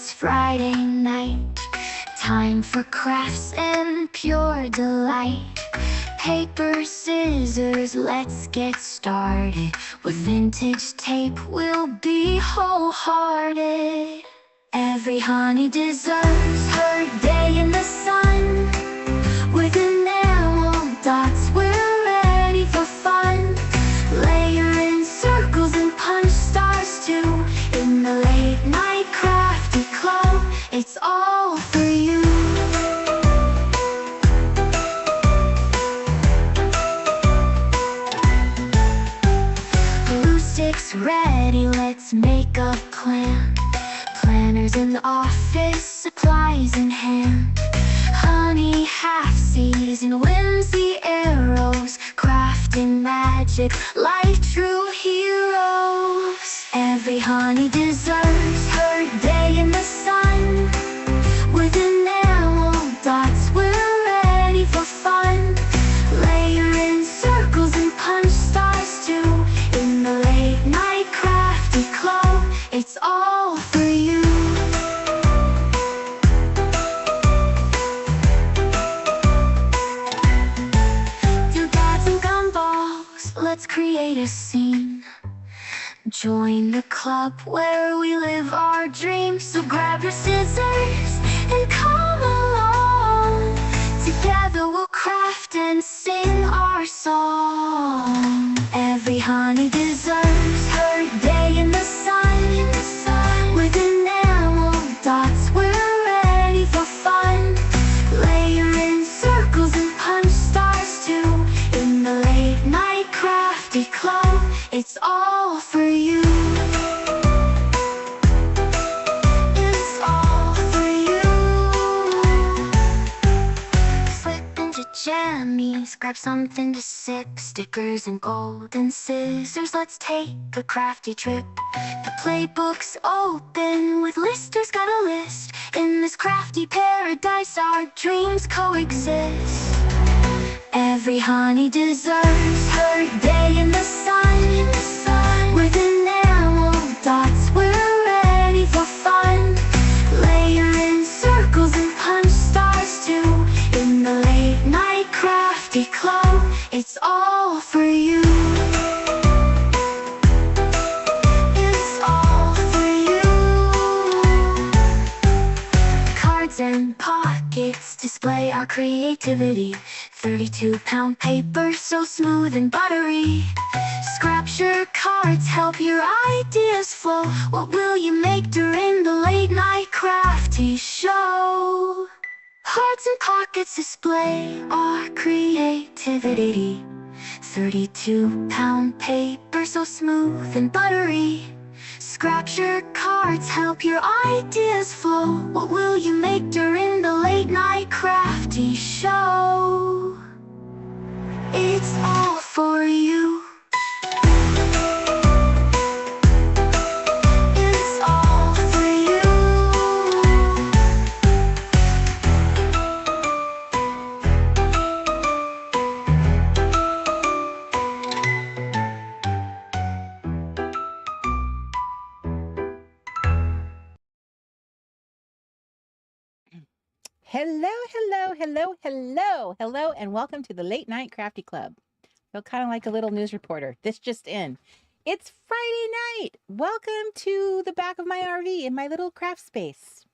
It's Friday night, time for crafts and pure delight. Paper, scissors, let's get started. With vintage tape, we'll be wholehearted. Every honey deserves her day in the sun. With enamel dots, we're ready for fun. Layer in circles and punch stars too. In the Late Night Crafty Club, it's all for you. Glue sticks ready, let's make a plan. Planners in the office, supplies in hand. Honey half-season, whimsy arrows, crafting magic like true heroes. Every honey deserves her day in the sun. With enamel dots, we're ready for fun. Layer in circles and punch stars too. In the Late Night Crafty Club, it's all for you. Doodads and gumballs, let's create a scene. Join the club where we live our dreams. So grab your scissors and come along. Together we'll craft and sing our song. Every honey deserves her day in the sun. With enamel dots, we're ready for fun. Layer in circles and punch stars too. In the Late Night Crafty Club, it's all for you. It's all for you. Slip into jammies, grab something to sip. Stickers and golden scissors, let's take a crafty trip. The playbook's open with listers got a list. In this crafty paradise our dreams coexist. Every honey deserves her day in the sun. With enamel dots, we're ready for fun. Layer in circles and punch stars too. In the Late Night Crafty Club, it's all for you. It's all for you. Cards and pockets display our creativity. 32-pound paper, so smooth and buttery. Scraps your cards, help your ideas flow. What will you make during the Late Night Crafty Show? Hearts and pockets display our creativity. 32-pound paper, so smooth and buttery. Scraps your cards, help your ideas flow. What will you make during the Late Night Crafty Show? It's all for you. It's all for you. Hello, and welcome to the Late Night Crafty Club. Feel kind of like a little news reporter. This just in. It's Friday night. Welcome to the back of my RV in my little craft space.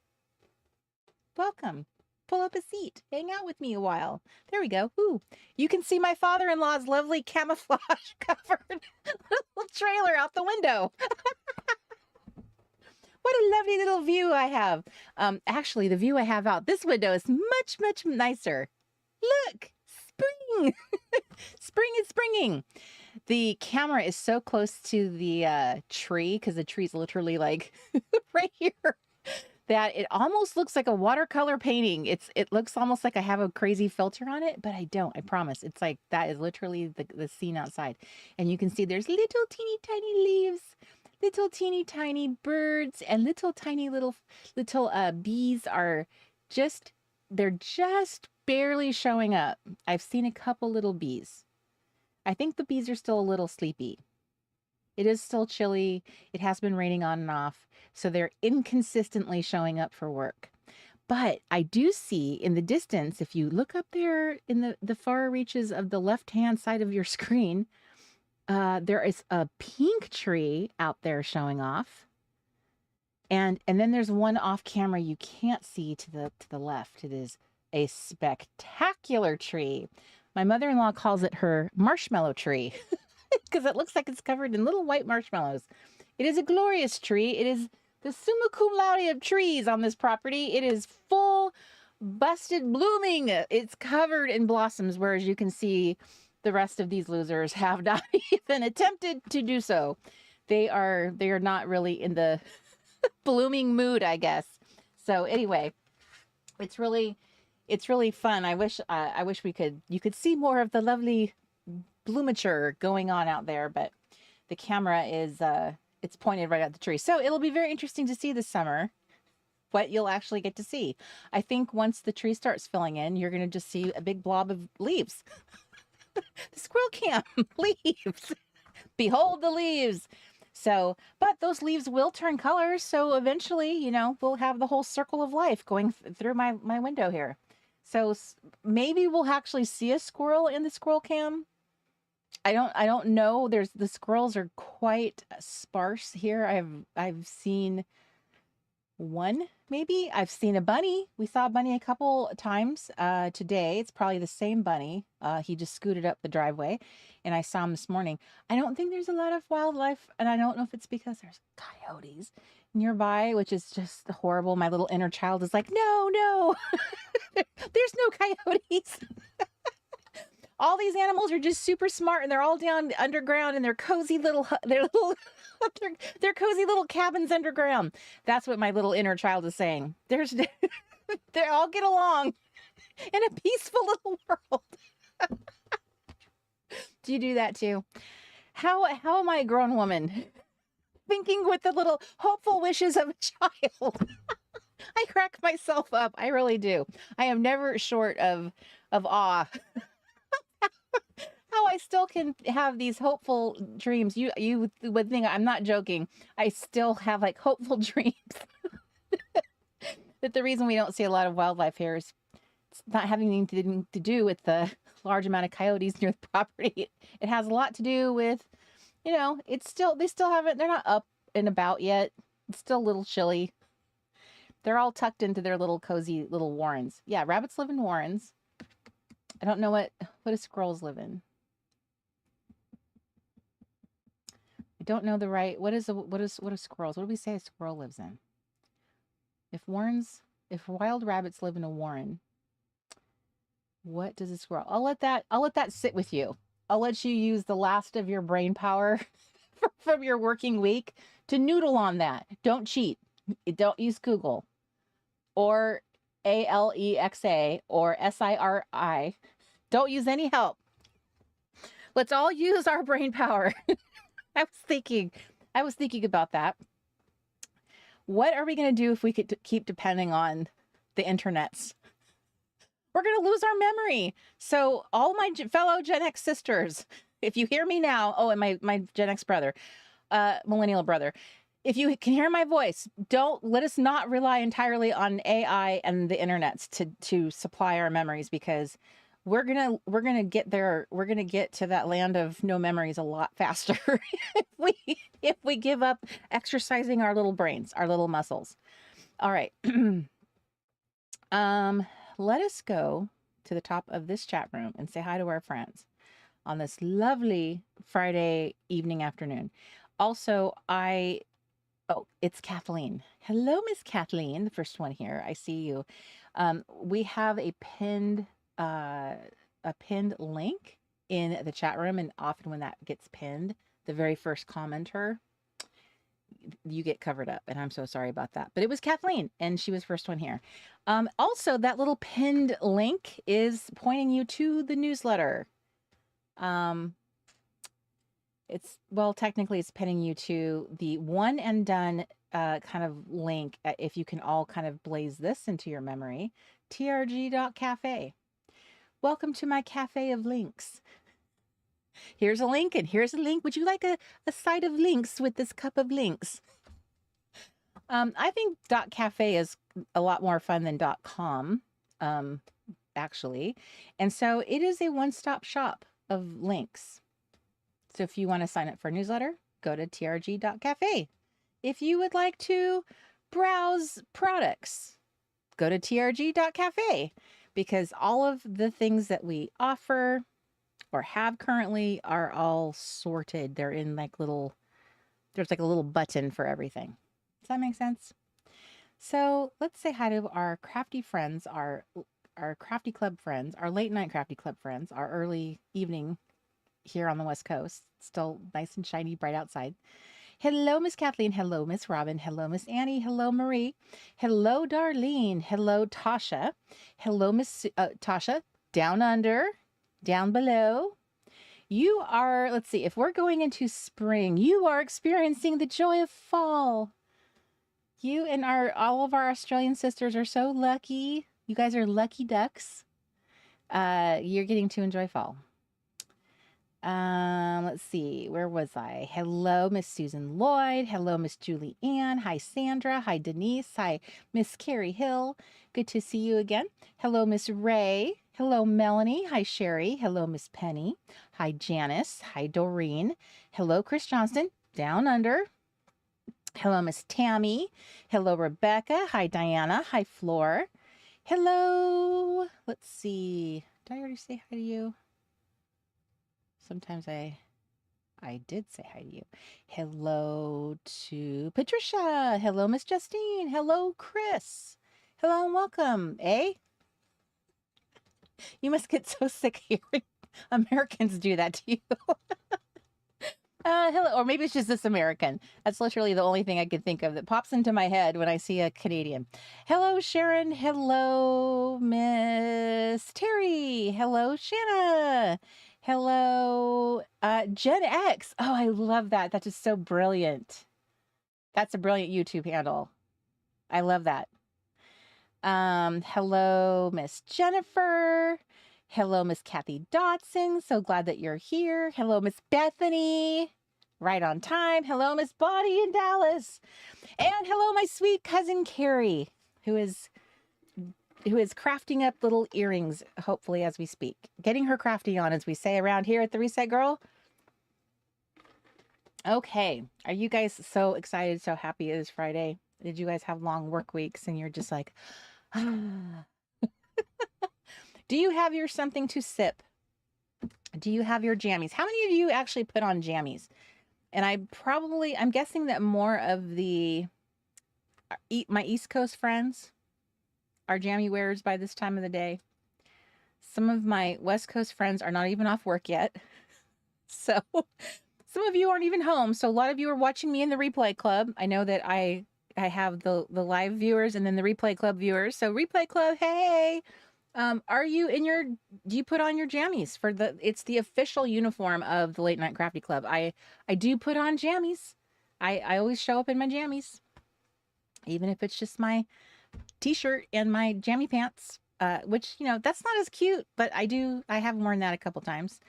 Welcome. Pull up a seat. Hang out with me a while. There we go. Ooh. You can see my father-in-law's lovely camouflage covered little trailer out the window. What a lovely little view I have. Actually, the view I have out this window is much, much nicer. Look, spring. Spring is springing. The camera is so close to the tree, because the tree's literally like right here, that it almost looks like a watercolor painting. It looks almost like I have a crazy filter on it, but I don't, I promise. It's like, that is literally the scene outside. And you can see there's little teeny tiny leaves, little teeny tiny birds, and little tiny little bees are just, they're just barely showing up. I've seen a couple little bees. I think the bees are still a little sleepy. It is still chilly. It has been raining on and off. So they're inconsistently showing up for work. But I do see in the distance, if you look up there in the far reaches of the left-hand side of your screen, there is a pink tree out there showing off. And then there's one off camera you can't see to the left. It is a spectacular tree. My mother-in-law calls it her marshmallow tree because it looks like it's covered in little white marshmallows. It is a glorious tree. It is the summa cum laude of trees on this property. It is full, busted, blooming. It's covered in blossoms, whereas you can see the rest of these losers have not even attempted to do so. They are not really in the blooming mood, I guess. So anyway, it's really fun. I wish you could see more of the lovely bloomature going on out there, but the camera is it's pointed right at the tree. So it'll be very interesting to see this summer what you'll actually get to see. I think once the tree starts filling in, you're going to just see a big blob of leaves. The squirrel cam leaves. Behold the leaves. So, but those leaves will turn colors. So eventually, you know, we'll have the whole circle of life going through my window here. So maybe we'll actually see a squirrel in the squirrel cam. I don't know. The squirrels are quite sparse here. I've seen one, maybe. I've seen a bunny. We saw a bunny a couple times today. It's probably the same bunny. He just scooted up the driveway and I saw him this morning. I don't think there's a lot of wildlife, and I don't know if it's because there's coyotes nearby, which is just horrible. My little inner child is like, no, there's no coyotes. All these animals are just super smart, and they're all down underground in their cozy little their cozy little cabins underground. That's what my little inner child is saying. They all get along in a peaceful little world. Do you do that too? How am I a grown woman thinking with the little hopeful wishes of a child? I crack myself up. I really do. I am never short of awe. How I still can have these hopeful dreams. You would think I'm not joking. I still have like hopeful dreams. That the reason we don't see a lot of wildlife here is it's not having anything to do with the large amount of coyotes near the property. It has a lot to do with, you know, they still haven't, they're not up and about yet. It's still a little chilly. They're all tucked into their little cozy little warrens. Yeah, rabbits live in warrens. I don't know what do squirrels live in. I don't know the right. What are squirrels? What do we say a squirrel lives in? If wild rabbits live in a warren, what does a squirrel? I'll let that sit with you. I'll let you use the last of your brain power from your working week to noodle on that. Don't cheat. Don't use Google or Alexa or SIRI. Don't use any help. Let's all use our brain power. I was thinking about that. What are we going to do if we could keep depending on the internets? We're going to lose our memory. So all my fellow Gen X sisters, if you hear me now, and my Gen X brother, millennial brother, if you can hear my voice, don't let us not rely entirely on AI and the internets to supply our memories, because we're gonna get there. We're gonna get to that land of no memories a lot faster if we give up exercising our little brains, our little muscles. All right. Let us go to the top of this chat room and say hi to our friends on this lovely Friday evening afternoon. Also, it's Kathleen. Hello, Miss Kathleen, the first one here. I see you. We have a pinned link in the chat room, and often when that gets pinned, the very first commenter, you get covered up, and I'm so sorry about that. But it was Kathleen, and she was first one here. Also, that little pinned link is pointing you to the newsletter. Technically it's pinning you to the one and done kind of link, if you can all kind of blaze this into your memory, trg.cafe. Welcome to my cafe of links. Here's a link and here's a link. Would you like a side of links with this cup of links? I think .cafe is a lot more fun than .com, actually. And so it is a one-stop shop of links. So if you want to sign up for a newsletter, go to trg.cafe. If you would like to browse products, go to trg.cafe, because all of the things that we offer or have currently are all sorted. They're in like there's like a little button for everything. Does that make sense? So let's say hi to our crafty friends, our crafty club friends, our late night crafty club friends, our early evening here on the West Coast. Still nice and shiny, bright outside. Hello, Miss Kathleen. Hello, Miss Robin. Hello, Miss Annie. Hello, Marie. Hello, Darlene. Hello, Tasha. Hello, Miss Tasha. Down under, down below. You are, let's see, if we're going into spring, you are experiencing the joy of fall. You and all of our Australian sisters are so lucky. You guys are lucky ducks. You're getting to enjoy fall. Let's see, where was I? Hello, Miss Susan Lloyd. Hello, Miss Julie Ann. Hi, Sandra. Hi, Denise. Hi, Miss Carrie Hill. Good to see you again. Hello, Miss Ray. Hello, Melanie. Hi, Sherry. Hello, Miss Penny. Hi, Janice. Hi, Doreen. Hello, Chris Johnston. Down under. Hello, Miss Tammy. Hello, Rebecca. Hi, Diana. Hi, Floor. Hello. Let's see. Did I already say hi to you? Sometimes I did say hi to you. Hello to Patricia. Hello, Miss Justine. Hello, Chris. Hello and welcome. Eh? You must get so sick hearing Americans do that to you. Hello, or maybe it's just this American. That's literally the only thing I could think of that pops into my head when I see a Canadian. Hello, Sharon. Hello, Miss Terry. Hello, Shanna. Hello, Gen X. Oh, I love that. That is so brilliant. That's a brilliant YouTube handle. I love that. Hello, Miss Jennifer. Hello, Miss Kathy Dotson. So glad that you're here. Hello, Miss Bethany. Right on time. Hello, Miss Bonnie in Dallas. And hello, my sweet cousin Carrie, who is crafting up little earrings, hopefully, as we speak. Getting her crafty on, as we say around here at the Reset Girl. Okay. Are you guys so excited, so happy it is Friday? Did you guys have long work weeks and you're just like, ah. Do you have your something to sip? Do you have your jammies? How many of you actually put on jammies? And I'm guessing that more of my East Coast friends are jammy wearers by this time of the day. Some of my West Coast friends are not even off work yet. So some of you aren't even home. So a lot of you are watching me in the replay club. I know that I have the live viewers and then the replay club viewers. So replay club, hey, do you put on your jammies it's the official uniform of the Late Night Crafty Club. I do put on jammies. I always show up in my jammies, even if it's just my t-shirt and my jammy pants, which, that's not as cute, but I have worn that a couple times.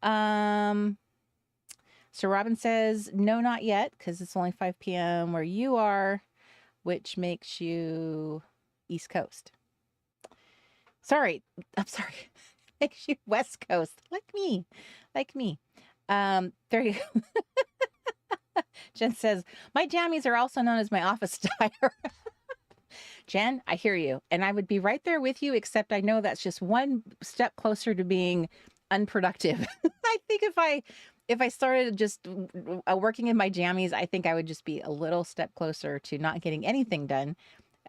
So Robin says, no, not yet, because it's only 5 p.m. where you are, which makes you East Coast. I'm sorry. Makes you West Coast. Like me. There you go. Jen says, my jammies are also known as my office attire. Jen, I hear you. And I would be right there with you, except I know that's just one step closer to being unproductive. I think if I started just working in my jammies, I think I would just be a little step closer to not getting anything done.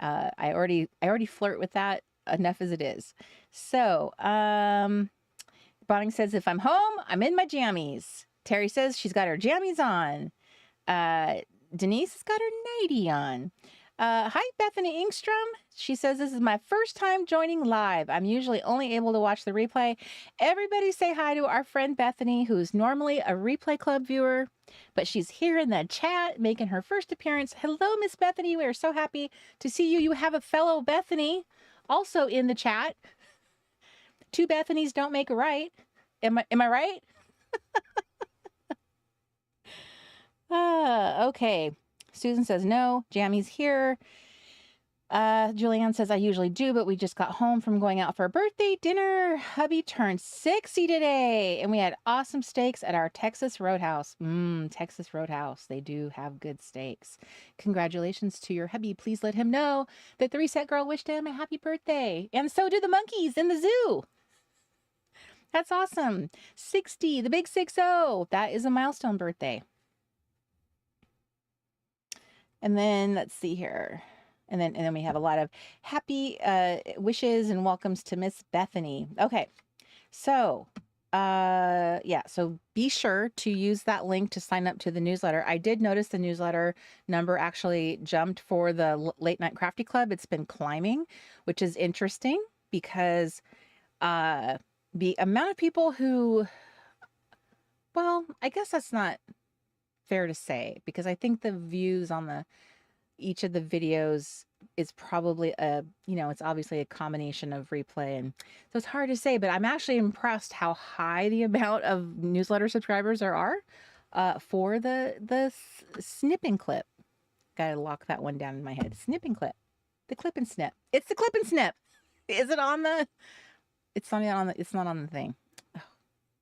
I already flirt with that enough as it is. So, Bonnie says, if I'm home, I'm in my jammies. Terry says she's got her jammies on. Denise has got her nightie on. Hi, Bethany Ingstrom. She says, this is my first time joining live. I'm usually only able to watch the replay. Everybody say hi to our friend Bethany, who's normally a replay club viewer, but she's here in the chat making her first appearance. Hello, Miss Bethany. We are so happy to see you. You have a fellow Bethany also in the chat. Two Bethanies don't make a right. Am I right? Okay. Susan says no. Jammies here. Julianne says I usually do, but we just got home from going out for a birthday dinner. Hubby turned 60 today, and we had awesome steaks at our Texas Roadhouse. Texas Roadhouse. They do have good steaks. Congratulations to your hubby. Please let him know that the Reset Girl wished him a happy birthday. And so did the monkeys in the zoo. That's awesome. 60, the big 60. That is a milestone birthday. And then let's see here. And then we have a lot of happy wishes and welcomes to Miss Bethany. Okay. So, yeah, so be sure to use that link to sign up to the newsletter. I did notice the newsletter number actually jumped for the Late Night Crafty Club. It's been climbing, which is interesting because the amount of people who, well, I guess that's not fair to say, because I think the views on each of the videos is probably it's obviously a combination of replay, and so it's hard to say, but I'm actually impressed how high the amount of newsletter subscribers there are for the snipping clip. Gotta lock that one down in my head. Snipping clip. The clip and snip. It's the clip and snip. Is it on the it's not on the thing. Oh,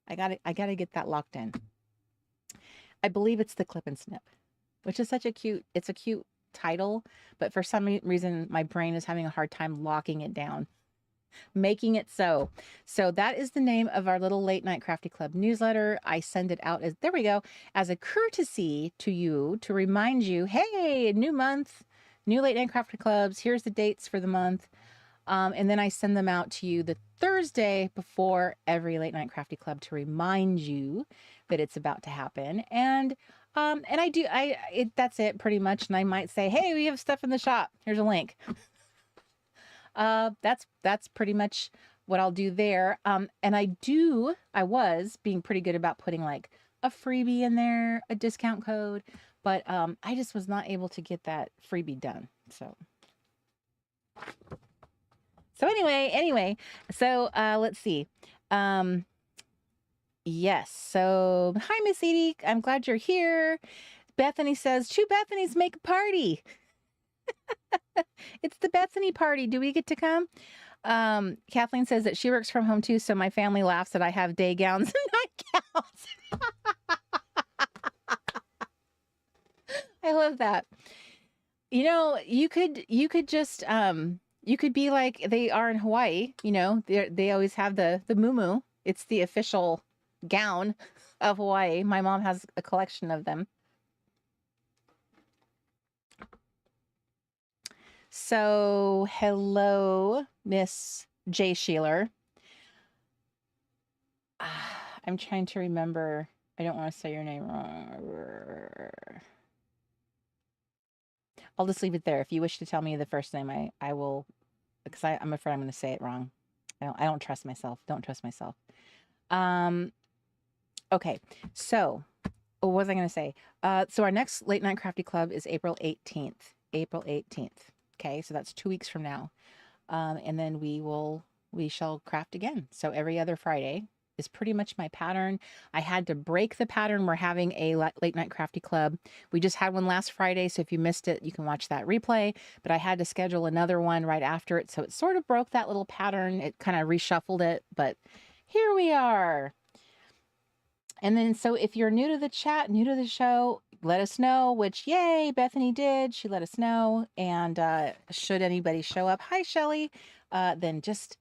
I gotta get that locked in. I believe it's the clip and snip, which is such a cute title, but for some reason my brain is having a hard time locking it down, making it so. So that is the name of our little Late Night Crafty Club newsletter. I send it out as a courtesy to you to remind you, hey, new month, new Late Night Crafty Clubs. Here's the dates for the month. And then I send them out to you the Thursday before every Late Night Crafty Club to remind you that it's about to happen. And that's it pretty much. And I might say, hey, we have stuff in the shop. Here's a link. That's pretty much what I'll do there. And I was being pretty good about putting like a freebie in there, a discount code, but I just was not able to get that freebie done. So anyway, let's see. Yes. So hi, Miss Edie. I'm glad you're here. Bethany says, two Bethany's make a party. It's the Bethany party. Do we get to come? Kathleen says that she works from home too, so my family laughs that I have day gowns and night gowns. I love that. You could just you could be like they are in Hawaii. They always have the muumuu. It's the official gown of Hawaii. My mom has a collection of them. So, hello, Miss J. Sheeler. I'm trying to remember. I don't want to say your name wrong. I'll just leave it there. If you wish to tell me the first name, I will, because I'm afraid I'm going to say it wrong. I don't trust myself. Don't trust myself. Okay. So, what was I going to say? So our next Late Night Crafty Club is April 18th. April 18th. Okay. So that's 2 weeks from now. And then we shall craft again. So every other Friday is pretty much my pattern. I had to break the pattern. We're having a Late Night Crafty Club. We just had one last Friday, so if you missed it, you can watch that replay. But I had to schedule another one right after it, so it sort of broke that little pattern. It kind of reshuffled it, but here we are. And then, so if you're new to the chat, new to the show, let us know, which, yay, Bethany did. She let us know. And should anybody show up, hi, Shelly, then just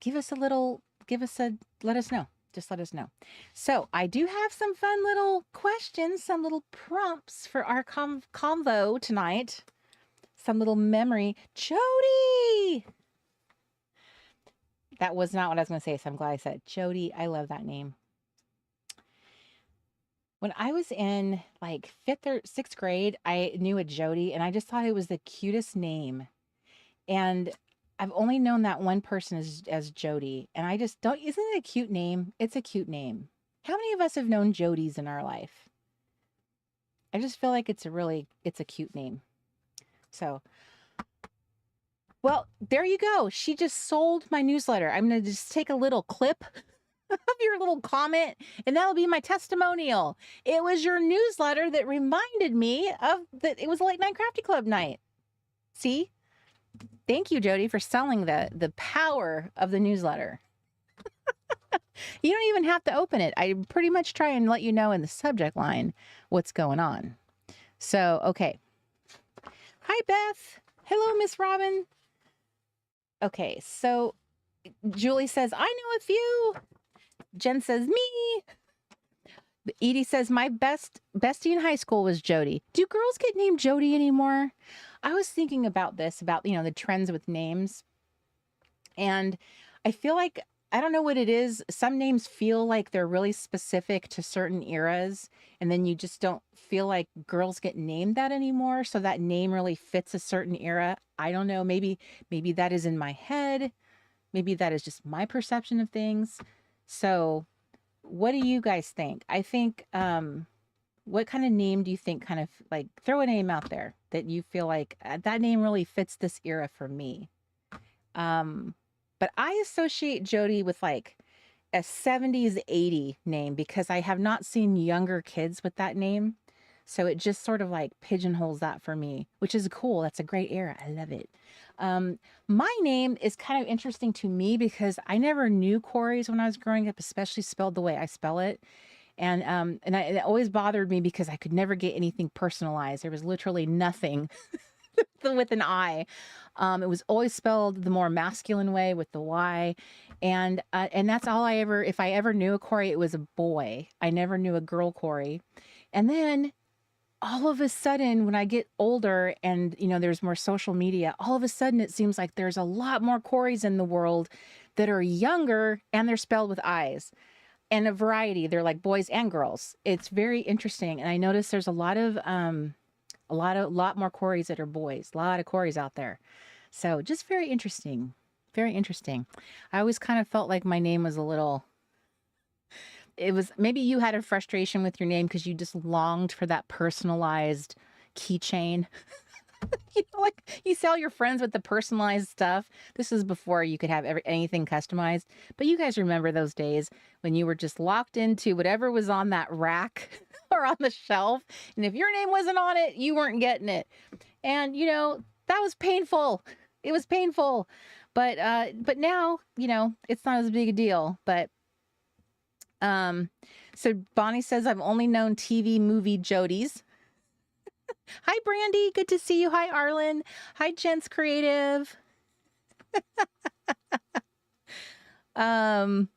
let us know. Just let us know. So I do have some fun little questions, some little prompts for our convo tonight. Some little memory. Jody! That was not what I was going to say, so I'm glad I said it. Jody, I love that name. When I was in like 5th or 6th grade, I knew a Jody, and I just thought it was the cutest name. And I've only known that one person as Jody, and I just don't, isn't it a cute name? It's a cute name. How many of us have known Jodys in our life? I just feel like it's a cute name. So, well, there you go. She just sold my newsletter. I'm going to just take a little clip of your little comment, and that'll be my testimonial. It was your newsletter that reminded me of that it was a Late Night Crafty Club night. See? Thank you, Jody, for selling the power of the newsletter. You don't even have to open it. I pretty much try and let you know in the subject line what's going on. So, okay. Hi, Beth. Hello, Miss Robin. Okay, so Julie says, I know a few. Jen says, me. Edie says, my bestie in high school was Jody. Do girls get named Jody anymore? I was thinking about this, about, the trends with names. And I feel like, I don't know what it is. Some names feel like they're really specific to certain eras. And then you just don't feel like girls get named that anymore. So that name really fits a certain era. I don't know. Maybe that is in my head. Maybe that is just my perception of things. So what do you guys think? I think, what kind of name do you think kind of like, throw a name out there that you feel like that name really fits this era for me? But I associate Jody with like a 70s, 80 name because I have not seen younger kids with that name. So it just sort of like pigeonholes that for me, which is cool. That's a great era. I love it. My name is kind of interesting to me because I never knew Cori's when I was growing up, especially spelled the way I spell it. And it always bothered me because I could never get anything personalized. There was literally nothing with an I. It was always spelled the more masculine way with the Y. And that's all if I ever knew a Cori, it was a boy. I never knew a girl Cori. And then all of a sudden, when I get older and, there's more social media, all of a sudden it seems like there's a lot more Coris in the world that are younger and they're spelled with I's. And a variety. They're like boys and girls. It's very interesting. And I noticed there's a lot more Coris that are boys. A lot of Coris out there. So just very interesting. Very interesting. I always kind of felt like my name was maybe you had a frustration with your name because you just longed for that personalized keychain. Like you sell your friends with the personalized stuff. This is before you could have anything customized. But you guys remember those days when you were just locked into whatever was on that rack or on the shelf. And if your name wasn't on it, you weren't getting it. And, that was painful. It was painful. But now, it's not as big a deal. But so Bonnie says, I've only known TV movie Jodies. Hi, Brandy. Good to see you. Hi, Arlen. Hi, Gents Creative. Jen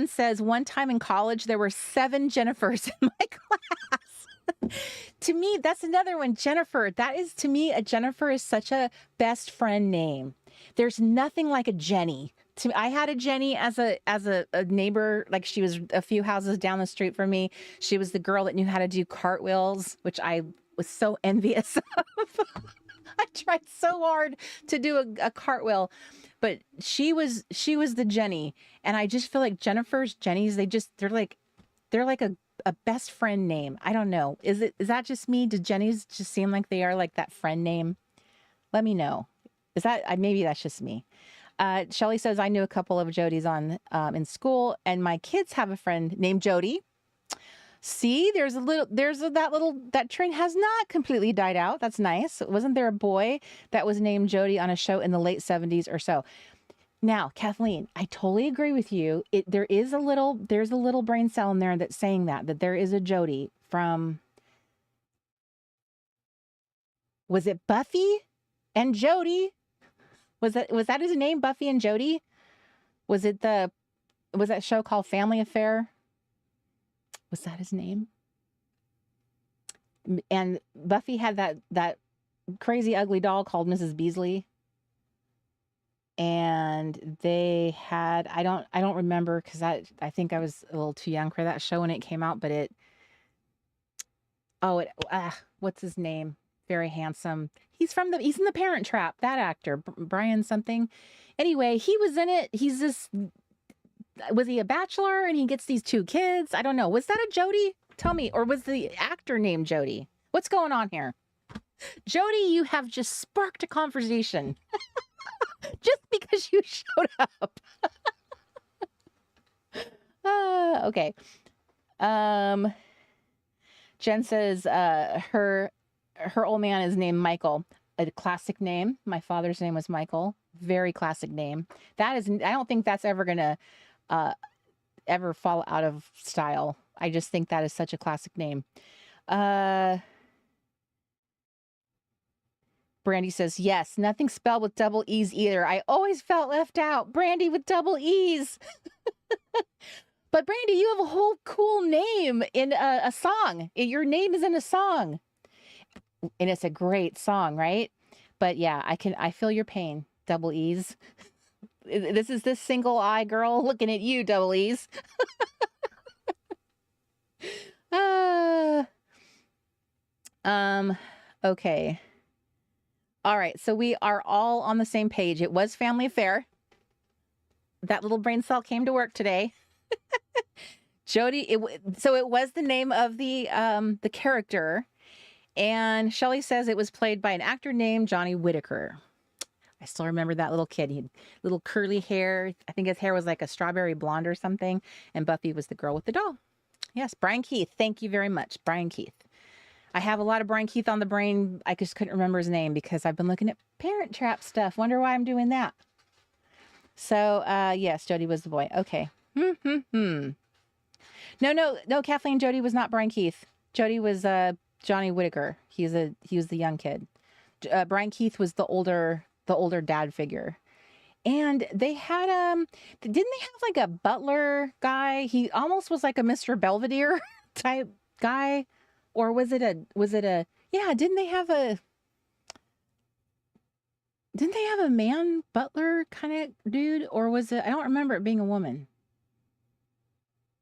says, one time in college, there were 7 Jennifers in my class. To me, that's another one. Jennifer. That is, to me, a Jennifer is such a best friend name. There's nothing like a Jenny. I had a Jenny as a neighbor, like she was a few houses down the street from me. She was the girl that knew how to do cartwheels, which I was so envious of. I tried so hard to do a cartwheel, but she was the Jenny. And I just feel like Jennifer's, Jenny's, they're like a best friend name. I don't know. Is that just me? Do Jenny's just seem like they are like that friend name? Let me know. Maybe that's just me. Shelly says, I knew a couple of Jodies in school, and my kids have a friend named Jody. See, that trend has not completely died out. That's nice. Wasn't there a boy that was named Jody on a show in the late 70s or so? Now, Kathleen, I totally agree with you. There's a little brain cell in there that's saying that there is a Jody from, was it Buffy and Jody? Was that his name, Buffy and Jody? Was that show called Family Affair? Was that his name? And Buffy had that crazy ugly doll called Mrs. Beasley. And they had, I don't remember because I think I was a little too young for that show when it came out, but what's his name? Very handsome. He's in the Parent Trap, that actor, Brian something. Anyway, he was in it. Was he a bachelor and he gets these 2 kids? I don't know. Was that a Jody? Tell me. Or was the actor named Jody? What's going on here? Jody, you have just sparked a conversation. Just because you showed up. Okay. Jen says her old man is named Michael. A classic name. My father's name was Michael. Very classic name. That is, I don't think that's ever gonna ever fall out of style. I just think that is such a classic name. Brandy says, yes, nothing spelled with double E's either. I always felt left out. Brandy with double E's. But Brandy, you have a whole cool name in a song. Your name is in a song. And it's a great song, right? But yeah, I feel your pain. Double E's. This is this single eye girl looking at you, double E's. Okay. All right, so we are all on the same page. It was family affair. That little brain cell came to work today. Jody, so it was the name of the character, and Shelley says it was played by an actor named Johnny Whitaker. I still remember that little kid. He had little curly hair. I think his hair was like a strawberry blonde or something, and Buffy was the girl with the doll. Yes, Brian Keith. Thank you very much, Brian Keith. I have a lot of Brian Keith on the brain. I just couldn't remember his name because I've been looking at Parent Trap stuff. Wonder why I'm doing that. So, yes, Jody was the boy. Okay. No, Kathleen, Jody was not Brian Keith. Jody was Johnny Whitaker. He was the young kid. Brian Keith was the older dad figure. And they had didn't they have like a butler guy? He almost was like a Mr. Belvedere type guy, or was it a yeah? Didn't they have a man butler kind of dude, or was it? I don't remember it being a woman.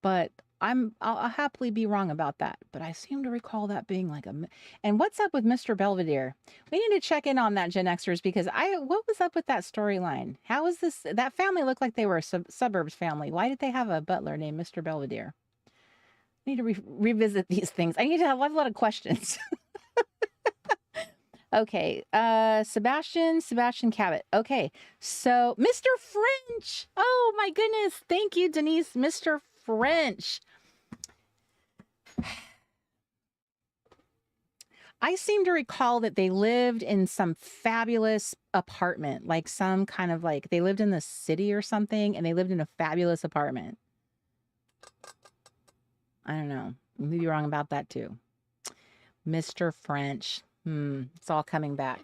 But I'll happily be wrong about that. But I seem to recall that being like a. And what's up with Mr. Belvedere? We need to check in on that, Gen Xers, because what was up with that storyline? How was this? That family looked like they were a suburbs family. Why did they have a butler named Mr. Belvedere? I need to revisit these things. I need to have a lot of questions. Okay, Sebastian Cabot. Okay, so Mr. French. Oh my goodness, thank you, Denise. Mr. French. I seem to recall that they lived in some fabulous apartment, like some kind of like they lived in the city or something, and they lived in a fabulous apartment. I don't know. Maybe wrong about that too. Mr. French. It's all coming back.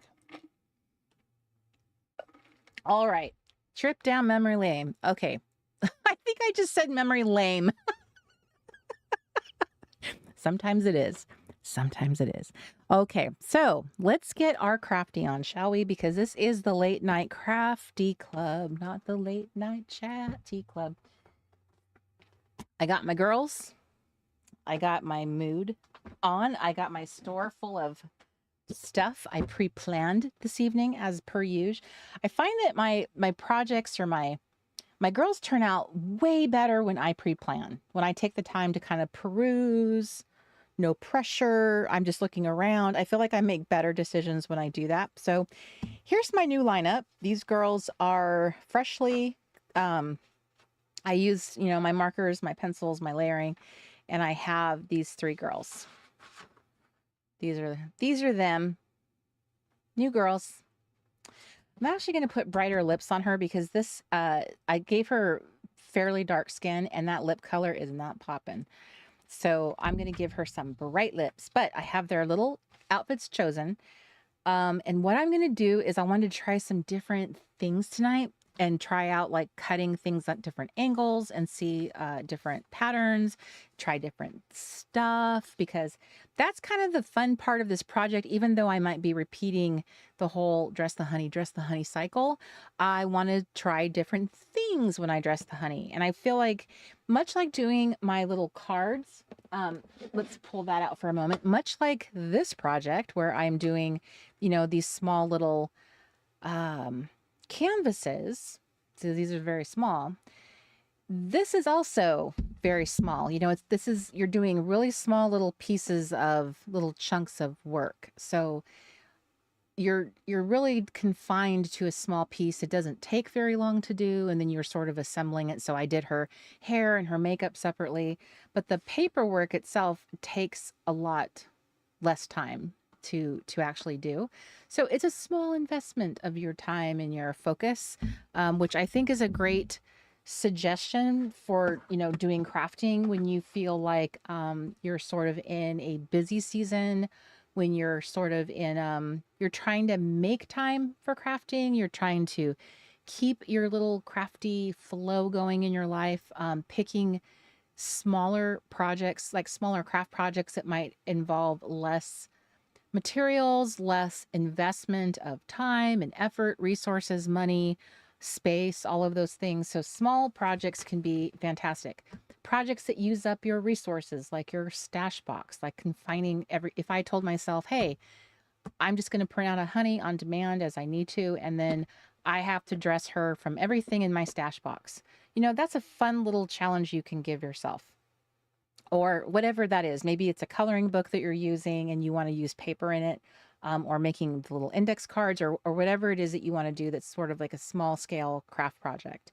All right. Trip down memory lane. Okay. I think I just said memory lane. Sometimes it is. Sometimes it is. Okay. So let's get our crafty on, shall we? Because this is the Late Night Crafty Club, not the Late Night Chatty Club. I got my girls. I got my mood on. I got my store full of stuff I pre-planned this evening as per usual. I find that my projects or my girls turn out way better when I pre-plan, when I take the time to kind of peruse, no pressure. I'm just looking around. I feel like I make better decisions when I do that. So here's my new lineup. These girls are freshly, I use, my markers, my pencils, my layering, and I have these three girls. These are them. New girls. I'm actually going to put brighter lips on her because this, I gave her fairly dark skin and that lip color is not popping. So I'm going to give her some bright lips, but I have their little outfits chosen. And what I'm going to do is I wanted to try some different things tonight and try out like cutting things at different angles and see different patterns, try different stuff, because that's kind of the fun part of this project. Even though I might be repeating the whole dress the honey cycle, I want to try different things when I dress the honey. And I feel like much like doing my little cards, let's pull that out for a moment, much like this project where I'm doing, these small little canvases. So these are very small. This is also very small. You're doing really small little pieces of little chunks of work. So you're really confined to a small piece. It doesn't take very long to do, and then you're sort of assembling it. So I did her hair and her makeup separately, but the paperwork itself takes a lot less time to actually do. So it's a small investment of your time and your focus, which I think is a great suggestion for doing crafting when you feel like you're sort of in a busy season, when you're sort of in you're trying to make time for crafting, you're trying to keep your little crafty flow going in your life, picking smaller projects, like smaller craft projects that might involve less materials, less investment of time and effort, resources, money, space, all of those things. So small projects can be fantastic. Projects that use up your resources, like your stash box, like confining if I told myself, hey, I'm just going to print out a honey on demand as I need to, and then I have to dress her from everything in my stash box. That's a fun little challenge you can give yourself, or whatever that is. Maybe it's a coloring book that you're using and you want to use paper in it, or making the little index cards, or whatever it is that you want to do that's sort of like a small scale craft project.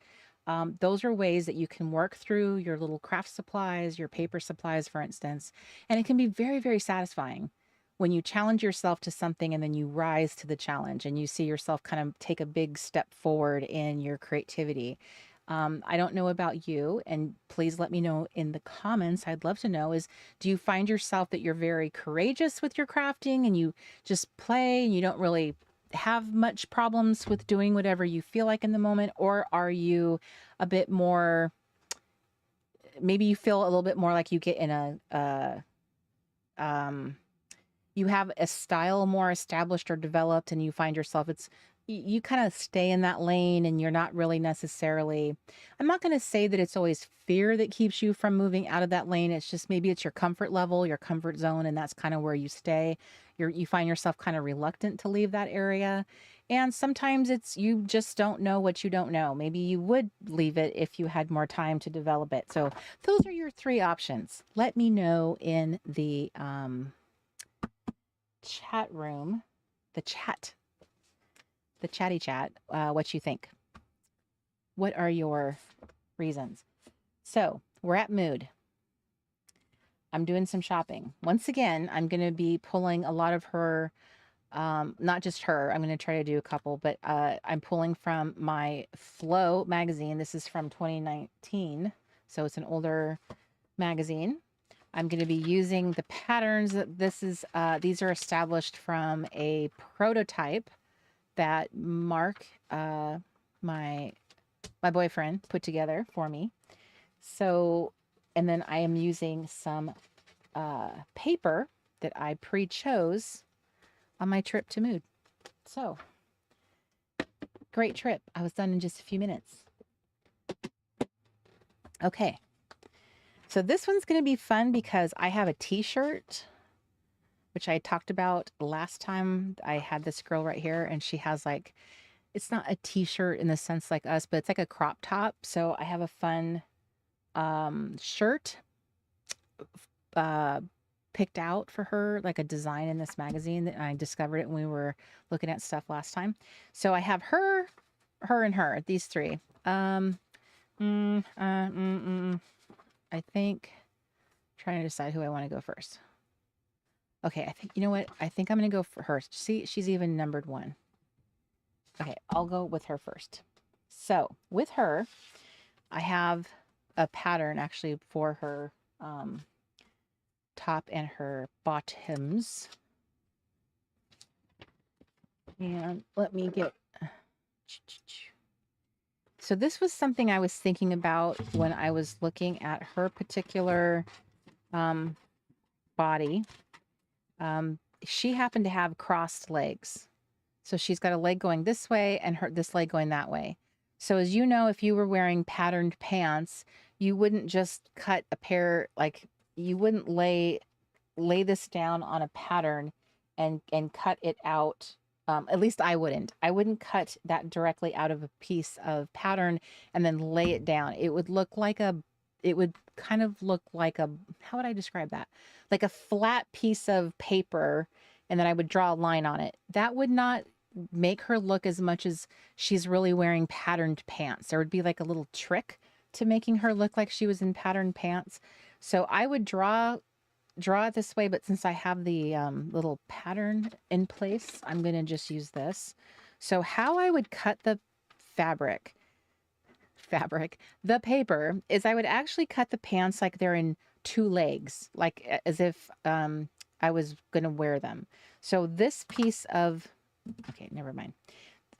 Those are ways that you can work through your little craft supplies, your paper supplies, for instance. And it can be very, very satisfying when you challenge yourself to something and then you rise to the challenge and you see yourself kind of take a big step forward in your creativity. I don't know about you, and please let me know in the comments. I'd love to know do you find yourself that you're very courageous with your crafting and you just play and you don't really have much problems with doing whatever you feel like in the moment? Or are you a bit more, maybe you feel a little bit more like you get in you have a style more established or developed and you find yourself you kind of stay in that lane and you're not really necessarily, I'm not going to say that it's always fear that keeps you from moving out of that lane. It's just maybe it's your comfort level, your comfort zone, and that's kind of where you stay. You find yourself kind of reluctant to leave that area. And sometimes it's you just don't know what you don't know. Maybe you would leave it if you had more time to develop it. So those are your three options. Let me know in the chat room, the chatty chat, what you think. What are your reasons? So we're at mood. I'm doing some shopping. Once again, I'm going to be pulling a lot of her, not just her. I'm going to try to do a couple, but I'm pulling from my Flow magazine. This is from 2019, so it's an older magazine. I'm going to be using the patterns. These are established from a prototype that Mark, my boyfriend, put together for me. So, and then I am using some paper that I pre-chose on my trip to Mood. So, great trip. I was done in just a few minutes. Okay. So this one's going to be fun because I have a t-shirt, which I talked about last time. I had this girl right here and she has like, it's not a t-shirt in the sense like us, but it's like a crop top. So I have a fun shirt picked out for her, like a design in this magazine that I discovered it when we were looking at stuff last time. So I have her, and her, these three. I think, trying to decide who I want to go first. Okay, I think, you know what? I think I'm going to go for her. See, she's even numbered 1. Okay, I'll go with her first. So with her, I have a pattern actually for her top and her bottoms. And let me get... So this was something I was thinking about when I was looking at her particular body. She happened to have crossed legs. So she's got a leg going this way and this leg going that way. So as you know, if you were wearing patterned pants, you wouldn't just cut a pair, like you wouldn't lay this down on a pattern and cut it out. At least I wouldn't. I wouldn't cut that directly out of a piece of pattern and then lay it down. It would kind of look like how would I describe that? Like a flat piece of paper and then I would draw a line on it. That would not make her look as much as she's really wearing patterned pants. There would be like a little trick to making her look like she was in patterned pants. So I would draw it this way, but since I have the little pattern in place, I'm going to just use this. So how I would cut the the paper, is I would actually cut the pants like they're in two legs, like as if I was going to wear them. So this piece of, okay, never mind.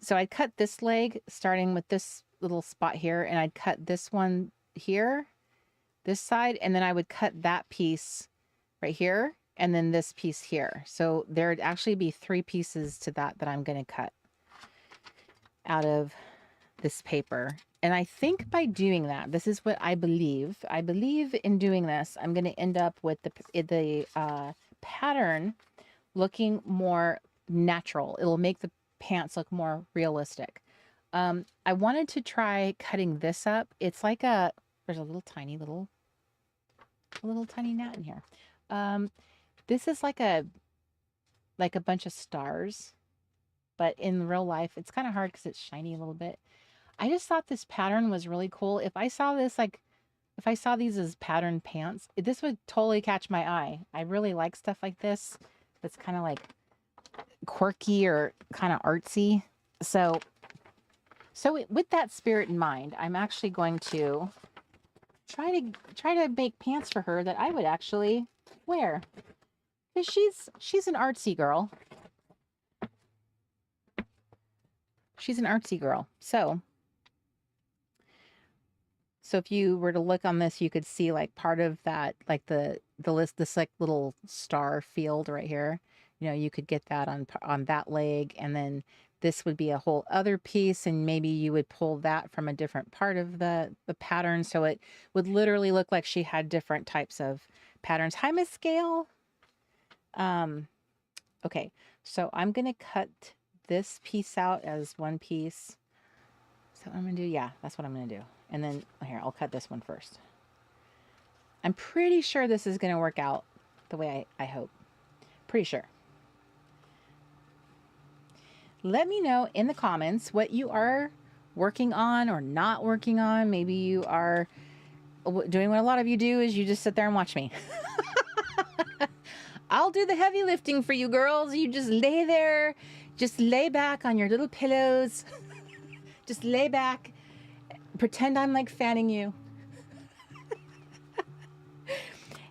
So I'd cut this leg starting with this little spot here, and I'd cut this one here, this side, and then I would cut that piece right here, and then this piece here. So there'd actually be 3 pieces to that I'm going to cut out of this paper. And I think by doing that, this is what I believe. I believe in doing this, I'm going to end up with the pattern looking more natural. It'll make the pants look more realistic. I wanted to try cutting this up. It's like there's a little tiny gnat in here. This is like a bunch of stars, but in real life, it's kind of hard because it's shiny a little bit. I just thought this pattern was really cool. If I saw this, if I saw these as patterned pants, this would totally catch my eye. I really like stuff like this. That's kind of like quirky or kind of artsy. So with that spirit in mind, I'm actually going to try to make pants for her that I would actually wear. Because she's an artsy girl. She's an artsy girl. So if you were to look on this, you could see like part of that, like the list, this like little star field right here. You know, you could get that on that leg, and then this would be a whole other piece, and maybe you would pull that from a different part of the pattern, so it would literally look like she had different types of patterns. Hi, Miss Gail. Okay, so I'm gonna cut this piece out as one piece. So I'm gonna do, yeah, that's what I'm gonna do. And then here, I'll cut this one first. I'm pretty sure this is gonna work out the way I hope. Pretty sure. Let me know in the comments what you are working on or not working on. Maybe you are doing what a lot of you do, is you just sit there and watch me. I'll do the heavy lifting for you girls. You just lay there, just lay back on your little pillows. Just lay back, pretend I'm like fanning you.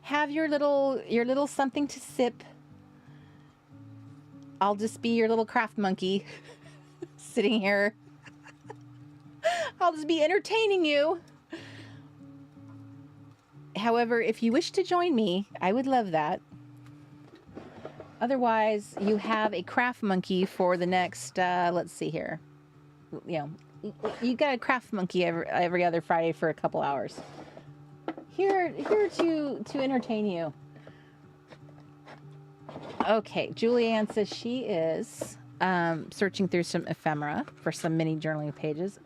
Have your little something to sip. I'll just be your little craft monkey sitting here. I'll just be entertaining you. However, if you wish to join me, I would love that. Otherwise, you have a craft monkey for the next, let's see here. You know, you got a craft monkey every other Friday for a couple hours. Here to entertain you. Okay, Julianne says she is searching through some ephemera for some mini journaling pages.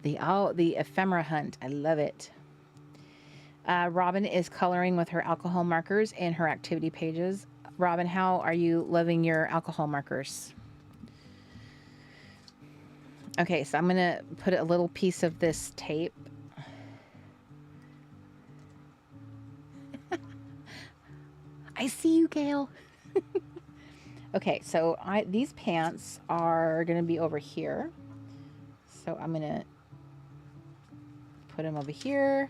The ephemera hunt, I love it. Robin is coloring with her alcohol markers in her activity pages. Robin, how are you loving your alcohol markers? Okay, so I'm going to put a little piece of this tape. I see you, Gail. Okay, so these pants are going to be over here. So I'm going to put them over here.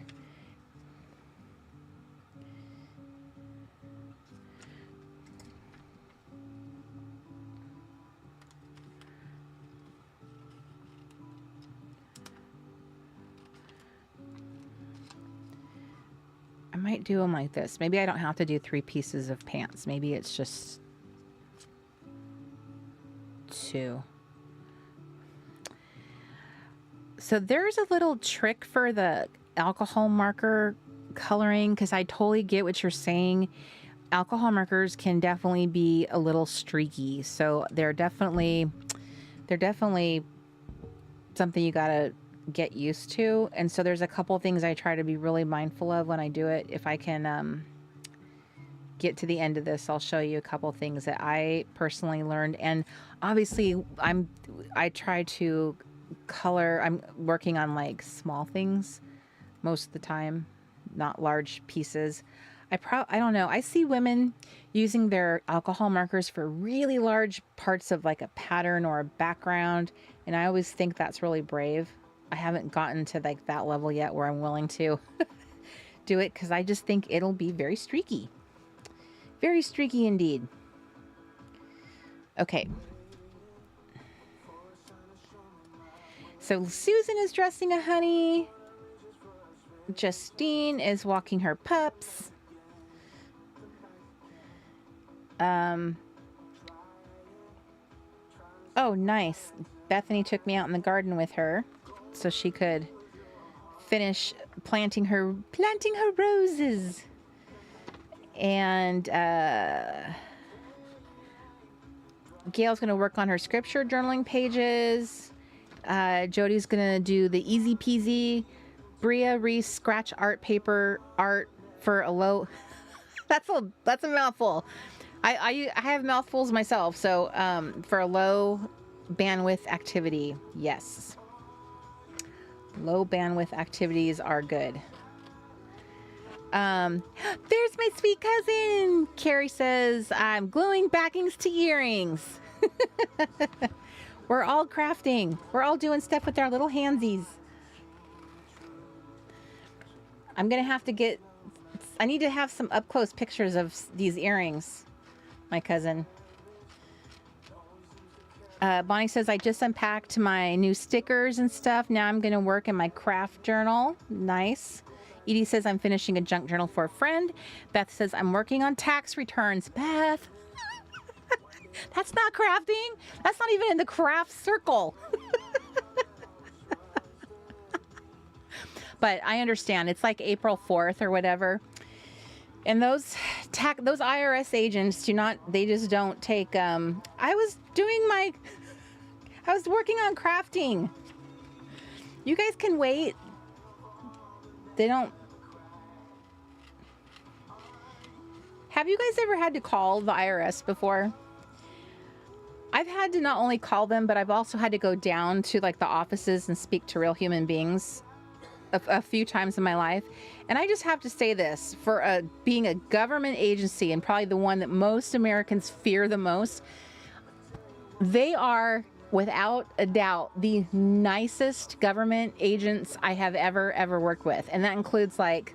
I might do them like this. Maybe I don't have to do 3 pieces of pants. Maybe it's just 2. So there's a little trick for the alcohol marker coloring, because I totally get what you're saying. Alcohol markers can definitely be a little streaky. So they're definitely something you gotta get used to. And so there's a couple things I try to be really mindful of when I do it. If I can get to the end of this, I'll show you a couple things that I personally learned. And obviously I try to color. I'm working on like small things most of the time, not large pieces. I don't know. I see women using their alcohol markers for really large parts of like a pattern or a background. And I always think that's really brave. I haven't gotten to like that level yet where I'm willing to do it, because I just think it'll be very streaky. Very streaky indeed. Okay. So Susan is dressing a honey. Justine is walking her pups. Oh, nice. Bethany took me out in the garden with her so she could finish planting her roses. And Gail's going to work on her scripture journaling pages. Jody's going to do the easy peasy Bria Reese scratch art paper art for a low. That's a mouthful. I have mouthfuls myself. So for a low bandwidth activity, yes. Low bandwidth activities are good. There's my sweet cousin. Carrie says, I'm gluing backings to earrings. We're all crafting. We're all doing stuff with our little handsies. I'm going to have to I need to have some up close pictures of these earrings, my cousin. Bonnie says, I just unpacked my new stickers and stuff. Now I'm going to work in my craft journal. Nice. Edie says, I'm finishing a junk journal for a friend. Beth says, I'm working on tax returns. Beth, that's not crafting. That's not even in the craft circle. But I understand. It's like April 4th or whatever. And those IRS agents they just don't take, I was working on crafting. You guys can wait. They don't. Have you guys ever had to call the IRS before? I've had to not only call them, but I've also had to go down to like the offices and speak to real human beings a few times in my life. And I just have to say this, for being a government agency, and probably the one that most Americans fear the most, they are without a doubt the nicest government agents I have ever worked with. And that includes, like,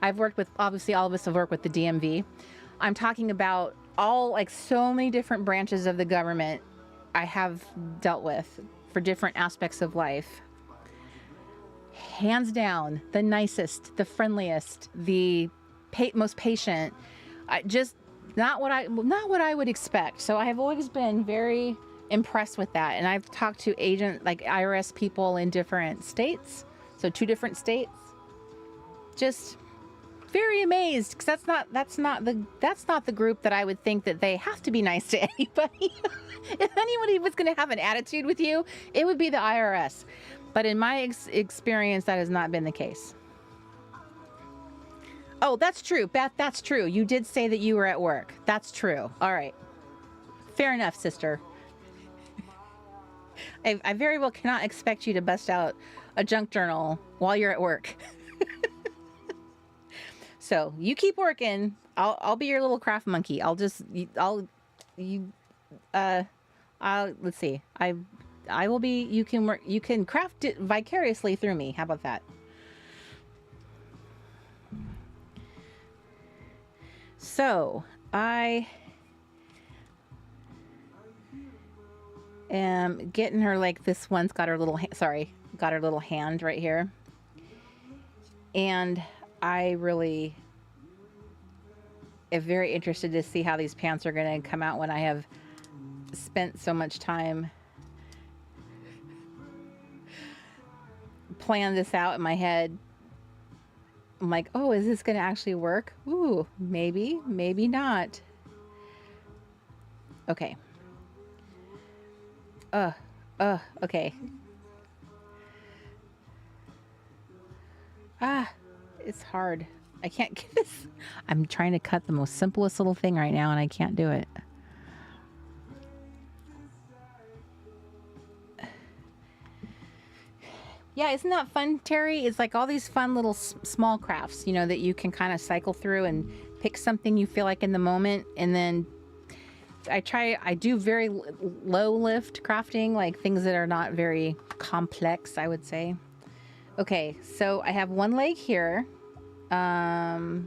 I've worked with, obviously all of us have worked with the DMV. I'm talking about so many different branches of the government I have dealt with for different aspects of life. Hands down, the nicest, the friendliest, the most patient. Just not what I would expect. So I have always been very impressed with that. And I've talked to IRS people in different states. So 2 different states. Just very amazed, because that's not the group that I would think that they have to be nice to anybody. If anybody was going to have an attitude with you, it would be the IRS. But in my experience, that has not been the case. Oh, that's true, Beth. That's true. You did say that you were at work. That's true. All right. Fair enough, sister. I very well cannot expect you to bust out a junk journal while you're at work. So you keep working. I'll be your little craft monkey. Let's see. I will be, you can work, you can craft it vicariously through me. How about that? So I am getting her, like, this one's got her little, got her little hand right here. And I really am very interested to see how these pants are going to come out when I have spent so much time plan this out in my head. I'm like, oh, is this going to actually work? Ooh, maybe not. Okay. Okay. It's hard. I can't get this. I'm trying to cut the most simplest little thing right now and I can't do it. Yeah, isn't that fun, Terry? It's like all these fun little small crafts, you know, that you can kind of cycle through and pick something you feel like in the moment. And then I do very low lift crafting, like things that are not very complex, I would say. Okay, so I have one leg here. So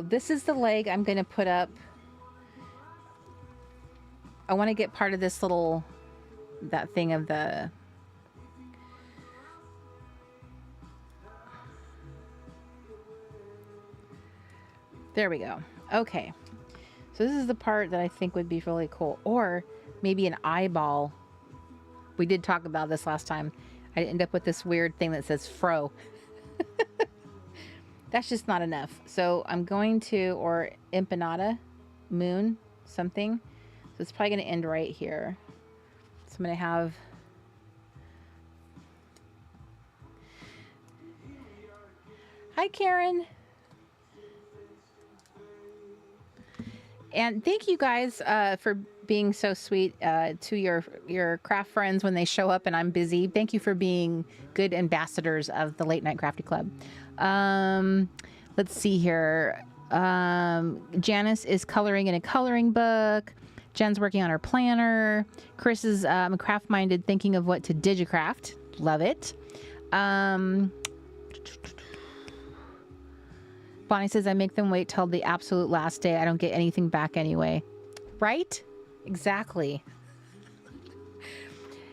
this is the leg I'm going to put up. I want to get part of this little, that thing of the... There we go. Okay. So this is the part that I think would be really cool. Or maybe an eyeball. We did talk about this last time. I end up with this weird thing that says fro. That's just not enough. So I'm going to, or empanada, moon, something. So it's probably going to end right here. So I'm going to have... Hi, Karen. And thank you guys for being so sweet to your craft friends when they show up and I'm busy. Thank you for being good ambassadors of the Late Night Crafty Club. Let's see here. Janice is coloring in a coloring book. Jen's working on her planner. Chris is craft-minded, thinking of what to digicraft. Love it. Bonnie says, I make them wait till the absolute last day. I don't get anything back anyway. Right? Exactly.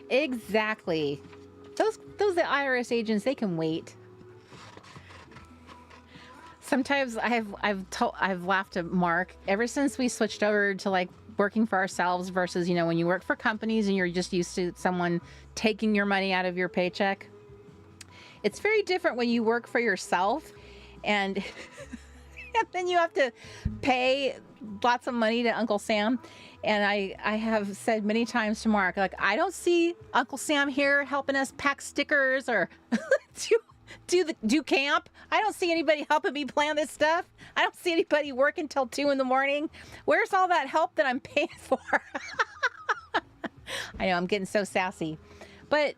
Exactly. Those the IRS agents, they can wait. Sometimes I've laughed at Mark ever since we switched over to like working for ourselves versus, you know, when you work for companies and you're just used to someone taking your money out of your paycheck. It's very different when you work for yourself and, and then you have to pay lots of money to Uncle Sam. And I have said many times to Mark, like, I don't see Uncle Sam here helping us pack stickers or do camp. I don't see anybody helping me plan this stuff. I don't see anybody working till 2 a.m. Where's all that help that I'm paying for? I know I'm getting so sassy, but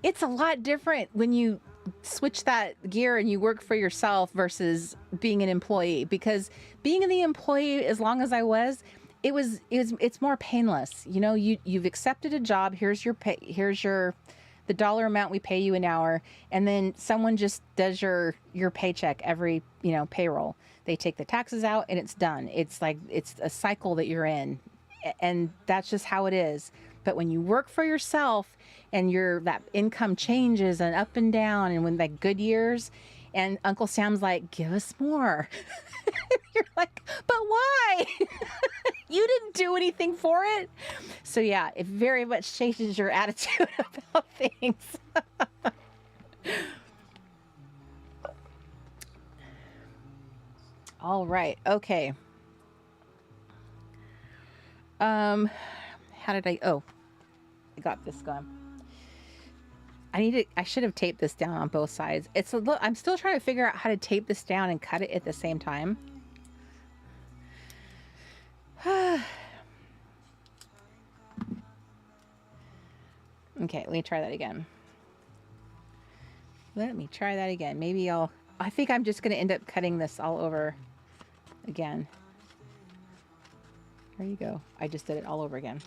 it's a lot different when you switch that gear and you work for yourself versus being an employee, because being the employee, as long as I was, it's more painless. You know, you've accepted a job. Here's your pay. Here's the dollar amount we pay you an hour. And then someone just does your paycheck every, you know, payroll. They take the taxes out and it's done. It's like, it's a cycle that you're in, and that's just how it is. But when you work for yourself and that income changes and up and down, and when like good years, and Uncle Sam's like, give us more. You're like, but why? You didn't do anything for it. So yeah, it very much changes your attitude about things. All right. Okay. How did I got this going. I should have taped this down on both sides. I'm still trying to figure out how to tape this down and cut it at the same time. Okay, let me try that again. Maybe I think I'm just going to end up cutting this all over again. There you go. I just did it all over again.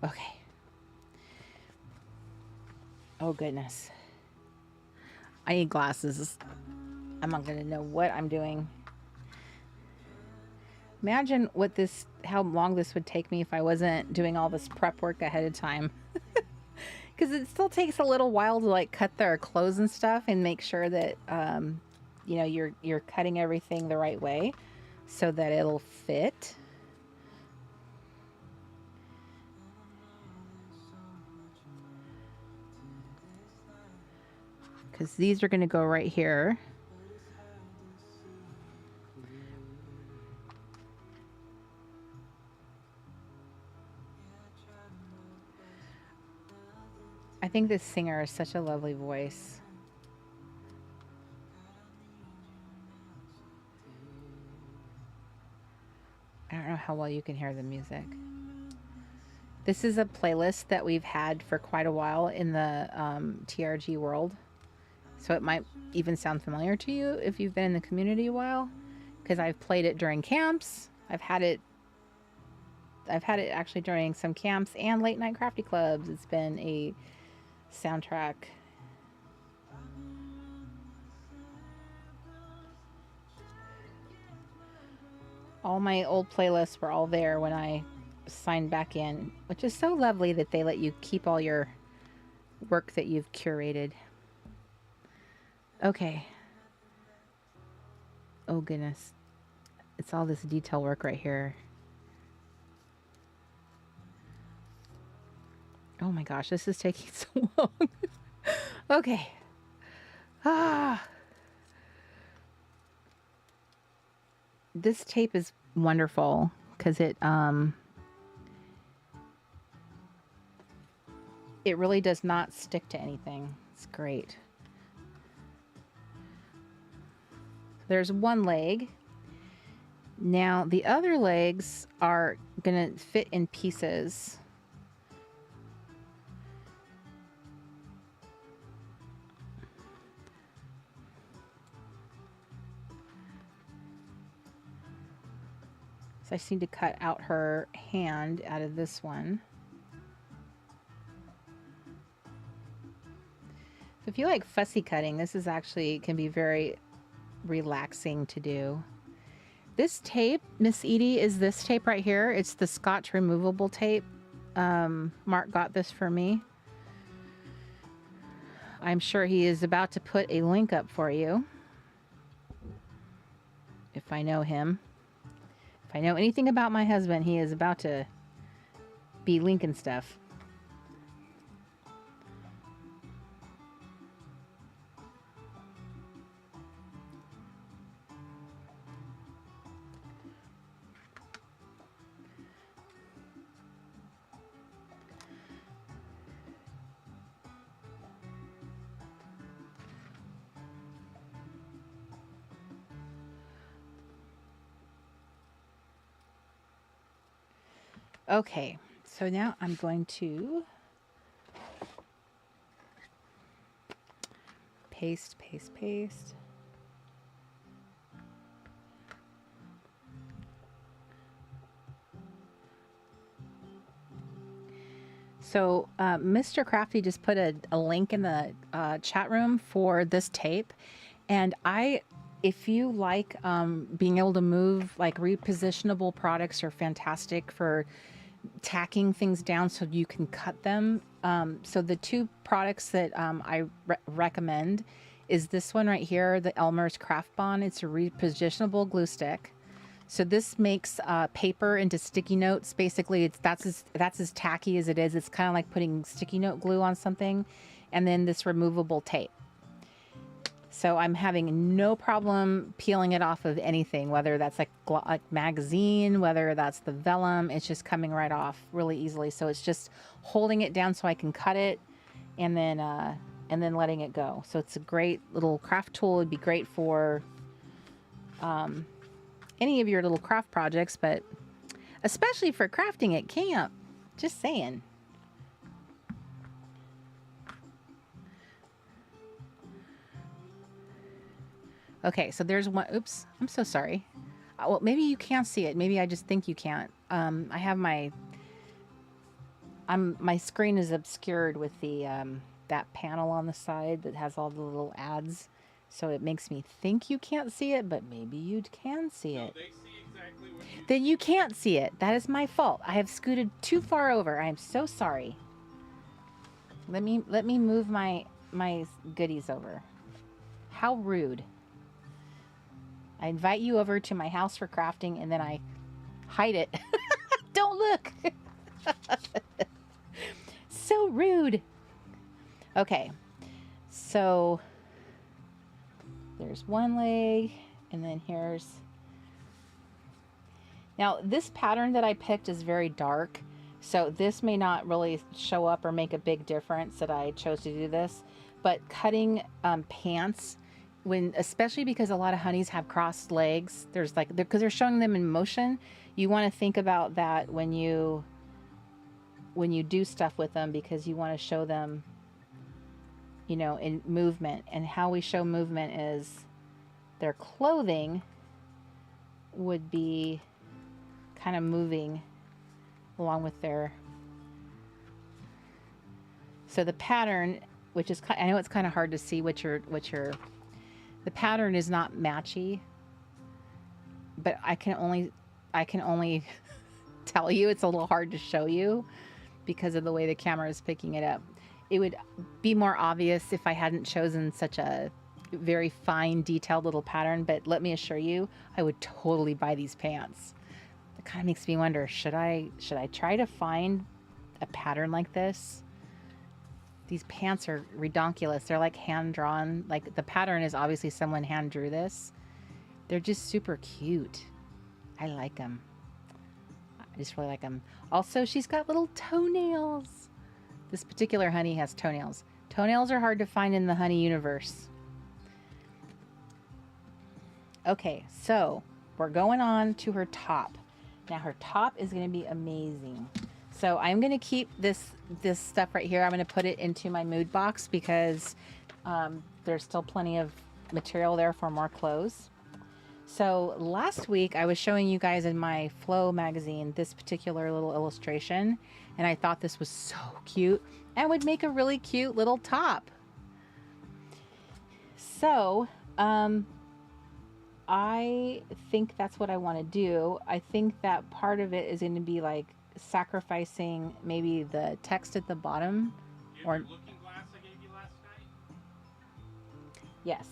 Okay. Oh, goodness. I need glasses. I'm not going to know what I'm doing. Imagine how long this would take me if I wasn't doing all this prep work ahead of time. Because it still takes a little while to like cut their clothes and stuff and make sure that, you know, you're cutting everything the right way so that it'll fit. because these are going to go right here. I think this singer is such a lovely voice. I don't know how well you can hear the music. This is a playlist that we've had for quite a while in the TRG world. So it might even sound familiar to you if you've been in the community a while, because I've played it during camps. I've had it actually during some camps and late night crafty clubs. It's been a soundtrack. All my old playlists were all there when I signed back in, which is so lovely that they let you keep all your work that you've curated. Okay. Oh goodness. It's all this detail work right here. Oh my gosh, this is taking so long. Okay. This tape is wonderful because it really does not stick to anything. It's great. There's one leg. Now the other legs are gonna fit in pieces. So I just need to cut out her hand out of this one. So if you like fussy cutting, this is actually can be very relaxing to do. This tape, Miss Edie, is this tape right here. It's the Scotch removable tape. Mark got this for me. I'm sure he is about to put a link up for you. If I know him. If I know anything about my husband, he is about to be linking stuff. Okay, so now I'm going to paste. So Mr. Crafty just put a link in the chat room for this tape. And if you like being able to move, like repositionable products are fantastic for tacking things down so you can cut them. So the two products that I recommend is this one right here, the Elmer's Craft Bond. It's a repositionable glue stick. So this makes paper into sticky notes. Basically, that's as tacky as it is. It's kind of like putting sticky note glue on something. And then this removable tape. So I'm having no problem peeling it off of anything, whether that's like magazine, whether that's the vellum. It's just coming right off really easily. So it's just holding it down so I can cut it and then letting it go. So it's a great little craft tool. It'd be great for any of your little craft projects, but especially for crafting at camp. Just saying. Okay, so there's one. Oops, I'm so sorry. Well, maybe you can't see it. Maybe I just think you can't. I have my screen is obscured with the that panel on the side that has all the little ads. So it makes me think you can't see it, but maybe you can see it. No, they see exactly what you Then you can't see it. That is my fault. I have scooted too far over. I am so sorry. Let me move my goodies over. How rude. I invite you over to my house for crafting and then I hide it. Don't look. So rude. Okay. So There's one leg, and then here's... Now, this pattern that I picked is very dark, so this may not really show up or make a big difference that I chose to do this. But cutting pants, especially because a lot of honeys have crossed legs, there's like, because they're showing them in motion, you want to think about that when you do stuff with them, because you want to show them, you know, in movement. And how we show movement is their clothing would be kind of moving along with their... So the pattern, which is, I know it's kind of hard to see what your the pattern is not matchy, but I can only tell you, it's a little hard to show you because of the way the camera is picking it up. It would be more obvious if I hadn't chosen such a very fine, detailed little pattern, but let me assure you, I would totally buy these pants. It kind of makes me wonder, should I try to find a pattern like this? These pants are redonkulous. They're like hand-drawn. Like, the pattern is obviously someone hand drew this. They're just super cute. I like them. I just really like them. Also, she's got little toenails. This particular honey has toenails. Toenails are hard to find in the honey universe. Okay, so we're going on to her top. Now, her top is going to be amazing. So I'm going to keep this stuff right here. I'm going to put it into my mood box because there's still plenty of material there for more clothes. So last week I was showing you guys in my Flow magazine this particular little illustration, and I thought this was so cute and would make a really cute little top. So I think that's what I want to do. I think that part of it is going to be like sacrificing maybe the text at the bottom. Or looking glass I gave you last night? Yes.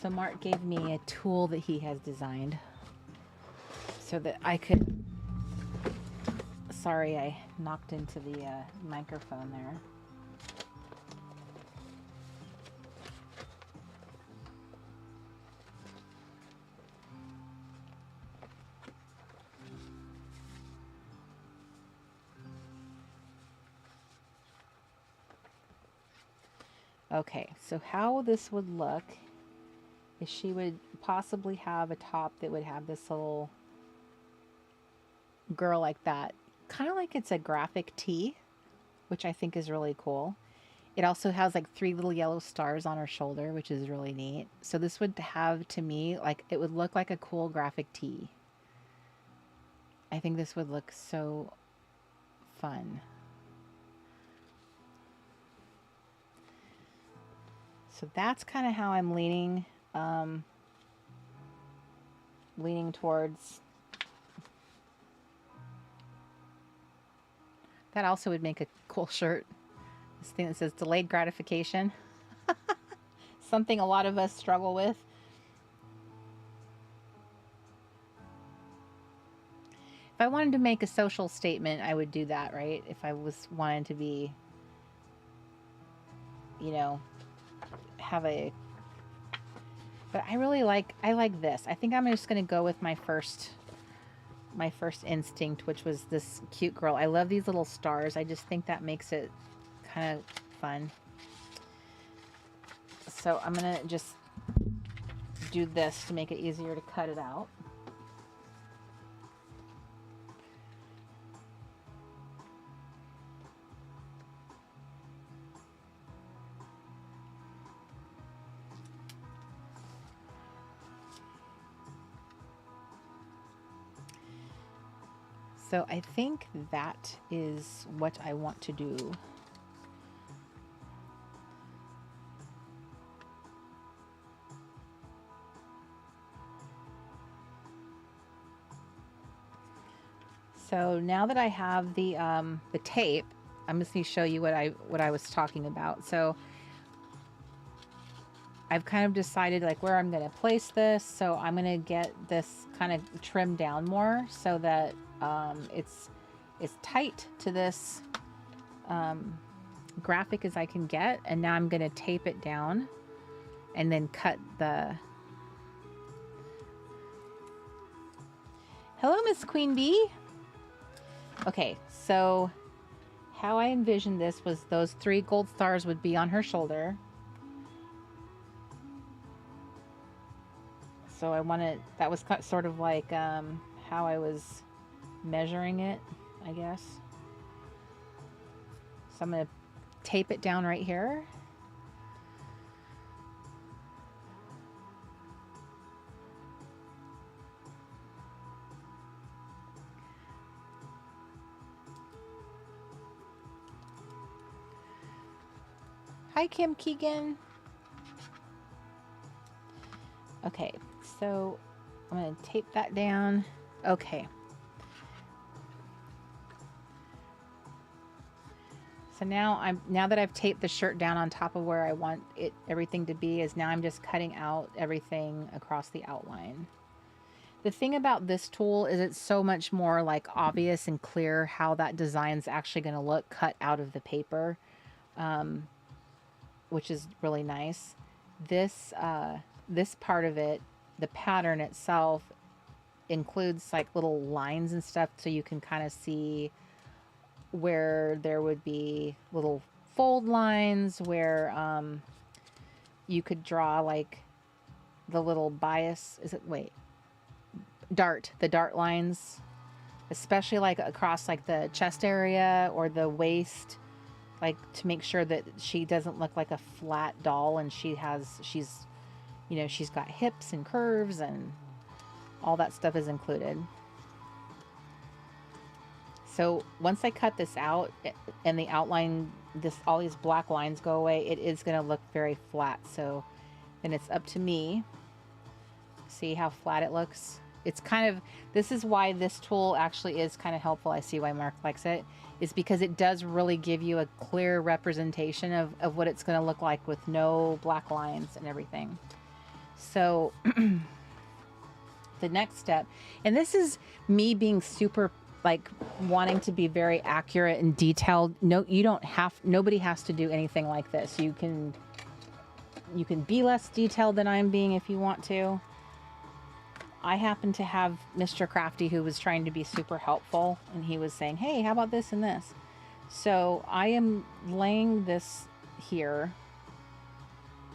So Mark gave me a tool that he has designed so that I could... Sorry, I knocked into the microphone there. Okay, so how this would look is she would possibly have a top that would have this little girl like that. Kind of like it's a graphic tee, which I think is really cool. It also has like 3 little yellow stars on her shoulder, which is really neat. So this would have, to me, like, it would look like a cool graphic tee. I think this would look so fun. So that's kind of how I'm leaning towards. That also would make a cool shirt. This thing that says delayed gratification. Something a lot of us struggle with. If I wanted to make a social statement, I would do that, right? If I was wanting to be, you know, have a... But I like this. I think I'm just going to go with my first instinct, which was this cute girl. I love these little stars. I just think that makes it kind of fun. So I'm going to just do this to make it easier to cut it out. So I think that is what I want to do. So now that I have the tape, I'm just going to show you what I was talking about. So I've kind of decided like where I'm going to place this. So I'm going to get this kind of trimmed down more so that it's tight to this graphic as I can get. And now I'm going to tape it down and then cut the Hello, Miss Queen Bee. Okay, so how I envisioned this was those 3 gold stars would be on her shoulder. So I wanted, that was sort of like how I was measuring it, I guess. So I'm going to tape it down right here. Hi, Kim Keegan. Okay, so I'm going to tape that down. Okay. So now that I've taped the shirt down on top of where I want everything to be, is now I'm just cutting out everything across the outline. The thing about this tool is it's so much more like obvious and clear how that design's actually going to look cut out of the paper, which is really nice. This part of it, the pattern itself, includes like little lines and stuff, so you can kind of see where there would be little fold lines where you could draw like the little bias, the dart lines, especially like across like the chest area or the waist, like to make sure that she doesn't look like a flat doll, and she's got hips and curves and all that stuff is included. So once I cut this out and the outline, all these black lines go away, it is going to look very flat. So then it's up to me. See how flat it looks? It's kind of, this is why this tool actually is kind of helpful. I see why Mark likes it. Is because it does really give you a clear representation of what it's going to look like with no black lines and everything. So the next step, and this is me being super like wanting to be very accurate and detailed. No, nobody has to do anything like this. You can be less detailed than I'm being if you want to. I happen to have Mr. Crafty who was trying to be super helpful, and he was saying, hey, how about this and this? So I am laying this here,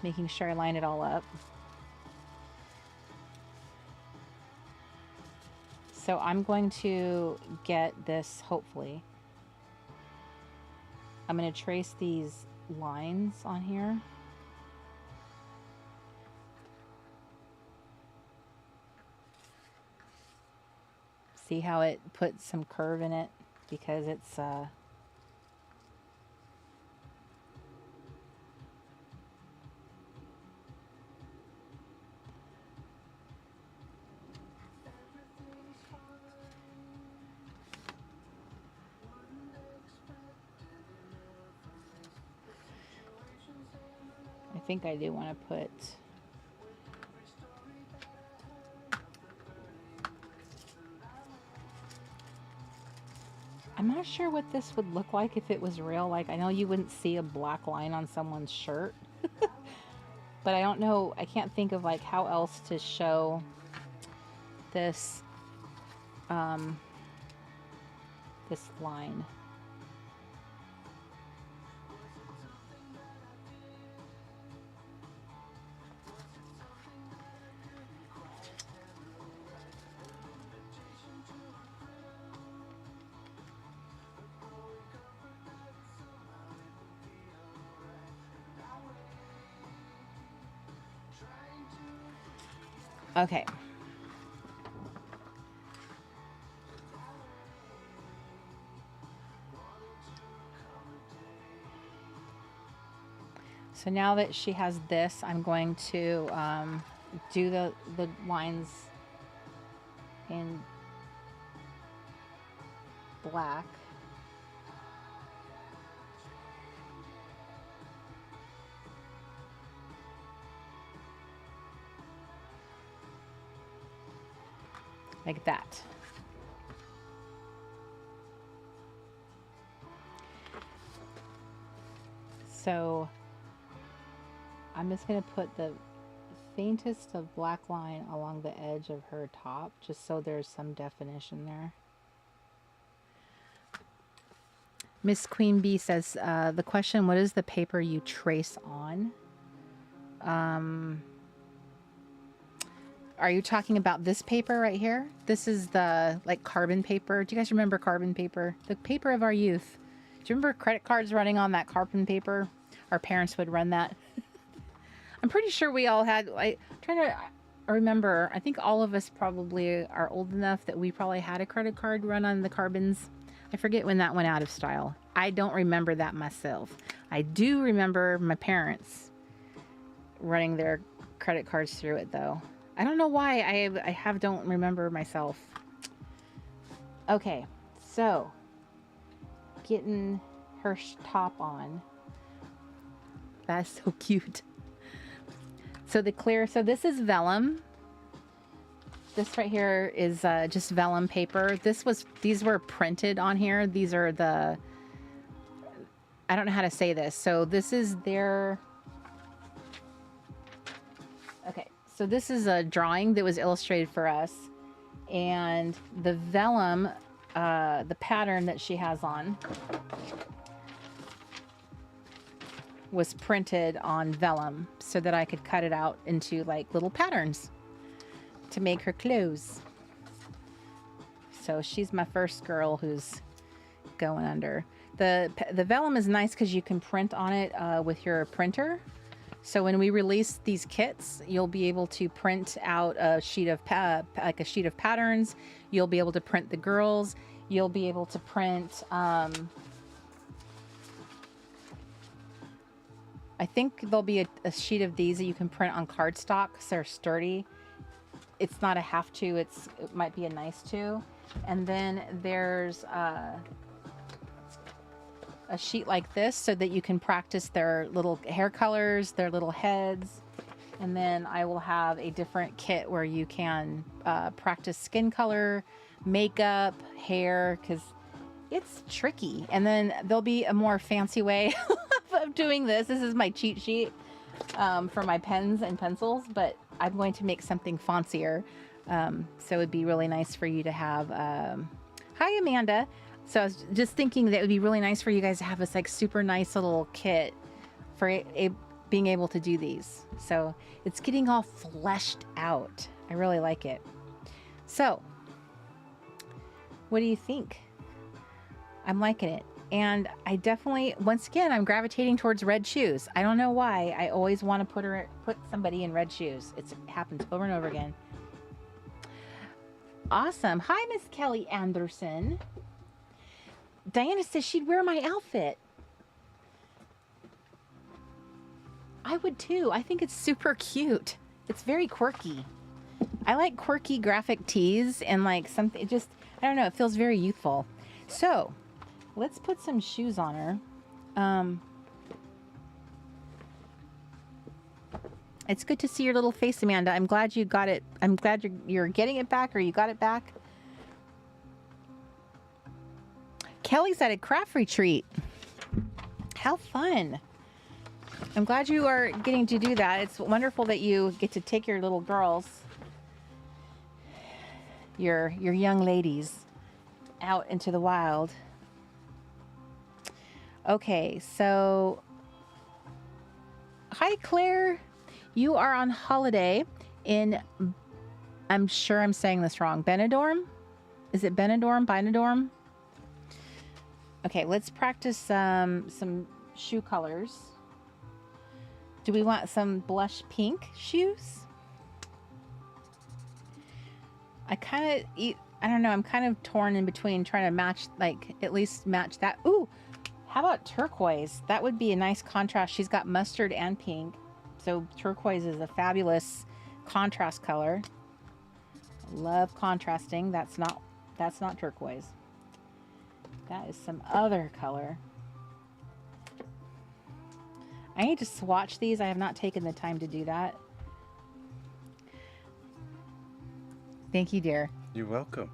making sure I line it all up. So I'm going to get this, hopefully. I'm going to trace these lines on here. See how it puts some curve in it, because it's I think I do want to put I'm not sure what this would look like if it was real. Like, I know you wouldn't see a black line on someone's shirt, but I don't know. I can't think of like how else to show this, this line. Okay. So now that she has this, I'm going to do the lines in black. Like that. So I'm just going to put the faintest of black line along the edge of her top, just so there's some definition there. Miss Queen Bee says, the question, what is the paper you trace on? Are you talking about this paper right here? This is the, like, carbon paper. Do you guys remember carbon paper? The paper of our youth. Do you remember credit cards running on that carbon paper? Our parents would run that. I'm pretty sure we all had, like, I'm trying to remember. I think all of us probably are old enough that we probably had a credit card run on the carbons. I forget when that went out of style. I don't remember that myself. I do remember my parents running their credit cards through it, though. I don't know why I don't remember myself. Okay, so getting her top on. That's so cute. So so this is vellum. This right here is just vellum paper. These were printed on here. These are I don't know how to say this. So this is their, okay. So this is a drawing that was illustrated for us, and the vellum, the pattern that she has on was printed on vellum so that I could cut it out into like little patterns to make her clothes. So she's my first girl who's going under. The vellum is nice because you can print on it with your printer. So when we release these kits, you'll be able to print out a sheet of patterns. You'll be able to print the girls. You'll be able to print. I think there'll be a sheet of these that you can print on cardstock because they're sturdy. It's not a have to. It might be a nice to. And then there's a sheet like this so that you can practice their little hair colors, their little heads. And then I will have a different kit where you can practice skin color, makeup, hair, because it's tricky. And then there'll be a more fancy way of doing this. This is my cheat sheet for my pens and pencils, but I'm going to make something fancier. So it'd be really nice for you to have. Hi, Amanda. So I was just thinking that it would be really nice for you guys to have this like super nice little kit for being able to do these. So it's getting all fleshed out. I really like it. So what do you think? I'm liking it. And I definitely, once again, I'm gravitating towards red shoes. I don't know why. I always want to put somebody in red shoes. It happens over and over again. Awesome. Hi, Miss Kelly Anderson. Diana says she'd wear my outfit. I would too. I think it's super cute. It's very quirky. I like quirky graphic tees and like something, just, I don't know, it feels very youthful. So let's put some shoes on her. It's good to see your little face, Amanda. I'm glad you got it. I'm glad you're getting it back, or you got it back. Kelly's at a craft retreat. How fun. I'm glad you are getting to do that. It's wonderful that you get to take your little girls, your young ladies, out into the wild. Okay, so hi, Claire. You are on holiday in, I'm sure I'm saying this wrong, Benidorm? Is it Benidorm? Benidorm? Okay, let's practice some shoe colors. Do we want some blush pink shoes? I don't know, I'm kind of torn in between trying to match, like, at least match that. Ooh, how about turquoise? That would be a nice contrast. She's got mustard and pink. So turquoise is a fabulous contrast color. Love contrasting. That's not turquoise. That is some other color. I need to swatch these. I have not taken the time to do that. Thank you, dear. You're welcome.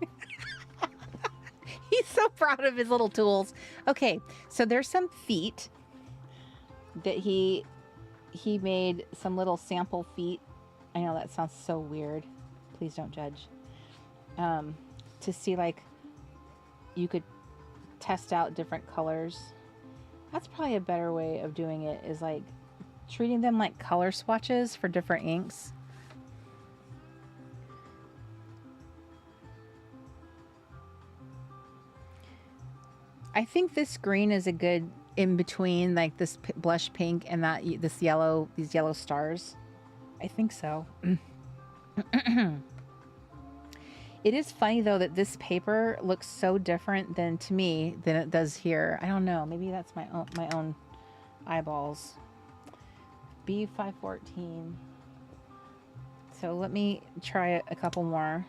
He's so proud of his little tools. Okay, so there's some feet that he made, some little sample feet I know that sounds so weird. Please don't judge. To see like you could test out different colors. That's probably a better way of doing it, is like treating them like color swatches for different inks. I think this green is a good in between, like this blush pink and this yellow, these yellow stars. I think so. It is funny though that this paper looks so different than to me than it does here. I don't know. Maybe that's my own eyeballs. B514. So let me try a couple more.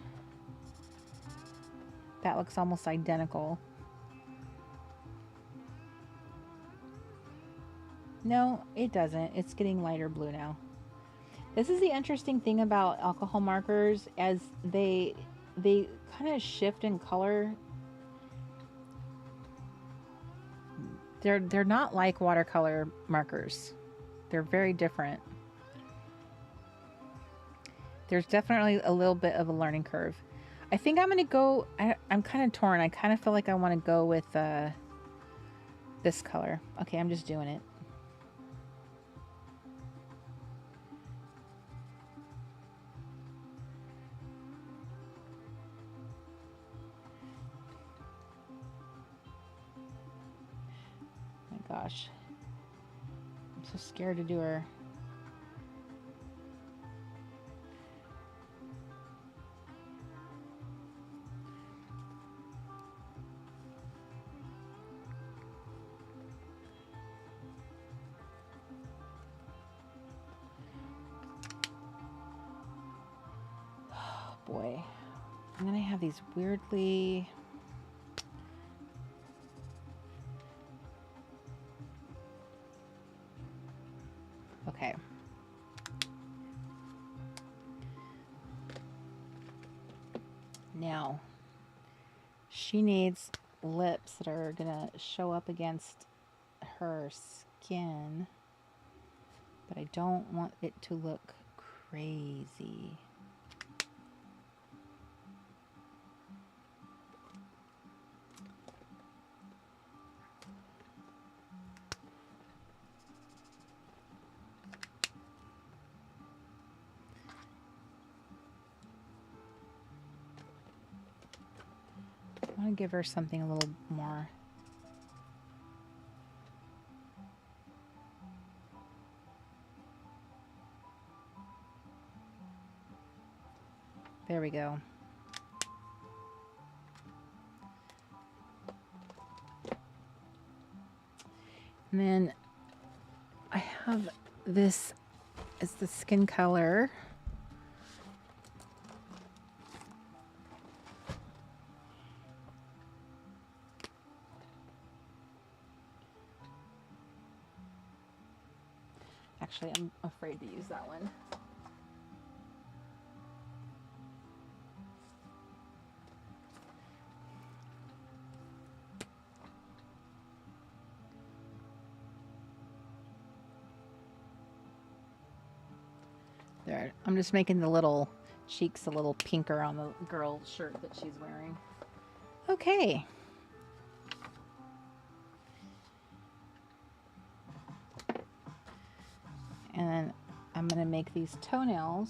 That looks almost identical. No, it doesn't. It's getting lighter blue now. This is the interesting thing about alcohol markers, as they kind of shift in color. They're not like watercolor markers. They're very different. There's definitely a little bit of a learning curve. I think I'm going to go, I'm kind of torn. I kind of feel like I want to go with this color. Okay, I'm just doing it. Gosh, I'm so scared to do her. Oh boy, I'm gonna have these weirdly. Okay. Now, she needs lips that are gonna show up against her skin, but I don't want it to look crazy. I want to give her something a little more. There we go. And then I have this as the skin color. Actually, I'm afraid to use that one. There, I'm just making the little cheeks a little pinker on the girl shirt that she's wearing. Okay. And then I'm going to make these toenails.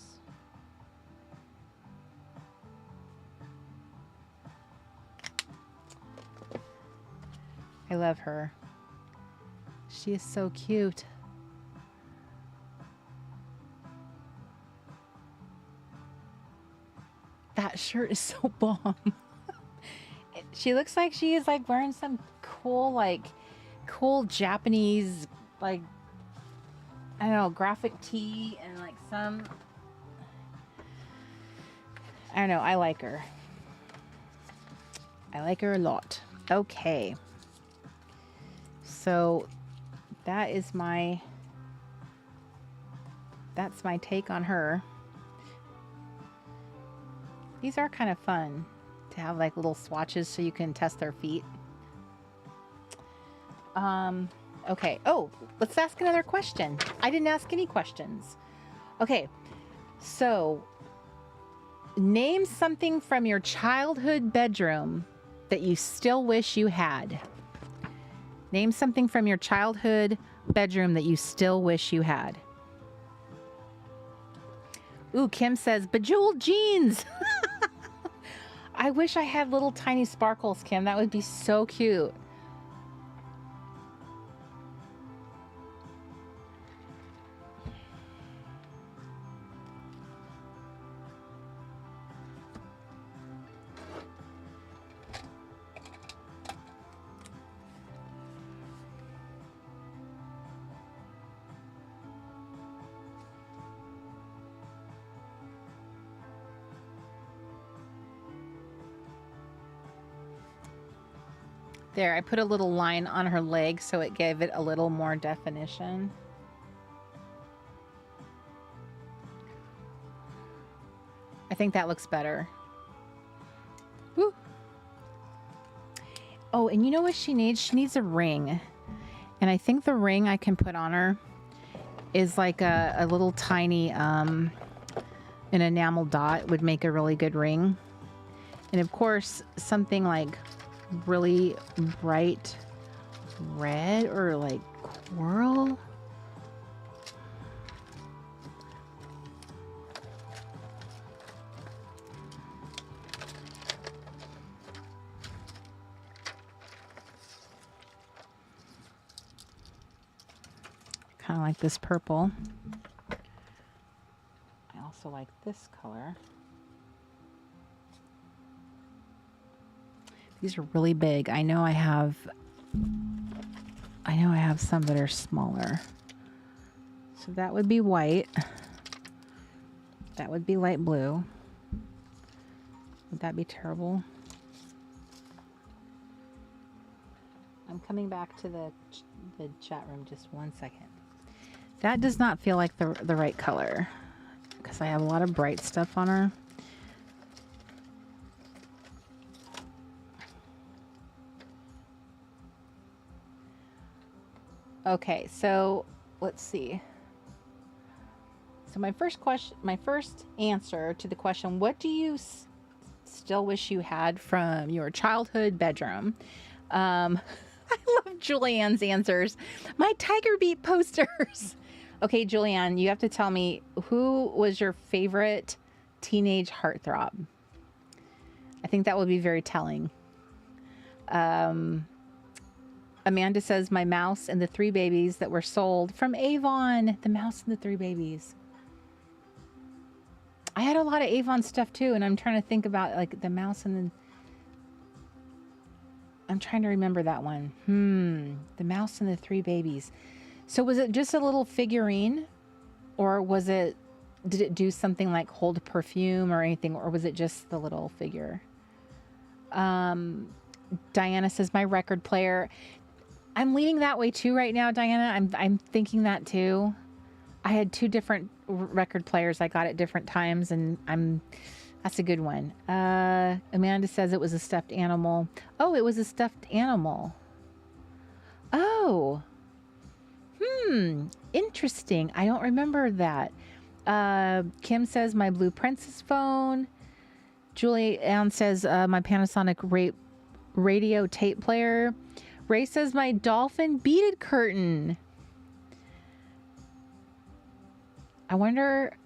I love her. She is so cute. That shirt is so bomb. She looks like she is like wearing some cool Japanese, like, I don't know, graphic tee and like some, I don't know, I like her. I like her a lot. Okay. So that is that's my take on her. These are kind of fun to have, like little swatches so you can test their feet. Okay. Oh, let's ask another question. I didn't ask any questions. Okay. So, name something from your childhood bedroom that you still wish you had. Name something from your childhood bedroom that you still wish you had. Ooh, Kim says, bejeweled jeans. I wish I had little tiny sparkles, Kim. That would be so cute. There, I put a little line on her leg so it gave it a little more definition. I think that looks better. Woo. Oh, and you know what she needs? She needs a ring. And I think the ring I can put on her is like a little tiny an enamel dot would make a really good ring. And of course, something like really bright red or like coral. Kind of like this purple. I also like this color. These are really big. I know I have some that are smaller. So that would be white. That would be light blue. Would that be terrible? I'm coming back to the chat room just 1 second. That does not feel like the right color because I have a lot of bright stuff on her. Okay, so let's see. So my first answer to the question, what do you still wish you had from your childhood bedroom? I love Julianne's answers. My Tiger Beat posters. Okay, Julianne, you have to tell me, who was your favorite teenage heartthrob? I think that would be very telling. Amanda says, my mouse and the 3 babies that were sold from Avon. The mouse and the 3 babies. I had a lot of Avon stuff too, and I'm trying to think about like the mouse and the... I'm trying to remember that one. The mouse and the 3 babies. So was it just a little figurine? Or did it do something like hold perfume or anything? Or was it just the little figure? Diana says, my record player. I'm leaning that way too right now, Diana. I'm thinking that too. I had 2 different record players I got at different times, and that's a good one. Amanda says it was a stuffed animal. Oh, it was a stuffed animal. Oh. Interesting. I don't remember that. Kim says my Blue Princess phone. Julie Ann says my Panasonic radio tape player. Ray says my dolphin beaded curtain. I wonder,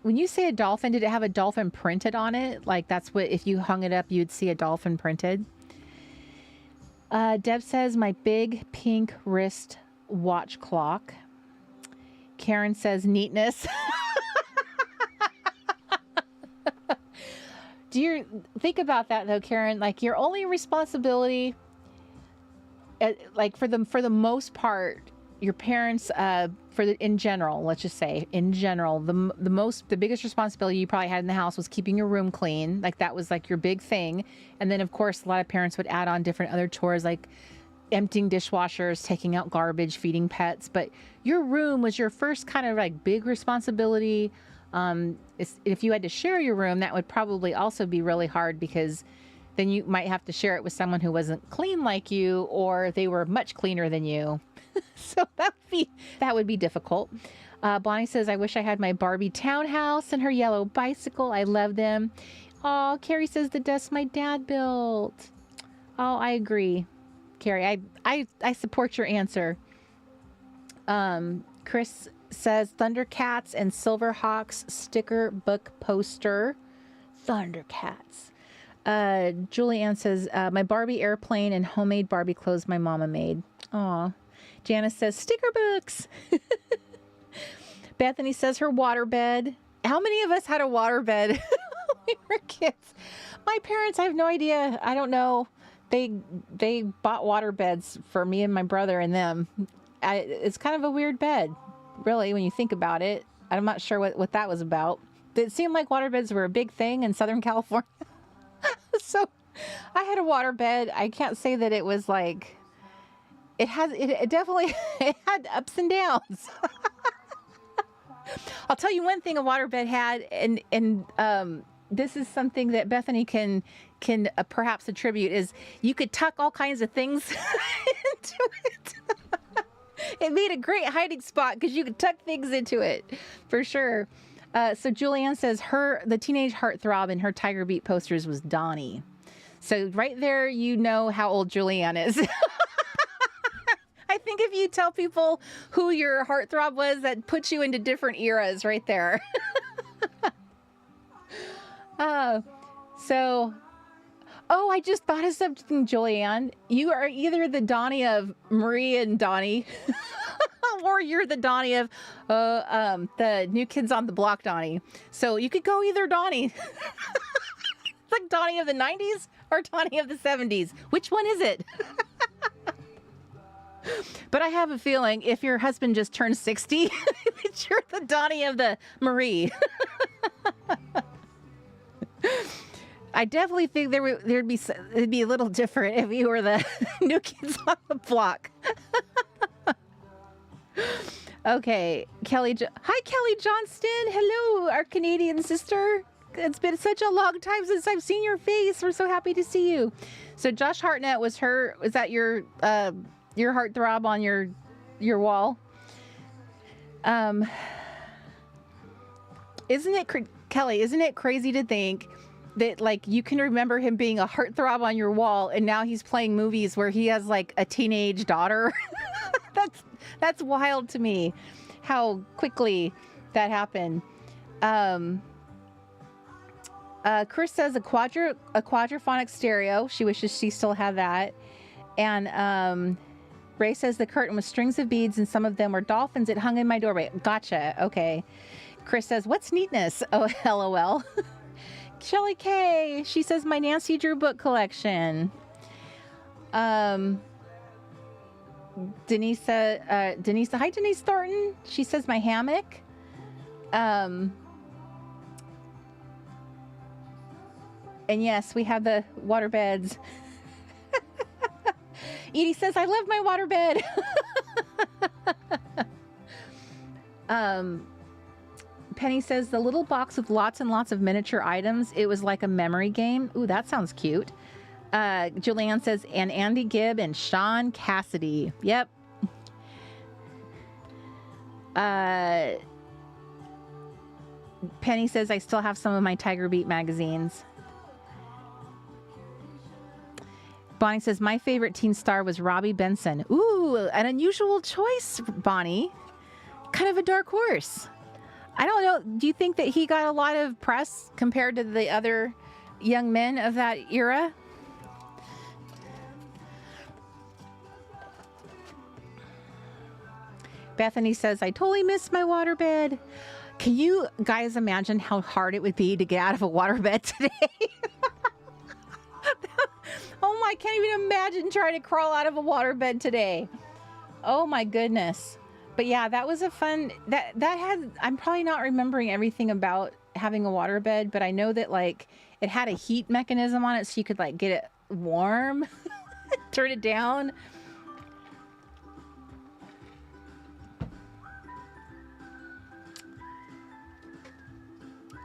when you say a dolphin, did it have a dolphin printed on it? Like that's what, if you hung it up, you'd see a dolphin printed. Deb says my big pink wrist watch clock. Karen says neatness. Do you think about that though, Karen? Like your only responsibility, like for the most part, your parents, in general, let's just say in general, the biggest responsibility you probably had in the house was keeping your room clean. Like that was like your big thing. And then of course, a lot of parents would add on different other chores like emptying dishwashers, taking out garbage, feeding pets. But your room was your first kind of like big responsibility. If you had to share your room, that would probably also be really hard because then you might have to share it with someone who wasn't clean like you, or they were much cleaner than you. So that would be difficult. Bonnie says, I wish I had my Barbie townhouse and her yellow bicycle. I love them. Oh, Carrie says, the desk my dad built. Oh, I agree. Carrie, I support your answer. Chris says Thundercats and Silverhawks sticker book poster. Thundercats. Julianne says, my Barbie airplane and homemade Barbie clothes my mama made. Aw. Janice says, sticker books. Bethany says her waterbed. How many of us had a waterbed when we were kids? My parents, I have no idea. I don't know. They bought waterbeds for me and my brother and them. It's kind of a weird bed, really, when you think about it. I'm not sure what that was about. It seemed like waterbeds were a big thing in Southern California. So I had a waterbed. I can't say that it was like, it definitely, it had ups and downs. I'll tell you one thing a waterbed had, and this is something that Bethany can perhaps attribute, is you could tuck all kinds of things into it. It made a great hiding spot because you could tuck things into it, for sure. So Julianne says the teenage heartthrob in her Tiger Beat posters was Donnie. So right there, you know how old Julianne is. I think if you tell people who your heartthrob was, that puts you into different eras right there. I just thought of something, Julianne. You are either the Donnie of Marie and Donnie, or you're the Donnie of the New Kids on the Block Donnie. So you could go either Donnie. It's like Donnie of the 90s or Donnie of the 70s. Which one is it? But I have a feeling if your husband just turned 60, that you're the Donnie of the Marie. I definitely think it'd be a little different if you were the New Kids on the Block. Okay, hi Kelly Johnston. Hello, our Canadian sister. It's been such a long time since I've seen your face. We're so happy to see you. So Josh Hartnett was that your heartthrob on your wall? Kelly, isn't it crazy to think that like you can remember him being a heartthrob on your wall, and now he's playing movies where he has like a teenage daughter? That's wild to me, how quickly that happened. Chris says a quadraphonic stereo. She wishes she still had that. And Ray says the curtain with strings of beads, and some of them were dolphins. It hung in my doorway. Gotcha. Okay. Chris says, what's neatness? Oh, LOL. Shelly K. She says my Nancy Drew book collection. Denise, hi Denise Thornton. She says my hammock. And yes, we have the water beds. Edie says I love my waterbed. Penny says the little box with lots and lots of miniature items. It was like a memory game. Ooh, that sounds cute. Julianne says, and Andy Gibb and Sean Cassidy. Yep. Penny says, I still have some of my Tiger Beat magazines. Bonnie says, my favorite teen star was Robbie Benson. Ooh, an unusual choice, Bonnie. Kind of a dark horse. I don't know. Do you think that he got a lot of press compared to the other young men of that era? Bethany says, I totally missed my waterbed. Can you guys imagine how hard it would be to get out of a waterbed today? Oh my, I can't even imagine trying to crawl out of a waterbed today. Oh my goodness. But yeah, that was a fun, I'm probably not remembering everything about having a waterbed, but I know that like it had a heat mechanism on it so you could like get it warm, turn it down.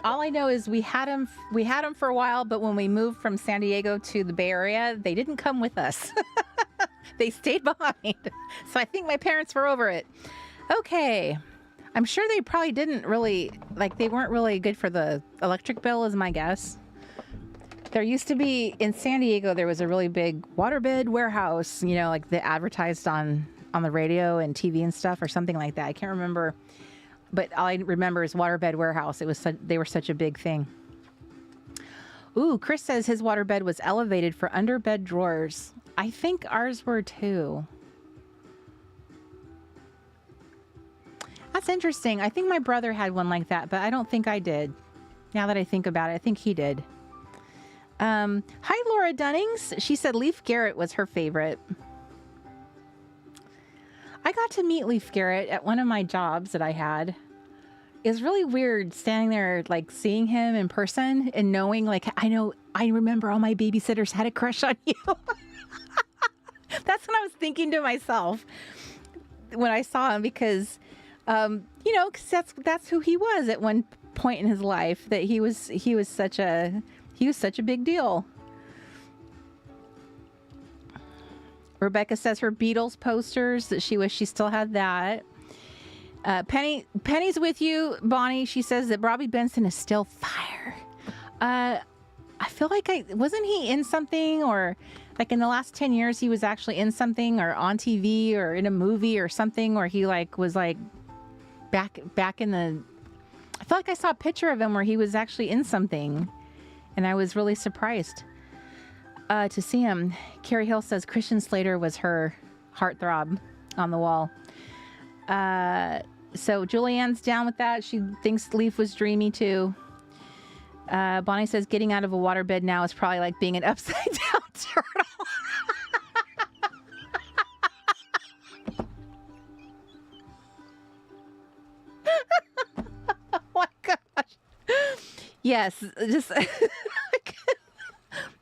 All I know is we had them for a while, but when we moved from San Diego to the Bay Area, they didn't come with us. They stayed behind. So I think my parents were over it. Okay. I'm sure they probably didn't really, like, they weren't really good for the electric bill is my guess. There used to be, in San Diego, there was a really big waterbed warehouse, you know, like they advertised on the radio and TV and stuff or something like that. I can't remember, but all I remember is waterbed warehouse. It was they were such a big thing. Ooh, Chris says his waterbed was elevated for under bed drawers. I think ours were too. That's interesting. I think my brother had one like that, but I don't think I did. Now that I think about it, I think he did. Hi, Laura Dunnings. She said Leif Garrett was her favorite. I got to meet Leif Garrett at one of my jobs that I had. It was really weird standing there, like seeing him in person and knowing, like, I remember all my babysitters had a crush on you. That's what I was thinking to myself when I saw him because, you know, cause that's who he was at one point in his life, that he was such a big deal. Rebecca says her Beatles posters, that she wished she still had that. Penny's with you, Bonnie. She says that Robbie Benson is still fire. I feel like wasn't he in something, or like in the last 10 years he was actually in something or on TV or in a movie or something, or he was back in the, I feel like I saw a picture of him where he was actually in something, and I was really surprised to see him. Carrie Hill says Christian Slater was her heartthrob on the wall. So Julianne's down with that. She thinks Leaf was dreamy too. Bonnie says getting out of a waterbed now is probably like being an upside down turtle. Oh my gosh. Yes, just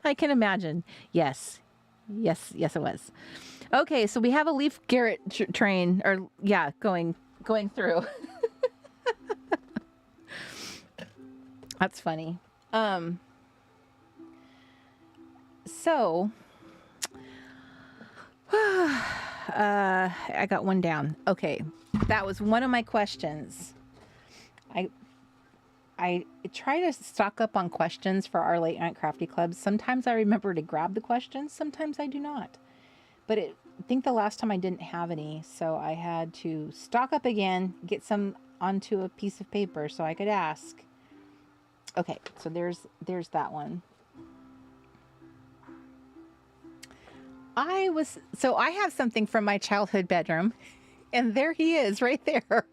I can imagine. Yes, it was. Okay, so we have a Leif Garrett train, or yeah, going through. That's funny. So I got one down. Okay, that was one of my questions. I try to stock up on questions for our Late Night Crafty Club. Sometimes I remember to grab the questions, sometimes I do not. But I think the last time I didn't have any, so I had to stock up again, get some onto a piece of paper so I could ask. Okay, so there's that one. I have something from my childhood bedroom, and there he is right there.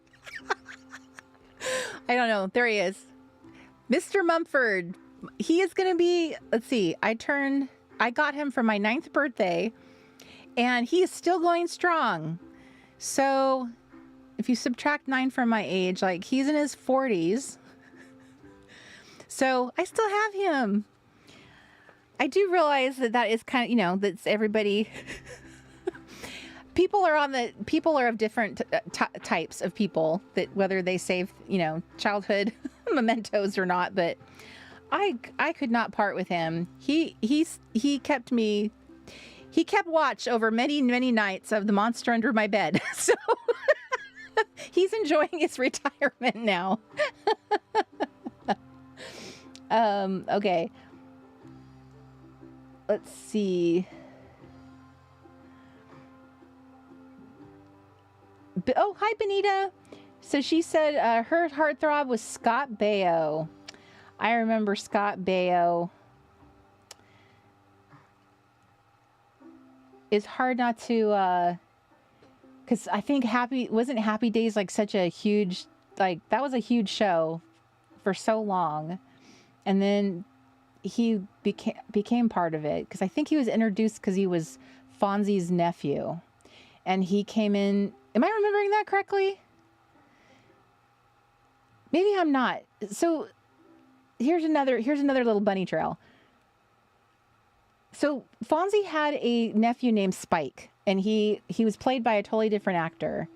I don't know, there he is. Mr. Mumford. He is going to be, let's see, I got him for my 9th birthday, and he is still going strong. So if you subtract 9 from my age, like he's in his 40s. So I still have him. I do realize that is kind of, you know, that's everybody. People are of different types of people, that whether they save, you know, childhood mementos or not, but I could not part with him. He kept watch over many, many nights of the monster under my bed. So he's enjoying his retirement now. Okay. Let's see. Oh, hi, Benita. So she said her heartthrob was Scott Baio. I remember Scott Baio. It's hard not to, because I think wasn't Happy Days like such a huge, like that was a huge show for so long, and then he became part of it because I think he was introduced because he was Fonzie's nephew, and he came in. Am I remembering that correctly? Maybe I'm not. So here's another little bunny trail. So Fonzie had a nephew named Spike, and he was played by a totally different actor,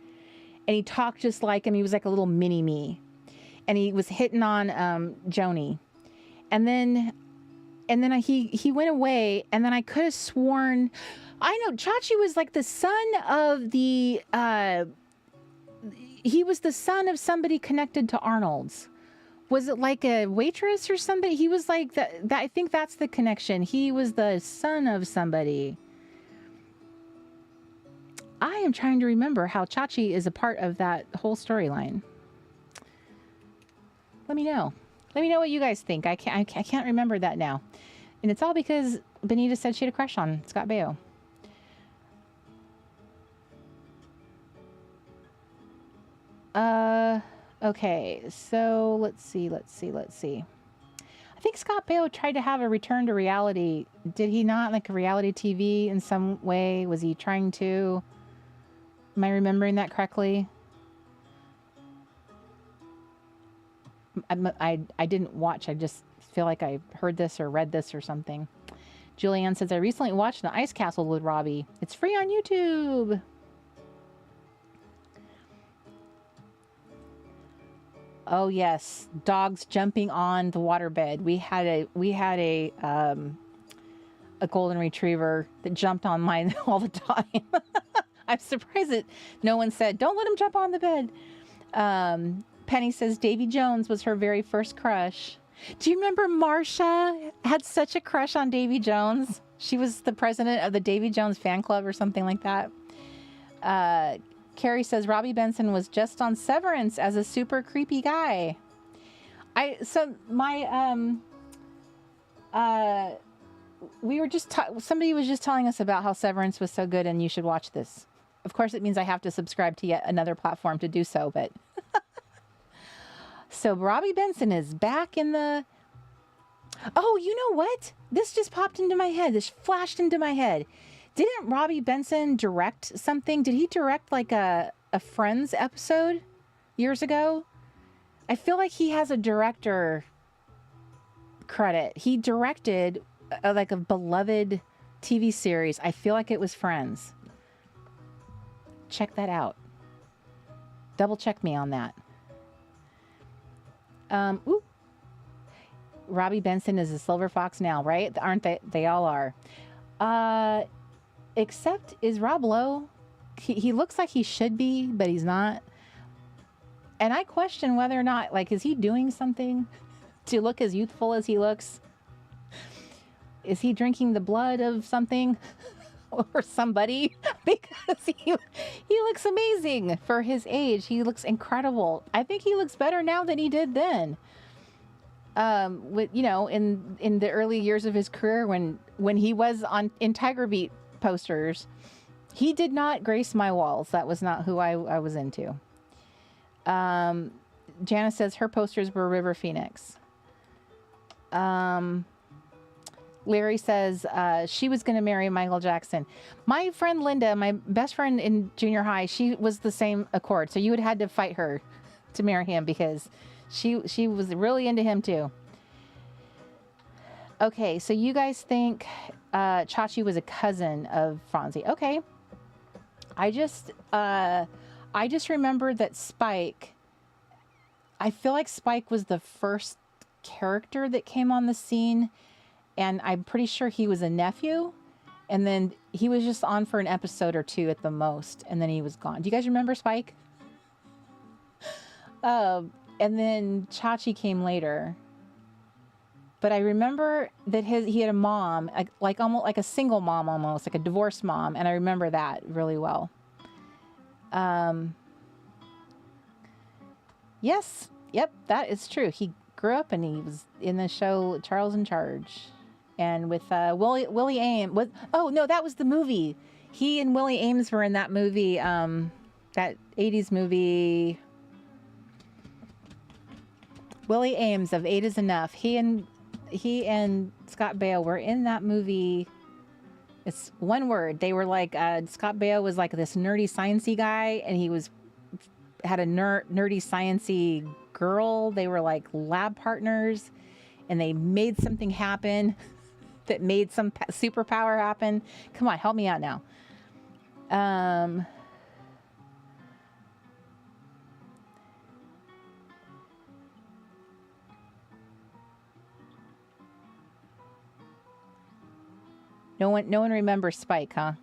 and he talked just like him. He was like a little mini me, and he was hitting on Joni, and then he went away, and then I could have sworn, I know Chachi was like the son of the he was the son of somebody connected to Arnold's. Was it like a waitress or somebody? He was like that. I think that's the connection. He was the son of somebody. I am trying to remember how Chachi is a part of that whole storyline. Let me know. Let me know what you guys think. I can't remember that now. And it's all because Benita said she had a crush on Scott Baio. Okay, so let's see. I think Scott Baio tried to have a return to reality. Did he not? Like a reality TV in some way? Was he trying to? Am I remembering that correctly? I didn't watch. I just feel like I heard this or read this or something. Julianne says, I recently watched The Ice Castle with Robbie. It's free on YouTube. Oh yes, dogs jumping on the waterbed. We had a golden retriever that jumped on mine all the time. I'm surprised that no one said, don't let him jump on the bed. Penny says Davy Jones was her very first crush. Do you remember Marsha had such a crush on Davy Jones? She was the president of the Davy Jones fan club or something like that. Carrie says Robbie Benson was just on Severance as a super creepy guy. Somebody was just telling us about how Severance was so good and you should watch this. Of course, it means I have to subscribe to yet another platform to do so, but so Robbie Benson is back in the... Oh, you know what? This just popped into my head. This flashed into my head. Didn't Robbie Benson direct something? Did he direct like a Friends episode years ago? I feel like he has a director credit. He directed like a beloved TV series. I feel like it was Friends. Check that out. Double check me on that. Ooh. Robbie Benson is a silver fox now, right? Aren't they? They all are. Except, is Rob Lowe? He looks like he should be, but he's not. And I question whether or not, like, is he doing something to look as youthful as he looks? Is he drinking the blood of something or somebody? Because he looks amazing for his age. He looks incredible. I think he looks better now than he did then. With in the early years of his career when he was in Tiger Beat posters, he did not grace my walls. That was not who I was into. Janice says her posters were River Phoenix. Larry says she was going to marry Michael Jackson. My friend Linda, my best friend in junior high, she was the same accord. So you would have had to fight her to marry him because she was really into him too. Okay, so you guys think Chachi was a cousin of Franzi. Okay. I just remember that Spike, I feel like Spike was the first character that came on the scene, and I'm pretty sure he was a nephew, and then he was just on for an episode or two at the most, and then he was gone. Do you guys remember Spike? And then Chachi came later. But I remember that he had a mom, like almost like a single mom, almost like a divorced mom, and I remember that really well. Yes, yep, that is true. He grew up and he was in the show Charles in Charge, and with Willie Ames. Oh no, that was the movie. He and Willie Ames were in that movie, that 80s movie. Willie Ames of 8 is Enough. He and Scott Baio were in that movie. It's one word. They were like, Scott Baio was like this nerdy sciencey guy, and he had a nerdy sciencey girl. They were like lab partners, and they made something happen that made some superpower happen. Come on, help me out now. No one remembers Spike, huh?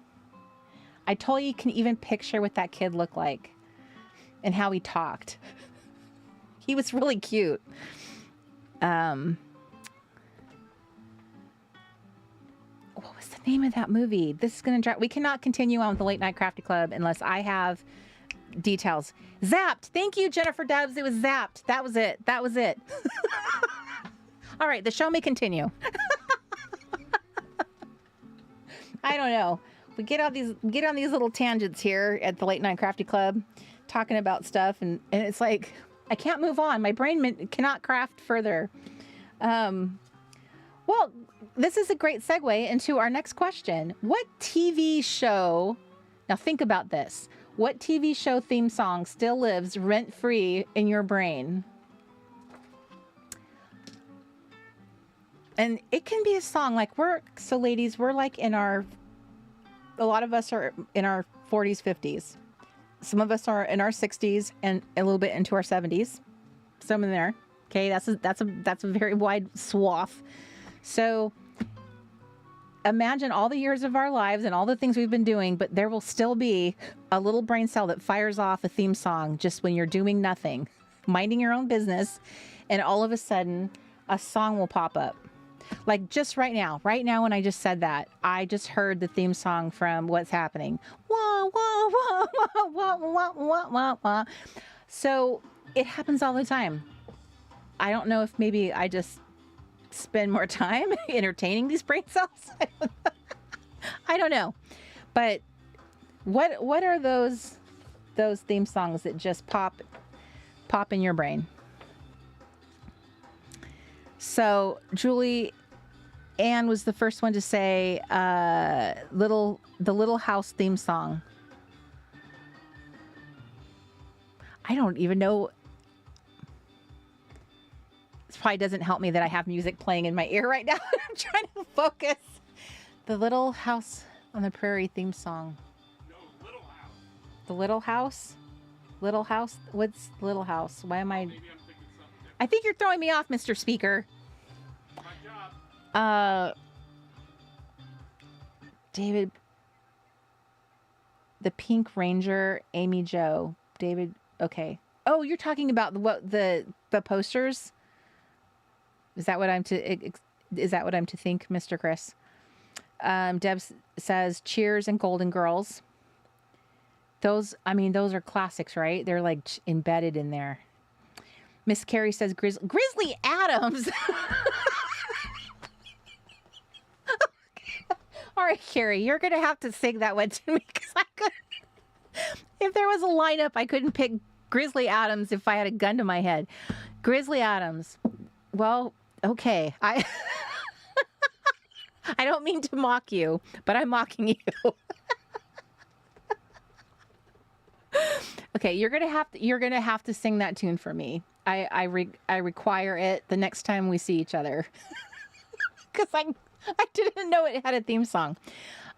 I told you can even picture what that kid looked like. and how he talked. He was really cute. What was the name of that movie? This is going to drive... We cannot continue on with the Late Night Crafty Club unless I have details. Zapped. Thank you, Jennifer Dubs. It was Zapped. That was it. That was it. All right, the show may continue. I don't know. We get on these little tangents here at the Late Night Crafty Club, talking about stuff, and it's like I can't move on. My brain cannot craft further. Well, this is a great segue into our next question. What TV show? Now think about this. What TV show theme song still lives rent-free in your brain? And it can be a song like ladies, we're like a lot of us are in our 40s, 50s. Some of us are in our 60s and a little bit into our 70s. Some in there. Okay, that's a very wide swath. So imagine all the years of our lives and all the things we've been doing, but there will still be a little brain cell that fires off a theme song just when you're doing nothing, minding your own business, and all of a sudden a song will pop up. Like just right now when I just said that, I just heard the theme song from What's Happening. Wah, wah, wah, wah, wah, wah, wah, wah, wah. So it happens all the time. I don't know if maybe I just spend more time entertaining these brain cells. I don't know. But what are those theme songs that just pop in your brain? So Julie Ann was the first one to say the Little House theme song. I don't even know. This probably doesn't help me that I have music playing in my ear right now. I'm trying to focus. The Little House on the Prairie theme song. No, Little House. The Little House? Little House? What's Little House? Why am I... Maybe I'm thinking something I think you're throwing me off, Mr. Speaker. different. My job. David... The Pink Ranger, Amy Jo. David... Okay. Oh, you're talking about the posters? Is that what I'm to think, Mr. Chris? Deb says Cheers and Golden Girls. Those are classics, right? They're like embedded in there. Miss Carrie says Grizzly Adams. All right, Carrie, you're gonna have to sing that one to me because I couldn't. If there was a lineup, I couldn't pick Grizzly Adams if I had a gun to my head. Grizzly Adams. Well, okay. I don't mean to mock you, but I'm mocking you. Okay, you're gonna have to sing that tune for me. I require it the next time we see each other. Because I didn't know it had a theme song.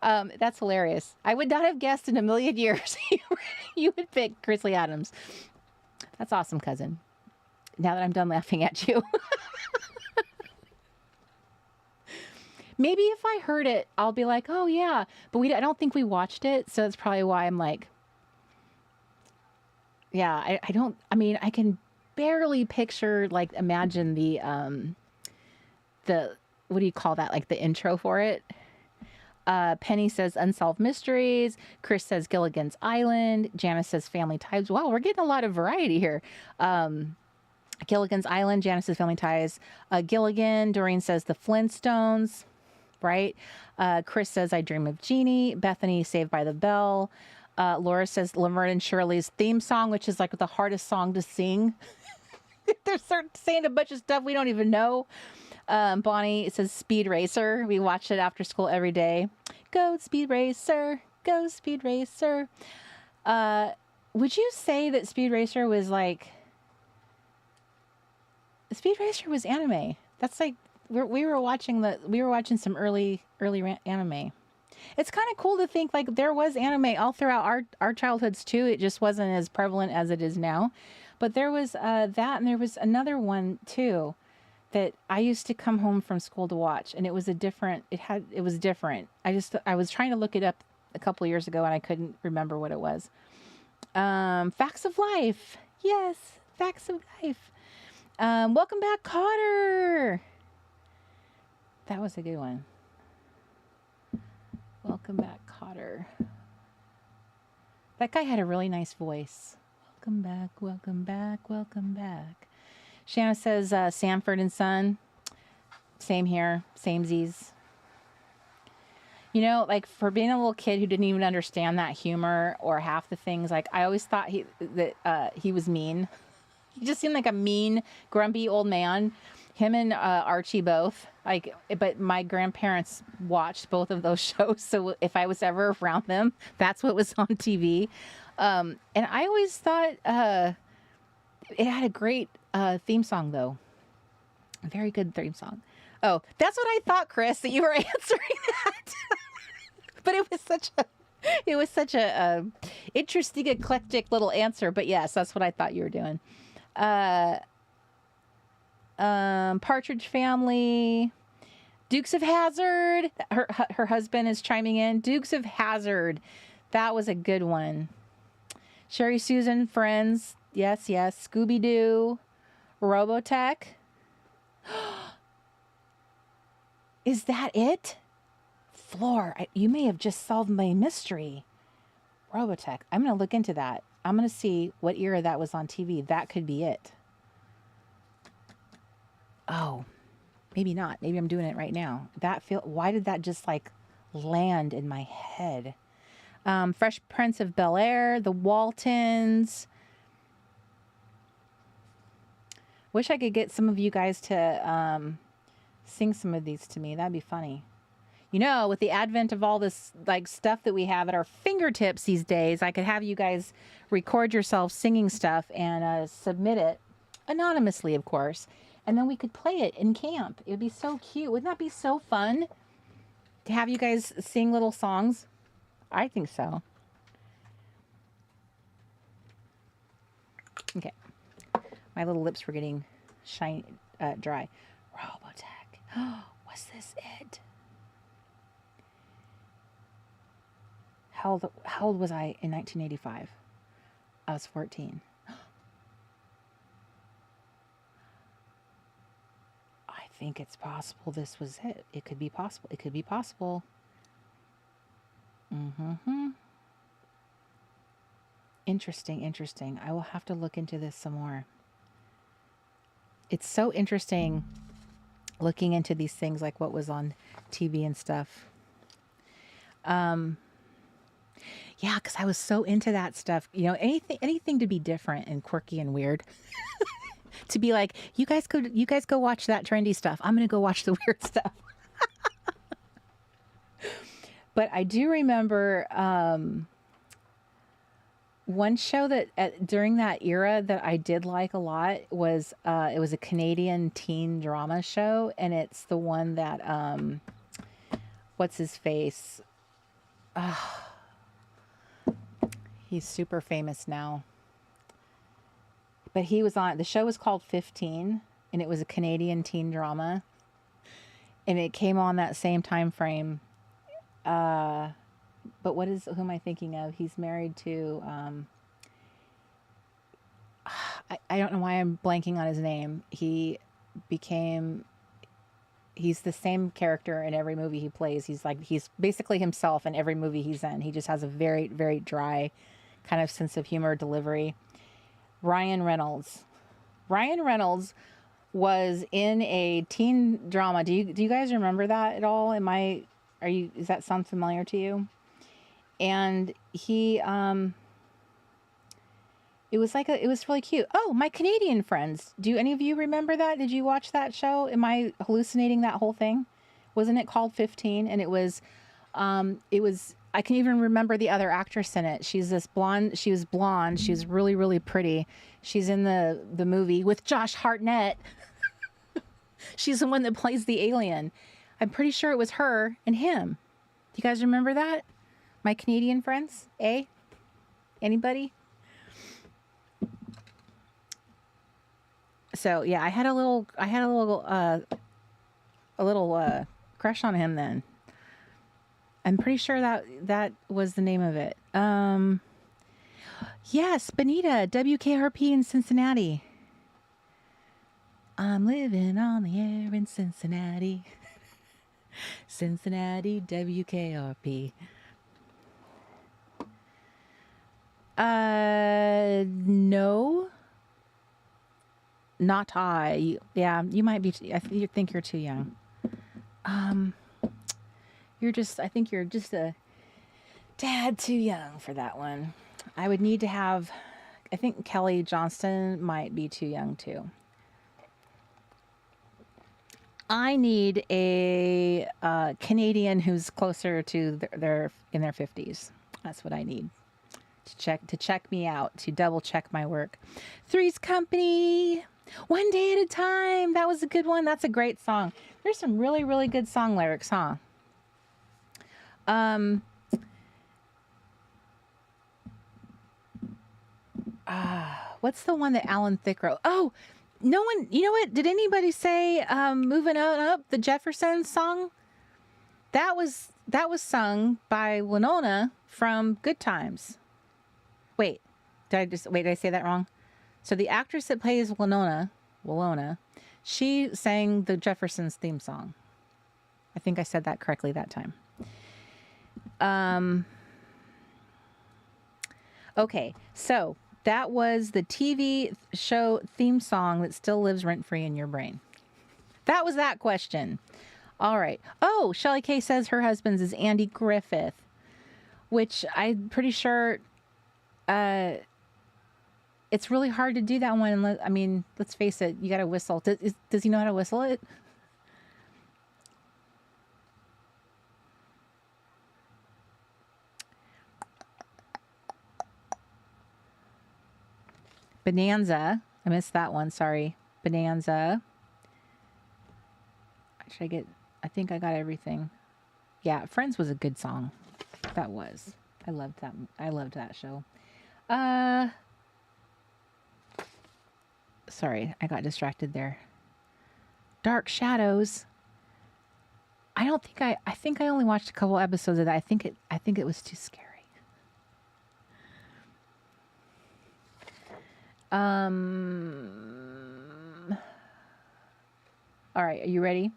That's hilarious. I would not have guessed in a million years you would pick Grizzly Adams. That's awesome, cousin. Now that I'm done laughing at you. Maybe if I heard it, I'll be like, oh yeah. But I don't think we watched it. So that's probably why I'm like, yeah, I can barely picture, like, imagine the, what do you call that? Like the intro for it. Penny says Unsolved Mysteries. Chris says Gilligan's Island. Janice says Family Ties. Wow, we're getting a lot of variety here. Gilligan's Island. Janice says Family Ties. Gilligan. Doreen says The Flintstones. Right? Chris says I Dream of Jeannie. Bethany, Saved by the Bell. Laura says Laverne and Shirley's theme song, which is like the hardest song to sing. They're saying a bunch of stuff we don't even know. Bonnie says Speed Racer. We watched it after school every day. Go Speed Racer. Go Speed Racer. Would you say that Speed Racer was like... Speed Racer was anime. That's like... We were watching some early anime. It's kind of cool to think like there was anime all throughout our childhoods too. It just wasn't as prevalent as it is now. But there was that, and there was another one too that I used to come home from school to watch, and it was different. I was trying to look it up a couple of years ago, and I couldn't remember what it was. Facts of life. Yes, facts of life. Welcome back, Cotter. That was a good one. Welcome back, Cotter. That guy had a really nice voice. Welcome back, welcome back, welcome back. Shanna says Sanford and Son. Same here, samesies. You know, like for being a little kid who didn't even understand that humor or half the things, like I always thought he was mean. He just seemed like a mean, grumpy old man. Him and Archie both. Like, but my grandparents watched both of those shows, so if I was ever around them, that's what was on TV. And I always thought it had a great theme song, though. A very good theme song. Oh, that's what I thought, Chris, that you were answering that. But it was such a interesting, eclectic little answer. But yes, that's what I thought you were doing. Partridge Family, Dukes of Hazzard. Her husband is chiming in. Dukes of Hazzard, that was a good one. Sherry Susan, Friends. Yes, yes. Scooby Doo, Robotech. Is that it? Floor, you may have just solved my mystery. Robotech. I'm going to look into that. I'm going to see what era that was on TV. That could be it. Oh, maybe not. Maybe I'm doing it right now. Why did that just like land in my head? Fresh Prince of Bel-Air, The Waltons. Wish I could get some of you guys to sing some of these to me. That'd be funny. You know, with the advent of all this like stuff that we have at our fingertips these days, I could have you guys record yourself singing stuff and submit it anonymously, of course. And then we could play it in camp. It would be so cute. Wouldn't that be so fun to have you guys sing little songs? I think so. Okay. My little lips were getting dry. Robotech. Was this it? How old was I in 1985? I was 14. I think it's possible this was it. It could be possible. It could be possible. Interesting, interesting. I will have to look into this some more. It's so interesting looking into these things, like what was on TV and stuff. Yeah, because I was so into that stuff. You know, anything to be different and quirky and weird. To be like, you guys go watch that trendy stuff. I'm gonna go watch the weird stuff. But I do remember one show that during that era that I did like a lot was it was a Canadian teen drama show, and it's the one that what's his face? He's super famous now. But he was on, the show was called 15, and it was a Canadian teen drama. And it came on that same time frame. But who am I thinking of? He's married to, I don't know why I'm blanking on his name. He's the same character in every movie he plays. He's basically himself in every movie he's in. He just has a very, very dry kind of sense of humor delivery. Ryan Reynolds. Ryan Reynolds was in a teen drama. Do you guys remember that at all? Does that sound familiar to you? And he, it was really cute. Oh, My Canadian Friends. Do any of you remember that? Did you watch that show? Am I hallucinating that whole thing? Wasn't it called 15? And it was, I can even remember the other actress in it. She's this blonde. She was blonde. She was really, really pretty. She's in the movie with Josh Hartnett. She's the one that plays the alien. I'm pretty sure it was her and him. Do you guys remember that? My Canadian Friends? Anybody? So yeah, I had a little crush on him then. I'm pretty sure that was the name of it. Yes, Benita, WKRP in Cincinnati. I'm living on the air in Cincinnati. Cincinnati, WKRP. No, not I. Yeah, you might be. You think you're too young. I think you're just a tad too young for that one. I would need to have, I think Kelly Johnston might be too young too. I need a Canadian who's closer to their in their 50s. That's what I need to check me out, to double check my work. Three's Company, One Day at a Time. That was a good one. That's a great song. There's some really, really good song lyrics, huh? What's the one that Alan Thicke wrote? Oh, no one, you know what? Did anybody say Moving On Up, the Jeffersons song? That was sung by Winona from Good Times. Wait, did I say that wrong? So the actress that plays Winona, she sang the Jeffersons theme song. I think I said that correctly that time. Okay, so that was the TV show theme song that still lives rent-free in your brain. That was that question. All right. Oh, Shelley Kay says her husband's is Andy Griffith, which I'm pretty sure it's really hard to do that one. I mean, let's face it, you got to whistle. Does he know how to whistle it? Bonanza. I missed that one. Sorry. Bonanza. I think I got everything. Yeah, Friends was a good song. That was. I loved that. I loved that show. Sorry, I got distracted there. Dark Shadows. I think I only watched a couple episodes of that. I think it was too scary. All right, are you ready?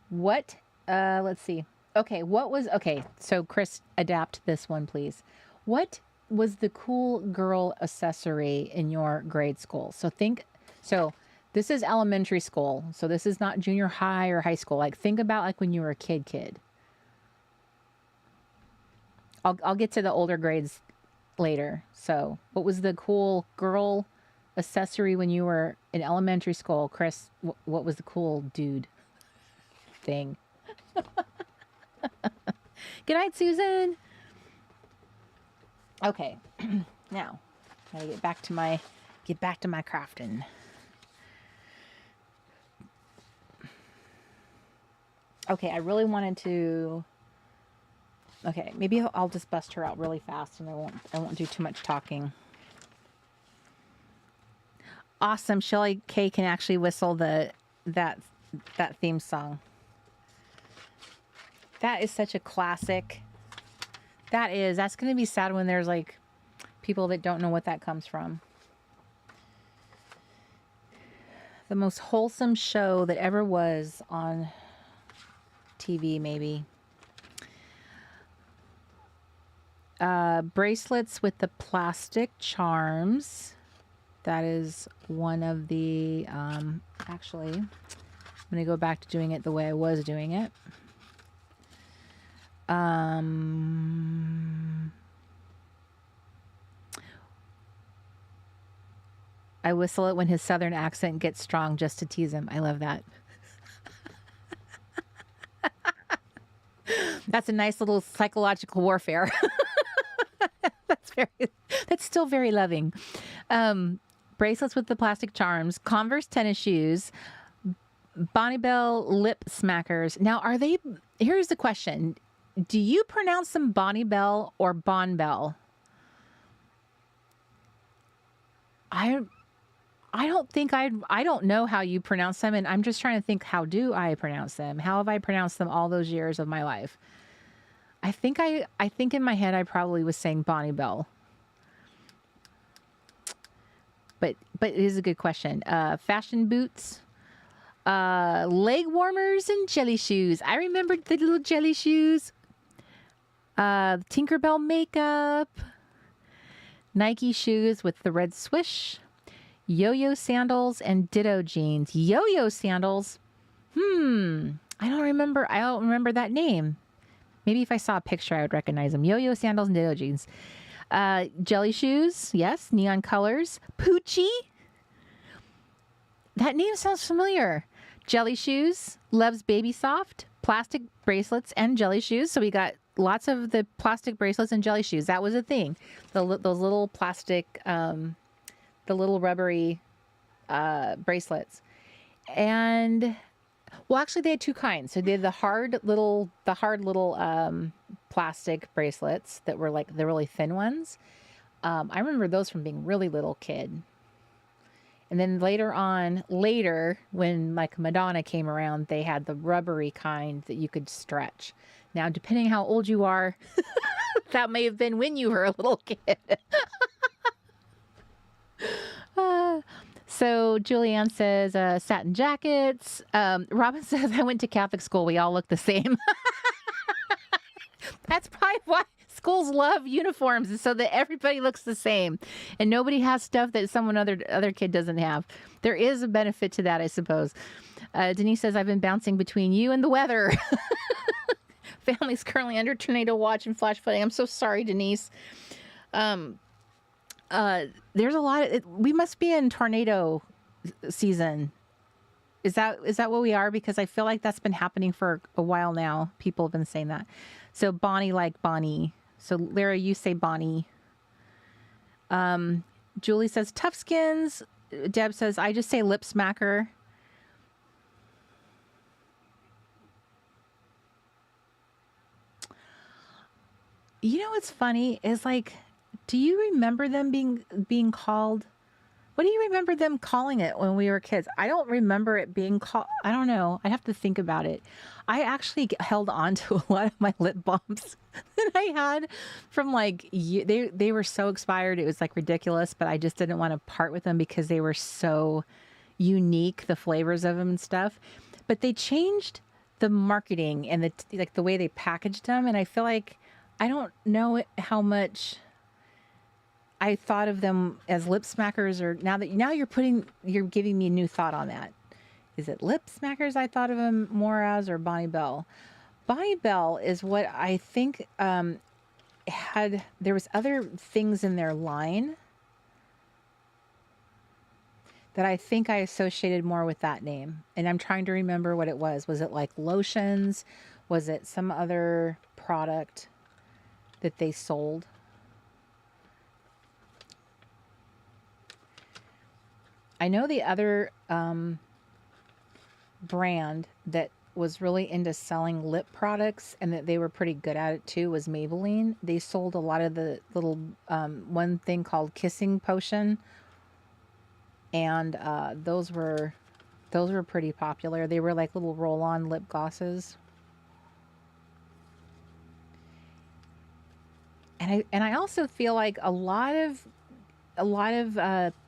What? Let's see. Okay, so Chris, adapt this one, please. What was the cool girl accessory in your grade school? So this is elementary school. So this is not junior high or high school. Like, think about like when you were a kid. I'll get to the older grades later. So what was the cool girl accessory when you were in elementary school? Chris, what was the cool dude thing? Good night, Susan. Okay. Now, gotta get back to my crafting. Okay, I really wanted to. Okay, maybe I'll just bust her out really fast, and I won't do too much talking. Awesome, Shelley Kay can actually whistle that theme song. That is such a classic. That's going to be sad when there's like people that don't know what that comes from. The most wholesome show that ever was on TV, maybe. Bracelets with the plastic charms. That is one of the, actually, I'm going to go back to doing it the way I was doing it. I whistle it when his southern accent gets strong just to tease him. I love that. That's a nice little psychological warfare. That's still very loving. Bracelets with the plastic charms, Converse tennis shoes, Bonnie Bell lip smackers. Now, here's the question. Do you pronounce them Bonnie Bell or Bon Bell? I don't know how you pronounce them, and I'm just trying to think, how do I pronounce them? How have I pronounced them all those years of my life? I think in my head I probably was saying Bonnie Bell. But it is a good question. Fashion boots, leg warmers, and jelly shoes. I remembered the little jelly shoes. Tinkerbell makeup, Nike shoes with the red swish, yo-yo sandals, and ditto jeans. Yo-yo sandals. I don't remember that name. Maybe if I saw a picture, I would recognize them. Yo-yo sandals and ditto jeans. Jelly shoes, yes. Neon colors. Poochie. That name sounds familiar. Jelly shoes. Loves Baby Soft. Plastic bracelets and jelly shoes. So we got lots of the plastic bracelets and jelly shoes. That was a thing. Those little plastic, the little rubbery bracelets. And well, actually, they had two kinds. So they had the hard little plastic bracelets that were like the really thin ones. I remember those from being really little kid. And then later when like Madonna came around, they had the rubbery kind that you could stretch. Now, depending how old you are, that may have been when you were a little kid. So Julianne says satin jackets. Robin says, I went to Catholic school. We all look the same. That's probably why schools love uniforms, so that everybody looks the same and nobody has stuff that someone other kid doesn't have. There is a benefit to that, I suppose. Denise says, I've been bouncing between you and the weather. Family's currently under tornado watch and flash flooding. I'm so sorry, Denise. There's a lot of we must be in tornado season. Is that what we are? Because I feel like that's been happening for a while now. People have been saying that. So Bonnie, like Bonnie. So Lara, you say Bonnie. Julie says tough skins. Deb says I just say lip smacker. You know what's funny is like, do you remember them being called? What do you remember them calling it when we were kids? I don't remember it being called. I don't know. I'd have to think about it. I actually held on to a lot of my lip balms that I had from like, they were so expired. It was like ridiculous, but I just didn't want to part with them because they were so unique, the flavors of them and stuff. But they changed the marketing and the way they packaged them. And I feel like, I don't know how much I thought of them as lip smackers, or now you're giving me a new thought on that. Is it lip smackers I thought of them more as, or Bonnie Bell? Bonnie Bell is what I think there was other things in their line that I think I associated more with that name. And I'm trying to remember what it was. Was it like lotions? Was it some other product that they sold? I know the other brand that was really into selling lip products and that they were pretty good at it too was Maybelline. They sold a lot of the little one thing called Kissing Potion, and those were pretty popular. They were like little roll-on lip glosses. And I also feel like a lot of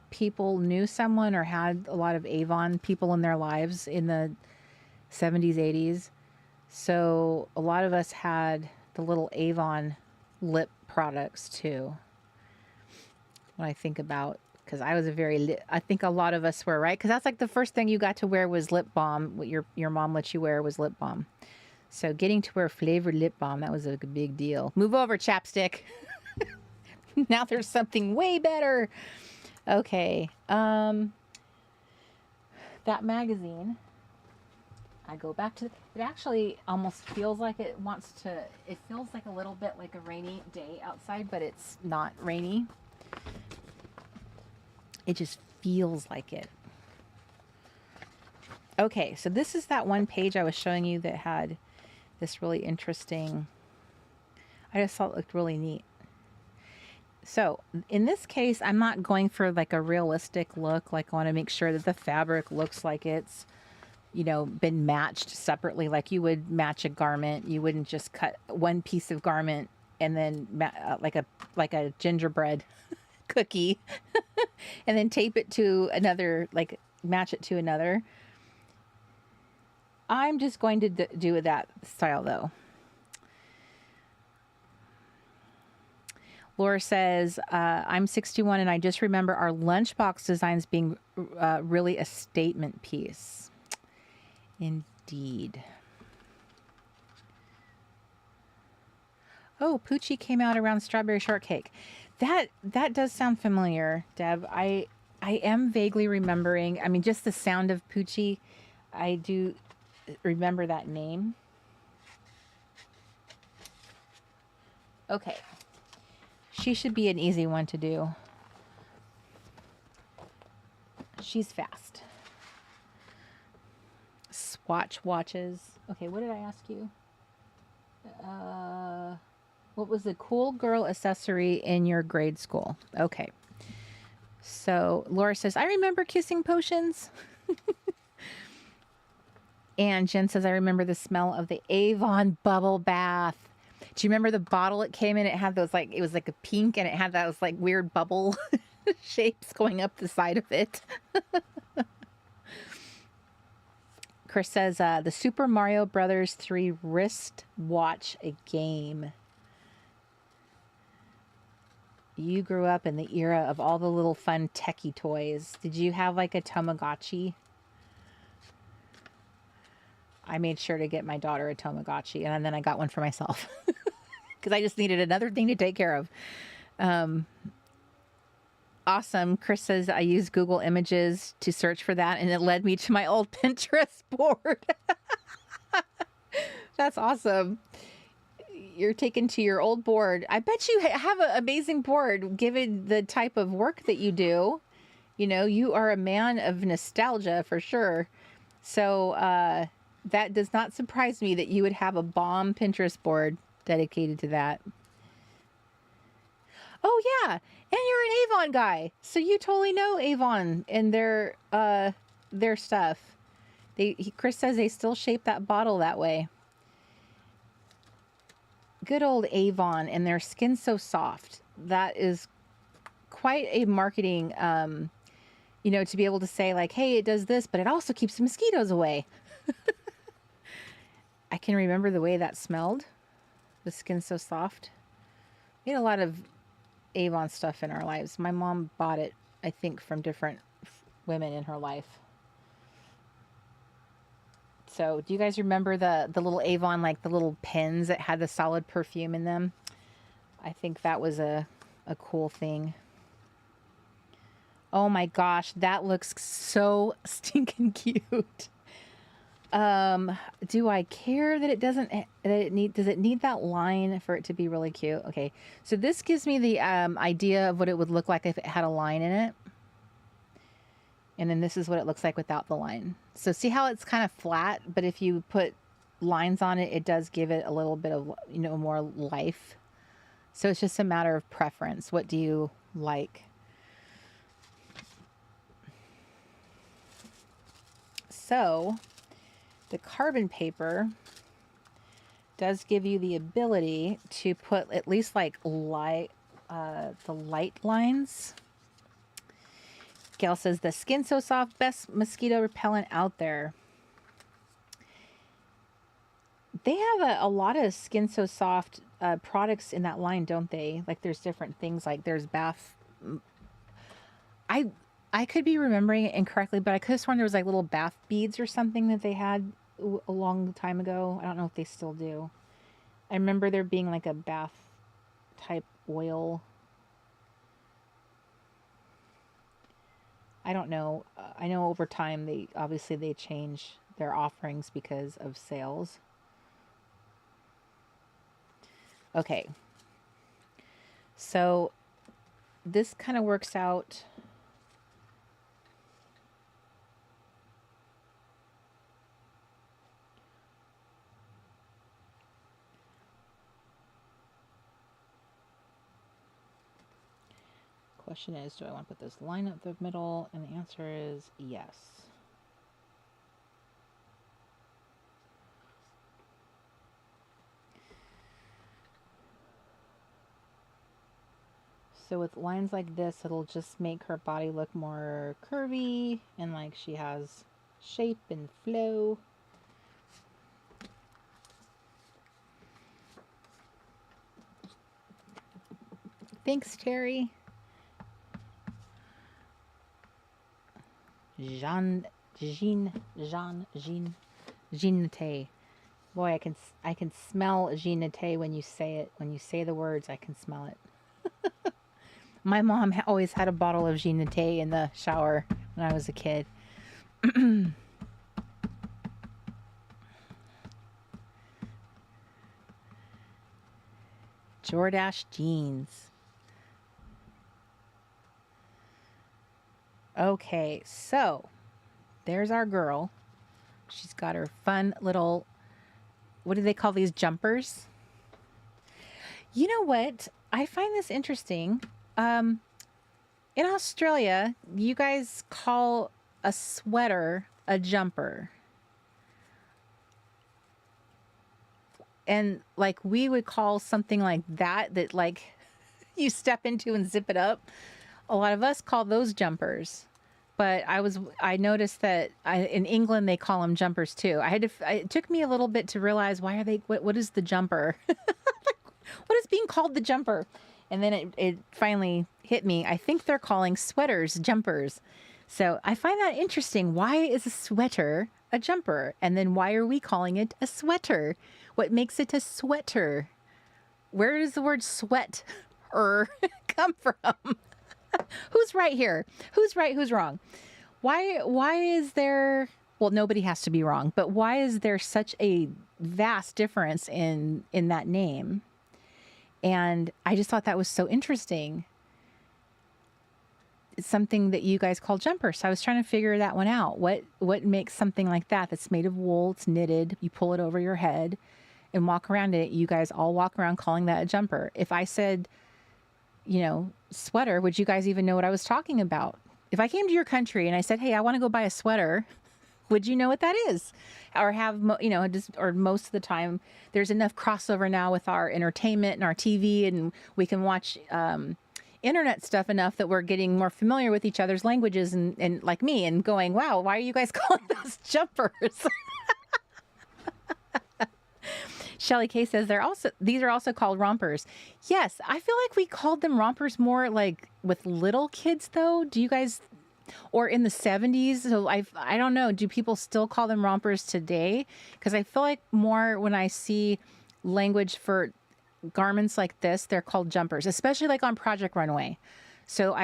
people knew someone or had a lot of Avon people in their lives in the 70s, 80s. So a lot of us had the little Avon lip products too. When I think about, because I was I think a lot of us were, right? Because that's like the first thing you got to wear was lip balm. What your mom let you wear was lip balm. So getting to wear flavored lip balm, that was a big deal. Move over, chapstick. Now there's something way better. Okay. That magazine, I go back to, it actually almost feels like it feels like a little bit like a rainy day outside, but it's not rainy. It just feels like it. Okay, so this is that one page I was showing you that had this really interesting, I just thought it looked really neat. So in this case, I'm not going for like a realistic look. Like I want to make sure that the fabric looks like it's you know, been matched separately. Like you would match a garment. You wouldn't just cut one piece of garment and then like a gingerbread cookie and then tape it to another, like match it to another. I'm just going to do that style though. Laura says, I'm 61 and I just remember our lunchbox designs being really a statement piece. Indeed. Oh, Poochie came out around strawberry shortcake. That does sound familiar, Deb. I am vaguely remembering. I mean, just the sound of Poochie, I do remember that name. Okay. She should be an easy one to do. She's fast. Swatch watches. Okay, what did I ask you? What was the cool girl accessory in your grade school? Okay. So Laura says, I remember kissing potions. And Jen says, I remember the smell of the Avon bubble bath. Do you remember the bottle it came in? It had those like, it was like a pink and it had those like weird bubble shapes going up the side of it. Chris says, the Super Mario Brothers 3 wrist watch a game. You grew up in the era of all the little fun techie toys. Did you have like a Tamagotchi? I made sure to get my daughter a Tamagotchi, and then I got one for myself because I just needed another thing to take care of. Awesome. Chris says I used Google Images to search for that, and it led me to my old Pinterest board. That's awesome. You're taken to your old board. I bet you have an amazing board given the type of work that you do. You know, you are a man of nostalgia for sure. So, that does not surprise me that you would have a bomb Pinterest board dedicated to that. Oh yeah, and you're an Avon guy, so you totally know Avon and their stuff. Chris says they still shape that bottle that way. Good old Avon and their Skin So Soft. That is quite a marketing, you know, to be able to say like, hey, it does this, but it also keeps the mosquitoes away. I can remember the way that smelled. The Skin So Soft. We had a lot of Avon stuff in our lives. My mom bought it, I think, from different women in her life. So, do you guys remember the little Avon, like the little pens that had the solid perfume in them? I think that was a cool thing. Oh my gosh, that looks so stinking cute. Do I care that it doesn't, does it need that line for it to be really cute? Okay. So this gives me the, idea of what it would look like if it had a line in it. And then this is what it looks like without the line. So see how it's kind of flat, but if you put lines on it, it does give it a little bit of, you know, more life. So it's just a matter of preference. What do you like? So the carbon paper does give you the ability to put at least like the light lines. Gail says the Skin So Soft, best mosquito repellent out there. They have a lot of Skin So Soft products in that line, don't they? Like there's different things, like there's bath. I could be remembering it incorrectly, but I could have sworn there was like little bath beads or something that they had a long time ago. I don't know if they still do. I remember there being like a bath type oil. I don't know. I know over time they change their offerings because of sales. Okay. So this kind of works out. Question is, do I want to put this line up the middle? And the answer is yes. So with lines like this, it'll just make her body look more curvy and like she has shape and flow. Thanks, Terry. Jean Nate. Boy, I can smell Jean Nate when you say it. When you say the words, I can smell it. My mom always had a bottle of Jean Nate in the shower when I was a kid. Jordache jeans. Okay, so there's our girl. She's got her fun little, what do they call these, jumpers? You know what? I find this interesting. In Australia, you guys call a sweater a jumper. And like we would call something like that like you step into and zip it up. A lot of us call those jumpers. But I noticed that in England they call them jumpers too. It took me a little bit to realize what is the jumper? What is being called the jumper? And then it finally hit me. I think they're calling sweaters jumpers. So I find that interesting. Why is a sweater a jumper? And then why are we calling it a sweater? What makes it a sweater? Where does the word sweat come from? Who's right here? Who's right? Who's wrong? Why is there, well, nobody has to be wrong, but why is there such a vast difference in that name? And I just thought that was so interesting. It's something that you guys call jumpers. So I was trying to figure that one out. What makes something like that's made of wool, it's knitted, you pull it over your head and walk around it. You guys all walk around calling that a jumper. If I said, sweater, would you guys even know what I was talking about? If I came to your country and I said, hey, I want to go buy a sweater, would you know what that is? Or or most of the time, there's enough crossover now with our entertainment and our TV, and we can watch internet stuff enough that we're getting more familiar with each other's languages and like me and going, wow, why are you guys calling those jumpers? Shelly K says these are also called rompers. Yes, I feel like we called them rompers more like with little kids though. Do you guys, or in the 70s? So I don't know. Do people still call them rompers today? Because I feel like more when I see language for garments like this, they're called jumpers, especially like on Project Runway. So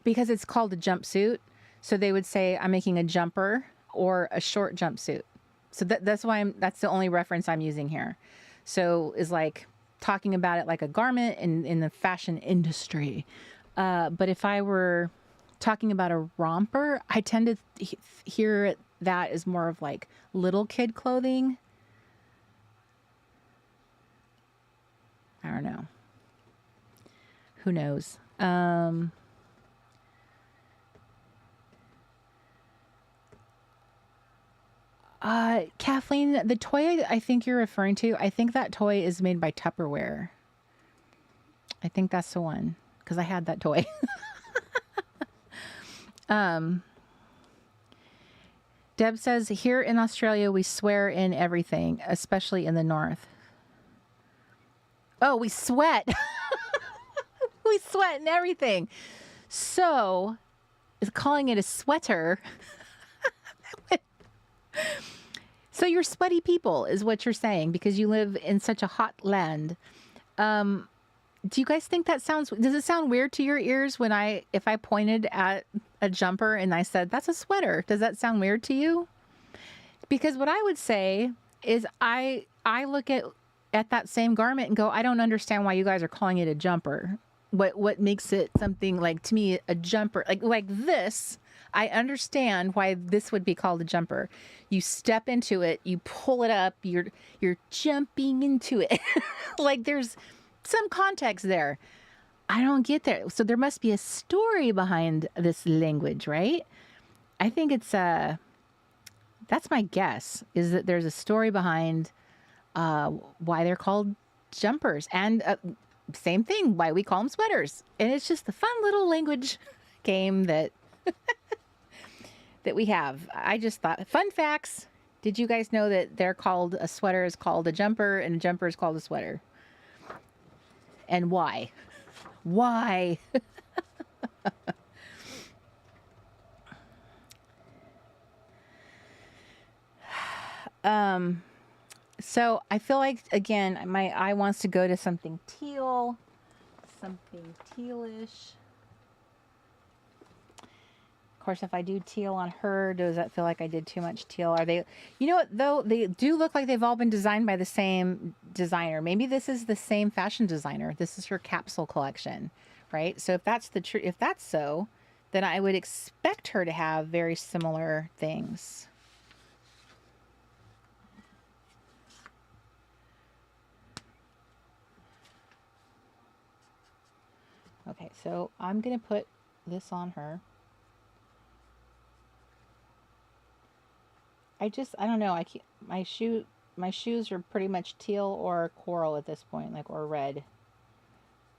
because it's called a jumpsuit. So they would say, I'm making a jumper or a short jumpsuit. So that's why that's the only reference I'm using here. So is like talking about it like a garment in the fashion industry. But if I were talking about a romper, I tend to hear that as more of like little kid clothing. I don't know. Who knows? Kathleen, the toy I think you're referring to, I think that toy is made by Tupperware. I think that's the one, because I had that toy. Deb says, here in Australia, we swear in everything, especially in the north. Oh, we sweat. We sweat in everything. So, is calling it a sweater. So you're sweaty people is what you're saying because you live in such a hot land. Do you guys think does it sound weird to your ears if I pointed at a jumper and I said, that's a sweater? Does that sound weird to you? Because what I would say is I look at that same garment and go, I don't understand why you guys are calling it a jumper. What makes it something like, to me, a jumper, like this. I understand why this would be called a jumper. You step into it, you pull it up, you're jumping into it. Like there's some context there. I don't get there. So there must be a story behind this language, right? I think it's that's my guess, is that there's a story behind why they're called jumpers. And same thing, why we call them sweaters. And it's just a fun little language game that that we have. I just thought, fun facts. Did you guys know that they're called, a sweater is called a jumper and a jumper is called a sweater? And why? Why? So I feel like, again, my eye wants to go to something teal, something tealish. Of course, if I do teal on her, does that feel like I did too much teal? Are they, you know what, though? They do look like they've all been designed by the same designer. Maybe this is the same fashion designer. This is her capsule collection, right? So if that's if that's so, then I would expect her to have very similar things. Okay, so I'm going to put this on her. I don't know. My shoes are pretty much teal or coral at this point, like, or red.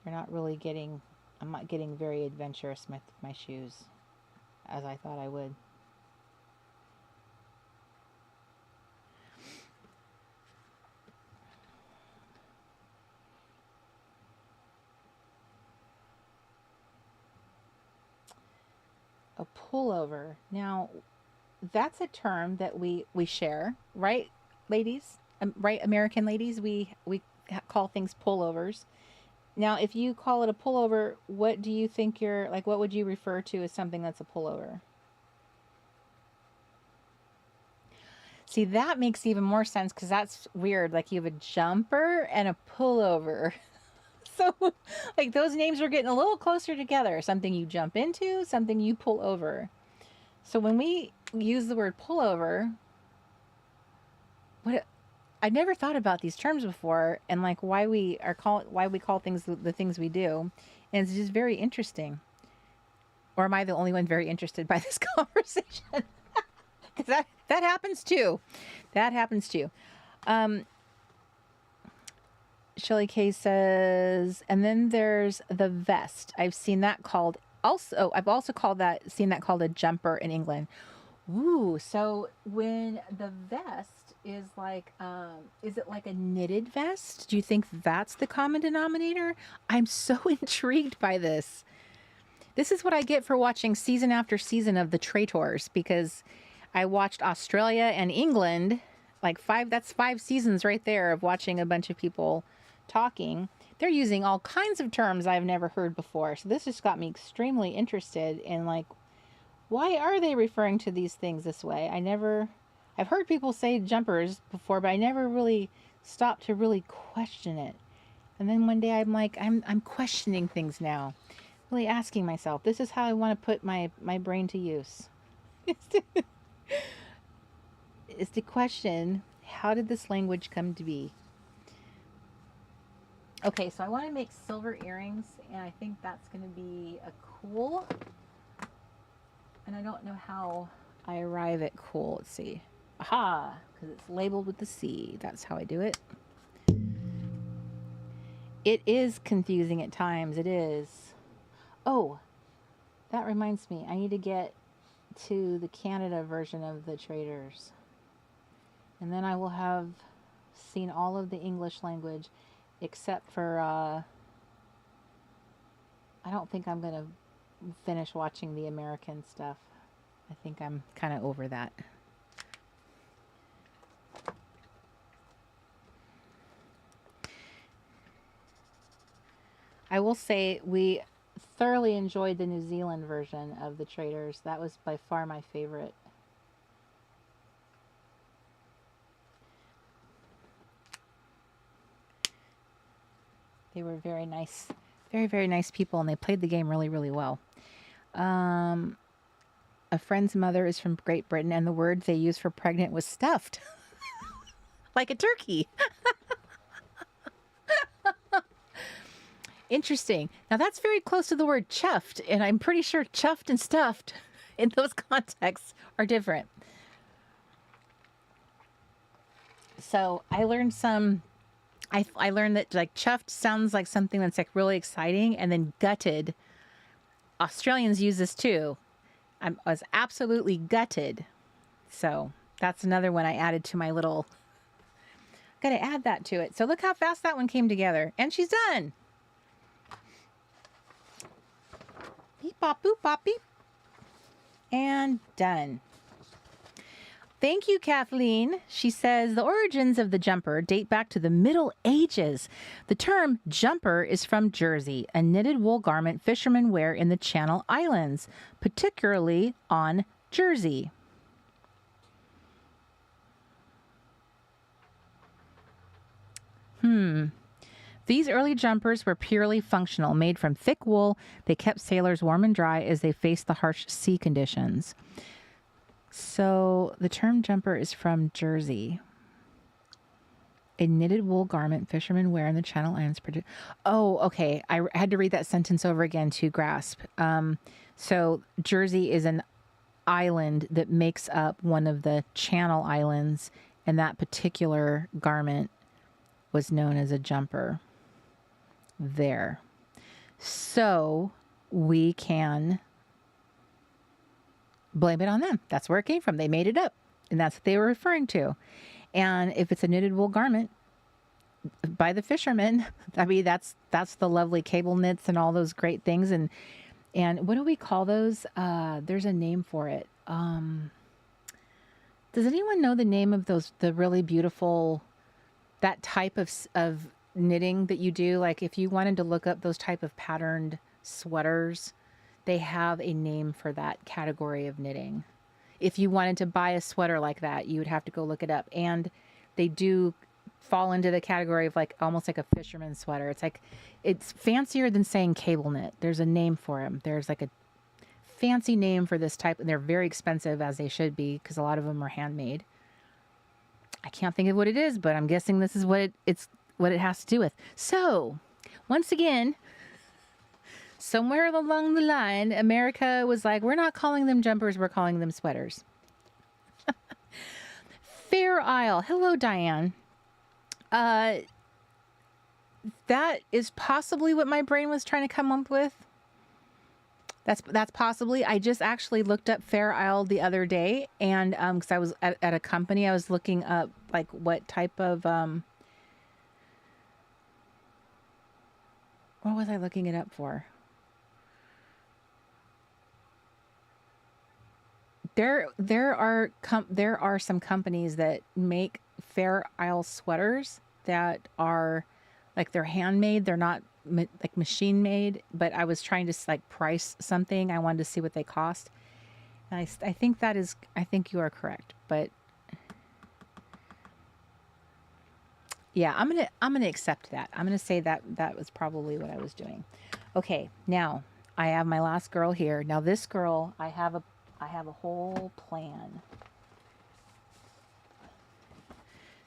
They're not really getting, I'm not getting very adventurous with my shoes as I thought I would. A pullover. Now, that's a term that we share, right, ladies? Right, American ladies, we call things pullovers. Now, if you call it a pullover, what do you think what would you refer to as something that's a pullover? See, that makes even more sense, because that's weird. Like, you have a jumper and a pullover. So, like, those names are getting a little closer together. Something you jump into, something you pull over. So when we use the word pullover, I never thought about these terms before, and like why we call things the things we do, and it's just very interesting. Or am I the only one very interested by this conversation? Because that happens too. That happens too. Shelly K says, and then there's the vest. I've seen that called also. I've also seen that called a jumper in England. Ooh, so when the vest is like, is it like a knitted vest? Do you think that's the common denominator? I'm so intrigued by this. This is what I get for watching season after season of The Traitors, because I watched Australia and England, that's 5 seasons right there of watching a bunch of people talking. They're using all kinds of terms I've never heard before. So this just got me extremely interested in, like, why are they referring to these things this way? I've heard people say jumpers before, but I never really stopped to really question it. And then one day I'm like, I'm questioning things now. Really asking myself, this is how I want to put my brain to use. Is to question, how did this language come to be? Okay, so I want to make silver earrings, and I think that's going to be a cool. And I don't know how I arrive at cool. Let's see. Aha! Because it's labeled with the C. That's how I do it. It is confusing at times. It is. Oh, that reminds me. I need to get to the Canada version of the Traders. And then I will have seen all of the English language, except for, I don't think I'm going to finish watching the American stuff. I think I'm kind of over that. I will say we thoroughly enjoyed the New Zealand version of the Traders. That was by far my favorite. They were very nice, very, very nice people, and they played the game really, really well. A friend's mother is from Great Britain, and the word they used for pregnant was stuffed. Like a turkey. Interesting. Now that's very close to the word chuffed, and I'm pretty sure chuffed and stuffed in those contexts are different. So I learned some I learned that like chuffed sounds like something that's like really exciting, and then gutted. Australians use this too. I was absolutely gutted. So that's another one I added to my little. Got to add that to it. So look how fast that one came together, and she's done. Beep bop boop bop beep, and done. Thank you, Kathleen. She says the origins of the jumper date back to the Middle Ages. The term jumper is from jersey, a knitted wool garment fishermen wear in the Channel Islands, particularly on Jersey. These early jumpers were purely functional, made from thick wool. They kept sailors warm and dry as they faced the harsh sea conditions. So the term jumper is from Jersey. A knitted wool garment fishermen wear in the Channel Islands. Oh, okay. I had to read that sentence over again to grasp. So Jersey is an island that makes up one of the Channel Islands, and that particular garment was known as a jumper there. So we can blame it on them. That's where it came from. They made it up, and that's what they were referring to. And if it's a knitted wool garment by the fishermen, I mean, that's the lovely cable knits and all those great things. And what do we call those? There's a name for it. Does anyone know the name of those, the really beautiful, that type of knitting that you do? Like if you wanted to look up those type of patterned sweaters, they have a name for that category of knitting. If you wanted to buy a sweater like that, you would have to go look it up. And they do fall into the category of like almost like a fisherman's sweater. It's like, it's fancier than saying cable knit. There's a name for them. There's like a fancy name for this type, and they're very expensive, as they should be, because a lot of them are handmade. I can't think of what it is, but I'm guessing this is what what it has to do with. So once again, somewhere along the line, America was like, we're not calling them jumpers, we're calling them sweaters. Fair Isle. Hello, Diane. That is possibly what my brain was trying to come up with. That's possibly. I just actually looked up Fair Isle the other day, and because I was at a company, I was looking up like what type of what was I looking it up for? There are some companies that make Fair Isle sweaters that are like, they're handmade. They're not like machine made, but I was trying to like price something. I wanted to see what they cost. And I think I think you are correct, but yeah, I'm going to accept that. I'm going to say that was probably what I was doing. Okay. Now I have my last girl here. Now this girl, I have a whole plan.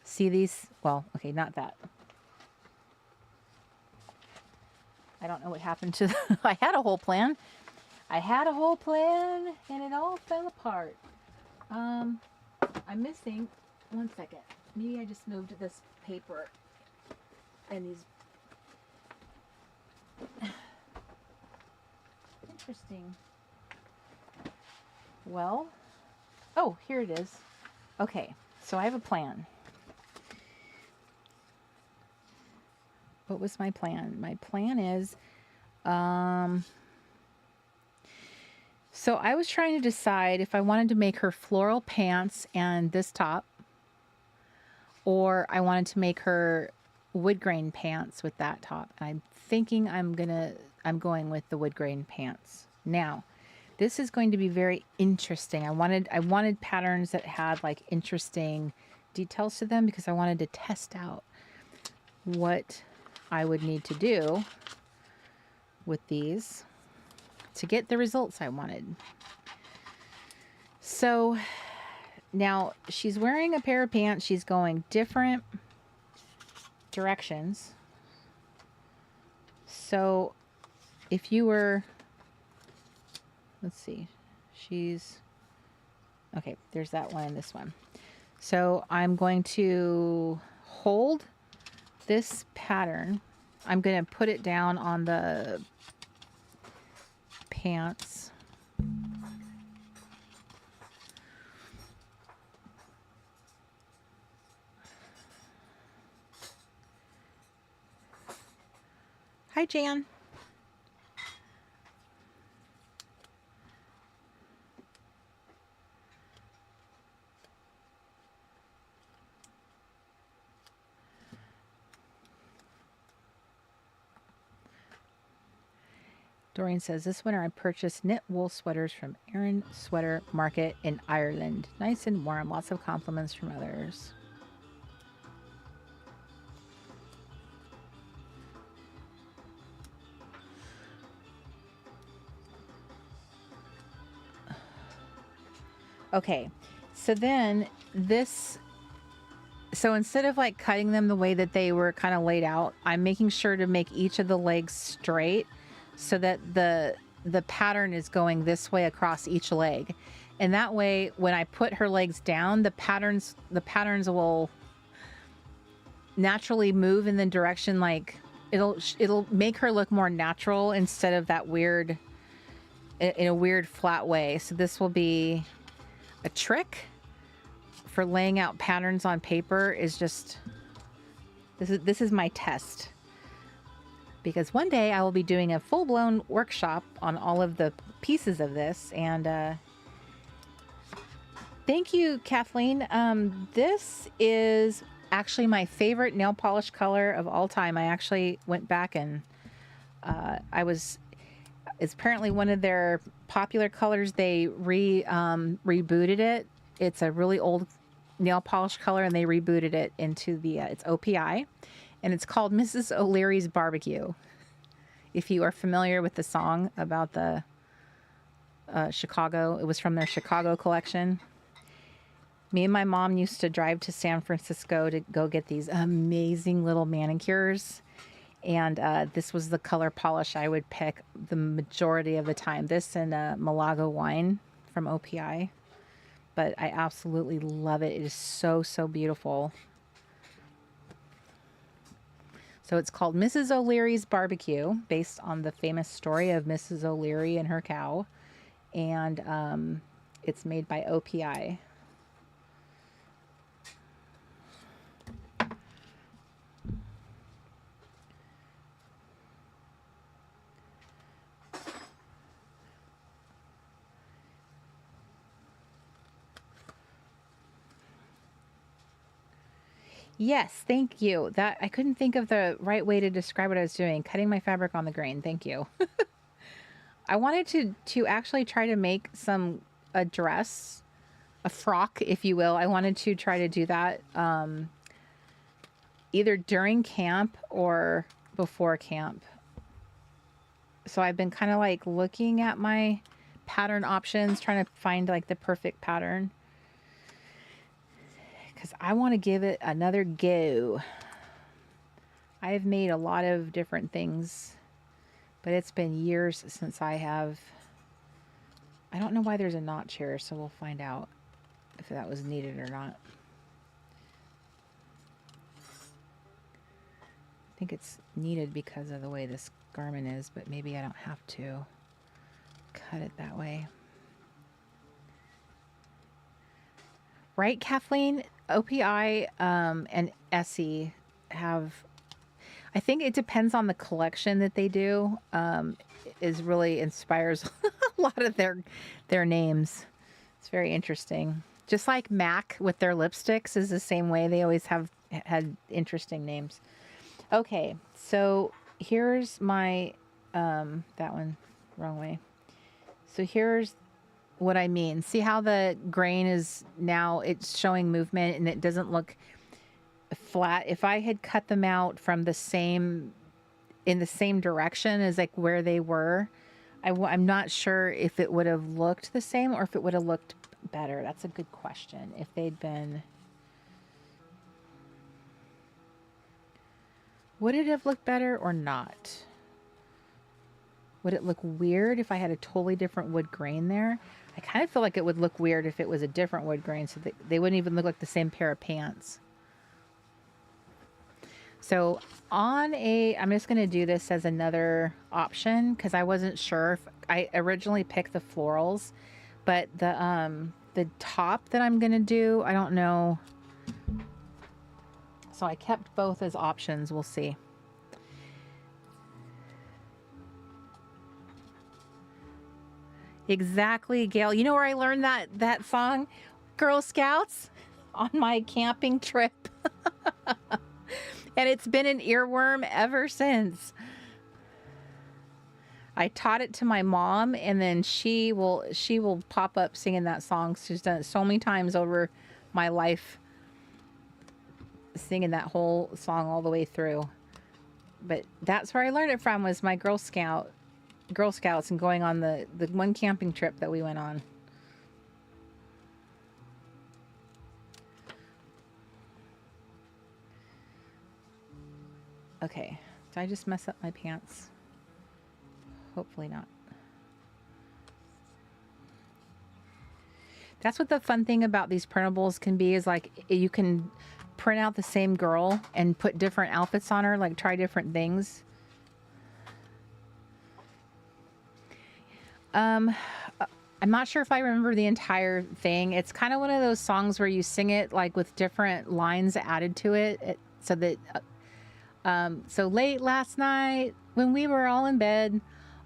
See these? Well, okay, not that. I don't know what happened to I had a whole plan. And it all fell apart. I'm missing, one second. Maybe I just moved this paper and these. Interesting. Well, oh, here it is. Okay, so I have a plan. What was my plan? My plan is, so I was trying to decide if I wanted to make her floral pants and this top, or I wanted to make her wood grain pants with that top. And I'm thinking I'm going with the wood grain pants. Now, this is going to be very interesting. I wanted patterns that had like interesting details to them, because I wanted to test out what I would need to do with these to get the results I wanted. So now she's wearing a pair of pants. She's going different directions. So if you were, let's see, okay, there's that one and this one. So I'm going to hold this pattern, I'm going to put it down on the pants. Hi, Jan. Doreen says, this winter I purchased knit wool sweaters from Erin Sweater Market in Ireland. Nice and warm. Lots of compliments from others. Okay, so then this, so instead of like cutting them the way that they were kind of laid out, I'm making sure to make each of the legs straight so that the pattern is going this way across each leg. And that way, when I put her legs down, the patterns will naturally move in the direction, like it'll make her look more natural instead of that weird, in a weird flat way. So this will be a trick for laying out patterns on paper. Is just, this is my test, because one day I will be doing a full-blown workshop on all of the pieces of this. And thank you, Kathleen. This is actually my favorite nail polish color of all time. I actually went back and it's apparently one of their popular colors. They rebooted it. It's a really old nail polish color, and they rebooted it into the it's OPI, and it's called Mrs. O'Leary's Barbecue. If you are familiar with the song about the Chicago, it was from their Chicago collection. Me and my mom used to drive to San Francisco to go get these amazing little manicures. And this was the color polish I would pick the majority of the time. This and Malaga wine from OPI. But I absolutely love it. It is so, so beautiful. So it's called Mrs. O'Leary's Barbecue, based on the famous story of Mrs. O'Leary and her cow. And it's made by OPI. Yes, thank you. That I couldn't think of the right way to describe what I was doing. Cutting my fabric on the grain. Thank you. I wanted to actually try to make a dress, a frock, if you will. I wanted to try to do that either during camp or before camp. So I've been kind of like looking at my pattern options, trying to find like the perfect pattern, because I want to give it another go. I've made a lot of different things, but it's been years since I don't know why there's a notch here, so we'll find out if that was needed or not. I think it's needed because of the way this garment is, but maybe I don't have to cut it that way. Right, Kathleen? OPI and Essie have, I think it depends on the collection that they do, is really inspires a lot of their names. It's very interesting. Just like MAC with their lipsticks is the same way. They always had interesting names. Okay, so here's my, that one, wrong way. So here's what I mean. See how the grain is now, it's showing movement and it doesn't look flat. If I had cut them out from in the same direction as like where they were, I'm not sure if it would have looked the same or if it would have looked better. That's a good question. If they'd been, would it have looked better or not? Would it look weird if I had a totally different wood grain there? I kind of feel like it would look weird if it was a different wood grain, so they wouldn't even look like the same pair of pants. So I'm just going to do this as another option because I wasn't sure if I originally picked the florals, but the top that I'm going to do, I don't know. So I kept both as options. We'll see. Exactly, Gail. You know where I learned that song? Girl Scouts on my camping trip. And it's been an earworm ever since. I taught it to my mom, and then she will pop up singing that song. She's done it so many times over my life, singing that whole song all the way through. But that's where I learned it from, was my Girl Scouts and going on the one camping trip that we went on. Okay, did I just mess up my pants? Hopefully not. That's what the fun thing about these printables can be, is like you can print out the same girl and put different outfits on her, like try different things. I'm not sure if I remember the entire thing. It's kind of one of those songs where you sing it like with different lines added to it, so that so late last night when we were all in bed,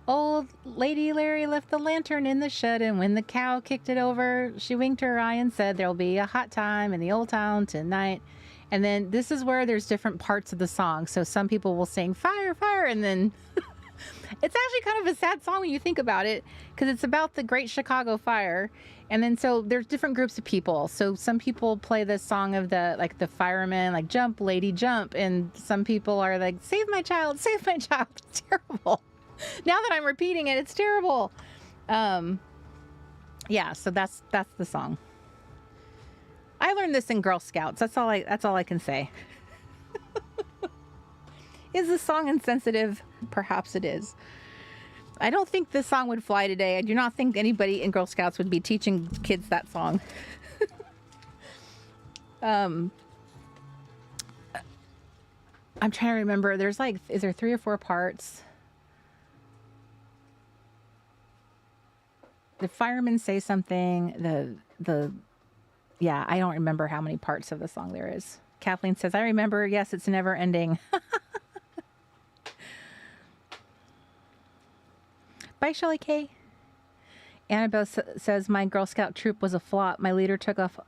old Lady Larry left the lantern in the shed, and when the cow kicked it over, she winked her eye and said, there'll be a hot time in the old town tonight. And then this is where there's different parts of the song. So some people will sing fire, fire, and then it's actually kind of a sad song when you think about it, because it's about the Great Chicago Fire. And then so there's different groups of people. So some people play the song of the firemen, like jump, lady, jump. And some people are like, save my child, save my child. It's terrible. Now that I'm repeating it, it's terrible. Yeah, so that's the song. I learned this in Girl Scouts. That's all I can say. Is the song insensitive? Perhaps it is. I don't think this song would fly today. I do not think anybody in Girl Scouts would be teaching kids that song. I'm trying to remember. There's is there 3 or 4 parts? The firemen say something. Yeah, I don't remember how many parts of the song there is. Kathleen says, I remember. Yes, it's never ending. Bye, Shelly K. Annabelle says, my Girl Scout troop was a flop. My leader took off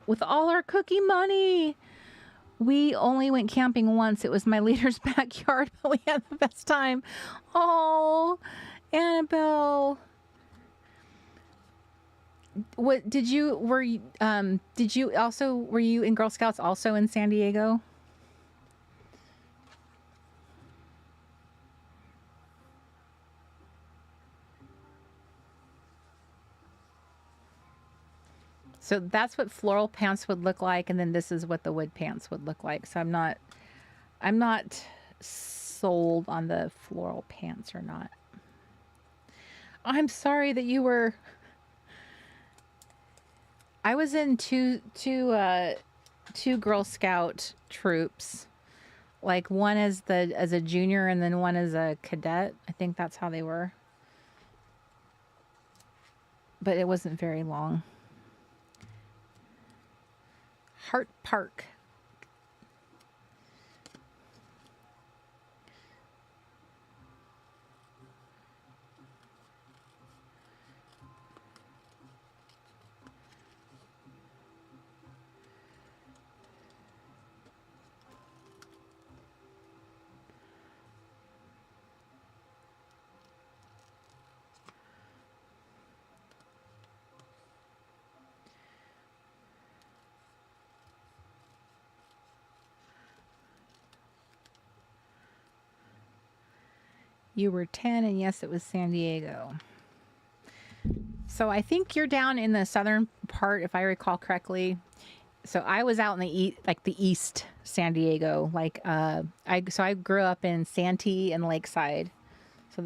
with all our cookie money. We only went camping once. It was my leader's backyard, but we had the best time. Oh, Annabelle. What were you in Girl Scouts also in San Diego? So that's what floral pants would look like, and then this is what the wood pants would look like. So I'm not sold on the floral pants or not. I'm sorry that you were. I was in two Girl Scout troops, like one as a junior and then one as a cadet. I think that's how they were, but it wasn't very long. Hart Park. You were 10, and yes, it was San Diego. So I think you're down in the southern part, if I recall correctly. So I was out in the east San Diego. I grew up in Santee and Lakeside. So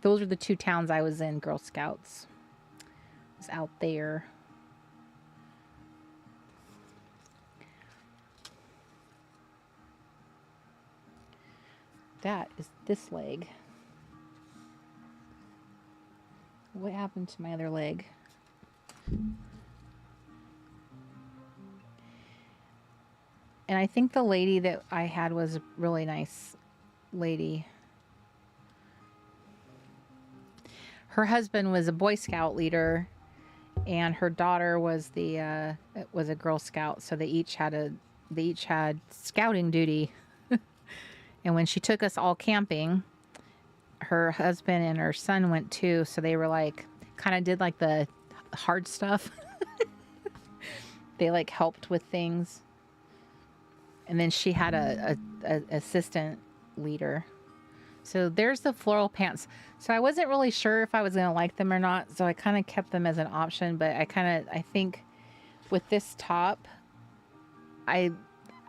those are the 2 towns I was in Girl Scouts. I was out there. That is this leg. What happened to my other leg? And I think the lady that I had was a really nice lady. Her husband was a Boy Scout leader, and her daughter was a Girl Scout. So they each had scouting duty. And when she took us all camping, her husband and her son went too. So they were like, kind of did like the hard stuff. They like helped with things. And then she had a assistant leader. So there's the floral pants. So I wasn't really sure if I was going to like them or not. So I kind of kept them as an option. But I think with this top, I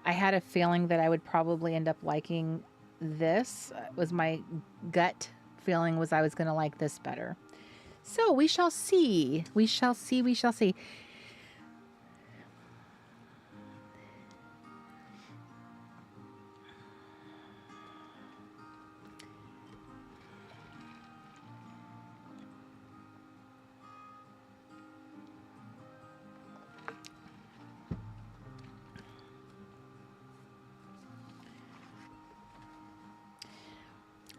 had a feeling that I would probably end up liking this. Was my gut feeling was I was going to like this better. So we shall see. We shall see. We shall see.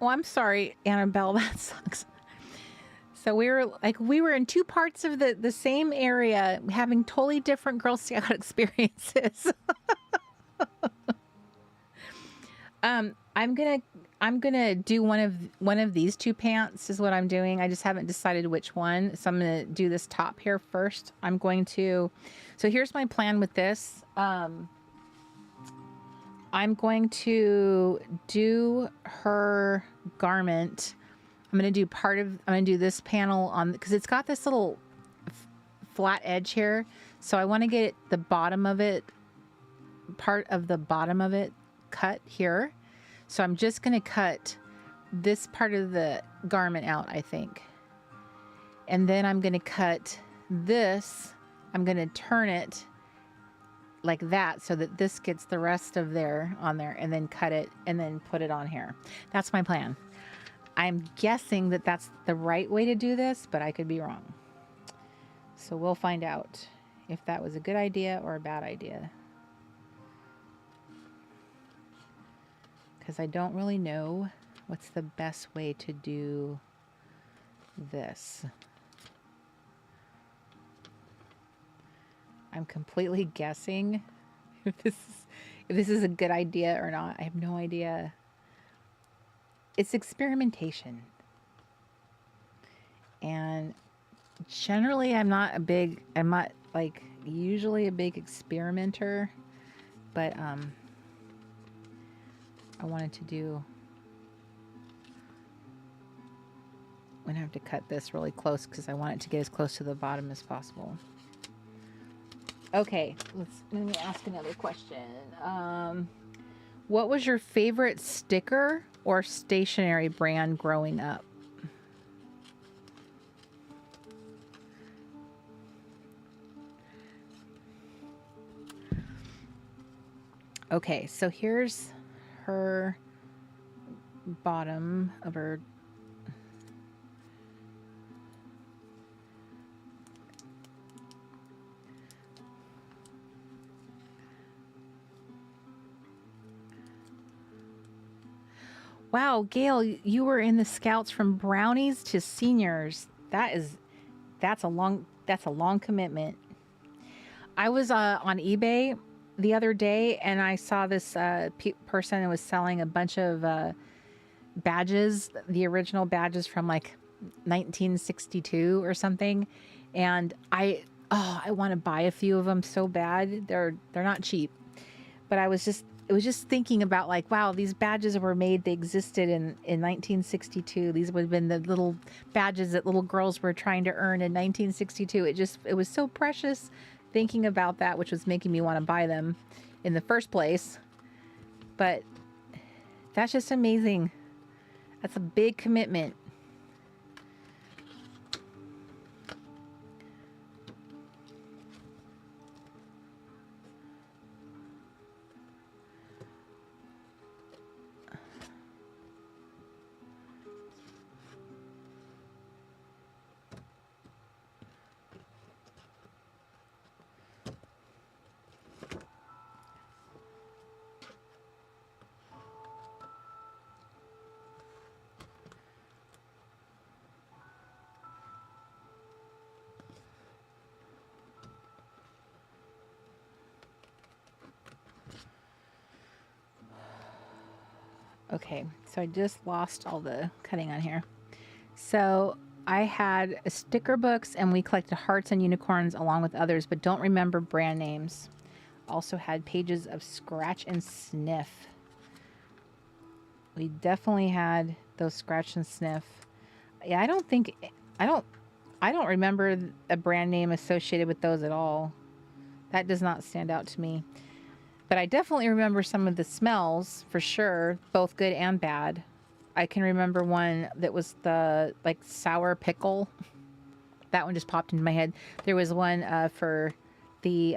Oh, I'm sorry, Annabelle. That sucks. So we were in two parts of the same area, having totally different Girl Scout experiences. I'm gonna do one of these two pants is what I'm doing. I just haven't decided which one. So I'm gonna do this top here first. So here's my plan with this. I'm going to do her garment. I'm going to do this panel on, because it's got this little flat edge here. So I want to get part of the bottom of it cut here. So I'm just going to cut this part of the garment out, I think. And then I'm going to cut this. I'm going to turn it like that so that this gets the rest of on there, and then cut it and then put it on here. That's my plan. I'm guessing that that's the right way to do this, but I could be wrong. So we'll find out if that was a good idea or a bad idea. Because I don't really know what's the best way to do this. I'm completely guessing if this is a good idea or not. I have no idea. It's experimentation. And generally I'm not like usually a big experimenter, but I wanted to do, I'm gonna have to cut this really close because I want it to get as close to the bottom as possible. Okay, let me ask another question. What was your favorite sticker or stationery brand growing up? Okay, so here's her bottom of her. Wow, Gail, you were in the Scouts from brownies to seniors. That's a long commitment. I was on eBay the other day, and I saw this person that was selling a bunch of badges, the original badges from like 1962 or something, and I want to buy a few of them so bad. They're not cheap, but it was just thinking about like, wow, these badges were made, they existed in 1962. These would have been the little badges that little girls were trying to earn in 1962. It was so precious thinking about that, which was making me want to buy them in the first place. But that's just amazing. That's a big commitment. Okay, so I just lost all the cutting on here. So I had sticker books and we collected hearts and unicorns along with others, but don't remember brand names. Also had pages of scratch and sniff. We definitely had those scratch and sniff. Yeah, I don't remember a brand name associated with those at all. That does not stand out to me. But I definitely remember some of the smells for sure, both good and bad. I can remember one that was the like sour pickle. That one just popped into my head. There was one for the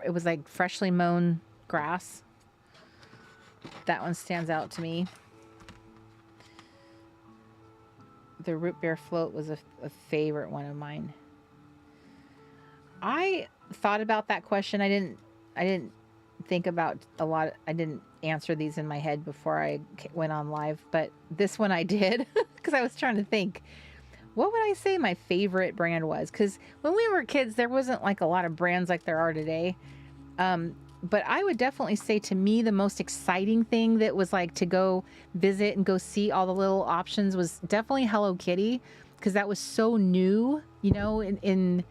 it was like freshly mown grass. That one stands out to me. The root beer float was a favorite one of mine. I thought about that question. I didn't think about a lot. I didn't answer these in my head before I went on live, but this one I did because I was trying to think, what would I say my favorite brand was? Because when we were kids, there wasn't like a lot of brands like there are today. But I would definitely say to me, the most exciting thing that was like to go visit and go see all the little options was definitely Hello Kitty, because that was so new, you know, in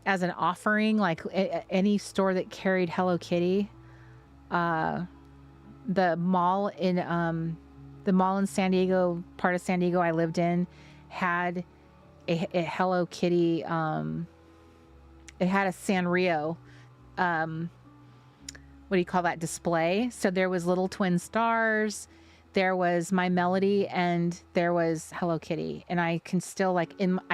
as an offering, like any store that carried Hello Kitty. The mall in San Diego, part of San Diego I lived in, had a Hello Kitty. It had a Sanrio, what do you call that, display? So there was little twin stars, there was My Melody, and there was Hello Kitty. And I can still I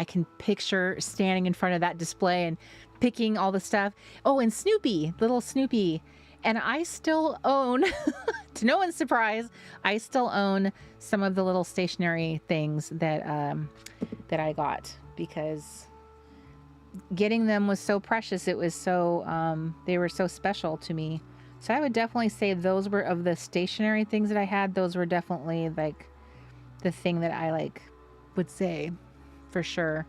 can picture standing in front of that display and picking all the stuff. Oh, and Snoopy, little Snoopy. And I still own, to no one's surprise, I still own some of the little stationery things that that I got, because getting them was so precious. It was so, they were so special to me. So I would definitely say those were, of the stationery things that I had, those were definitely like the thing that I like would say for sure.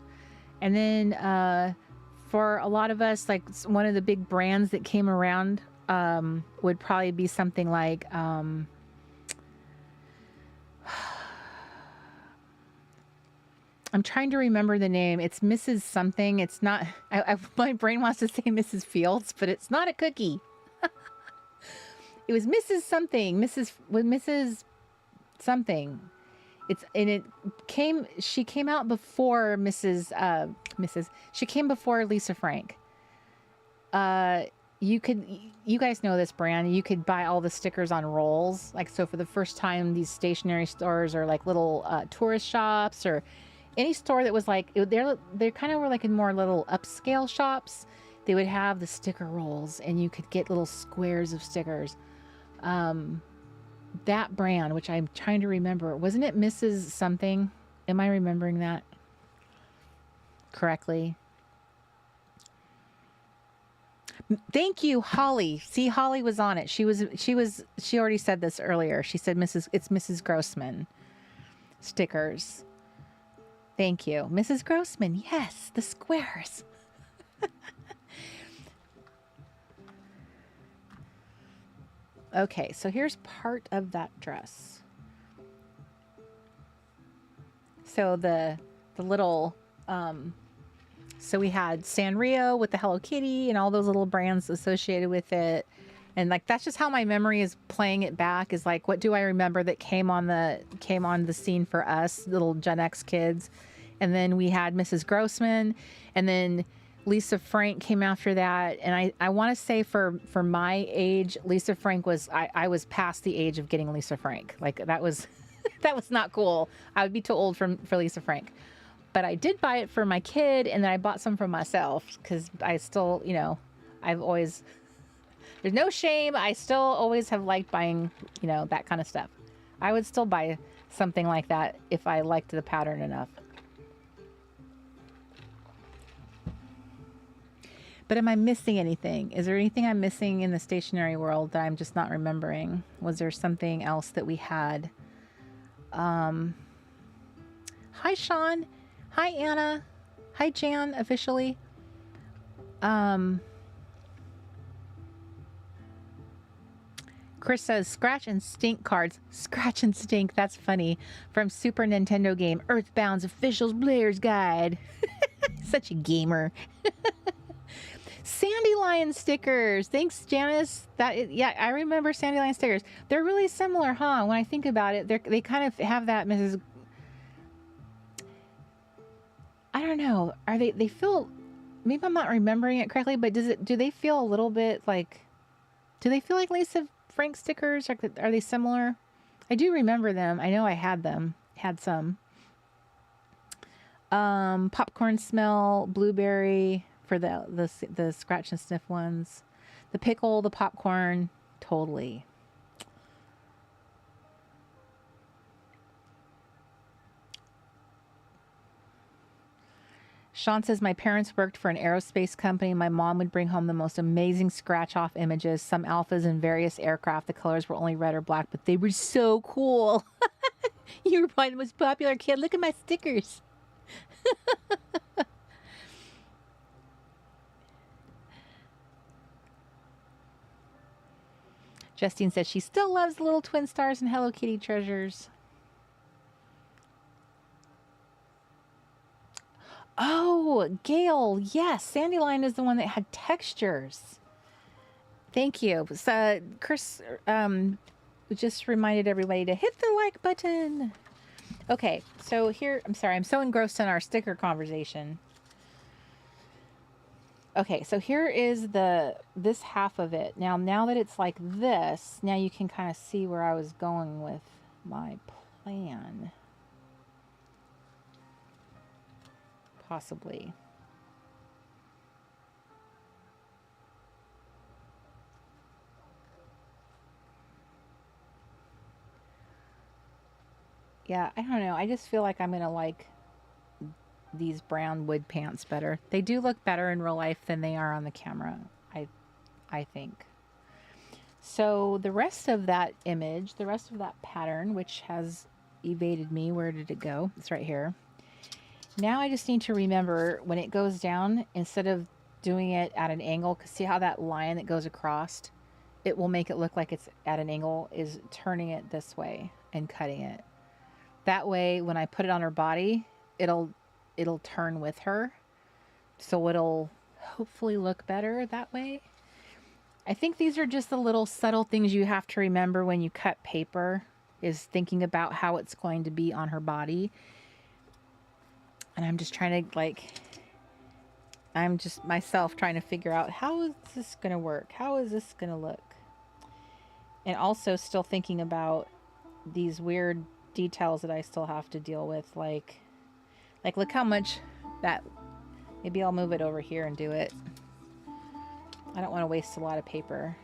And then for a lot of us, like one of the big brands that came around would probably be something like I'm trying to remember the name. It's Mrs. something. It's not, my brain wants to say Mrs. Fields, but it's not a cookie. It was Mrs. something, Mrs. something. She came out before she came before Lisa Frank. You guys know this brand. You could buy all the stickers on rolls. Like, so for the first time, these stationery stores or like little tourist shops or any store that was like, they kind of were like in more little upscale shops. They would have the sticker rolls and you could get little squares of stickers. That brand, which I'm trying to remember, wasn't it Mrs. something? Am I remembering that correctly? Thank you, Holly. See, Holly was on it. She already said this earlier. She said it's Mrs. Grossman stickers. Thank you. Mrs. Grossman. Yes, the squares. Okay, so here's part of that dress. So the little so we had Sanrio with the Hello Kitty and all those little brands associated with it. And like, that's just how my memory is playing it back, is like, what do I remember that came on the scene for us little Gen X kids? And then we had Mrs. Grossman, and then Lisa Frank came after that. And I want to say for my age, Lisa Frank was, I was past the age of getting Lisa Frank. Like, that was, that was not cool. I would be too old for Lisa Frank. But I did buy it for my kid, and then I bought some for myself because I still, I've always, there's no shame. I still always have liked buying, that kind of stuff. I would still buy something like that if I liked the pattern enough. But am I missing anything? Is there anything I'm missing in the stationery world that I'm just not remembering? Was there something else that we had? Hi, Sean. Hi, Anna. Hi, Jan, officially. Chris says, scratch and stink cards. Scratch and stink. That's funny. From Super Nintendo game, Earthbound's Official Player's Guide. Such a gamer. Sandy Lion stickers. Thanks, Janice. Yeah, I remember Sandy Lion stickers. They're really similar, huh? When I think about it, they kind of have that Mrs. I don't know. Are they feel, maybe I'm not remembering it correctly, but do they feel a little bit like, do they feel like Lisa Frank stickers? Are they similar? I do remember them. I know I had them. Had some. Popcorn smell, blueberry for the scratch and sniff ones. The pickle, the popcorn, totally. Sean says, my parents worked for an aerospace company. My mom would bring home the most amazing scratch-off images, some alphas in various aircraft. The colors were only red or black, but they were so cool. You were probably the most popular kid. Look at my stickers. Justine says she still loves the little twin stars and Hello Kitty treasures. Oh, Gail, yes. Sandyline is the one that had textures. Thank you. So, Chris just reminded everybody to hit the like button. Okay, so here, I'm sorry, I'm so engrossed in our sticker conversation. Okay, so here is this half of it. Now that it's like this, now you can kind of see where I was going with my plan. Possibly. Yeah, I don't know. I just feel like I'm going to like these brown wood pants better. They do look better in real life than they are on the camera, I think. So the rest of that image, the rest of that pattern, which has evaded me, where did it go? It's right here. Now I just need to remember when it goes down, instead of doing it at an angle, because see how that line that goes across, it will make it look like it's at an angle, is turning it this way and cutting it. That way, when I put it on her body, it'll turn with her. So it'll hopefully look better that way. I think these are just the little subtle things you have to remember when you cut paper, is thinking about how it's going to be on her body. And I'm just trying to I'm just myself trying to figure out, how is this going to work? How is this going to look? And also still thinking about these weird details that I still have to deal with. Like look how much that, maybe I'll move it over here and do it. I don't want to waste a lot of paper.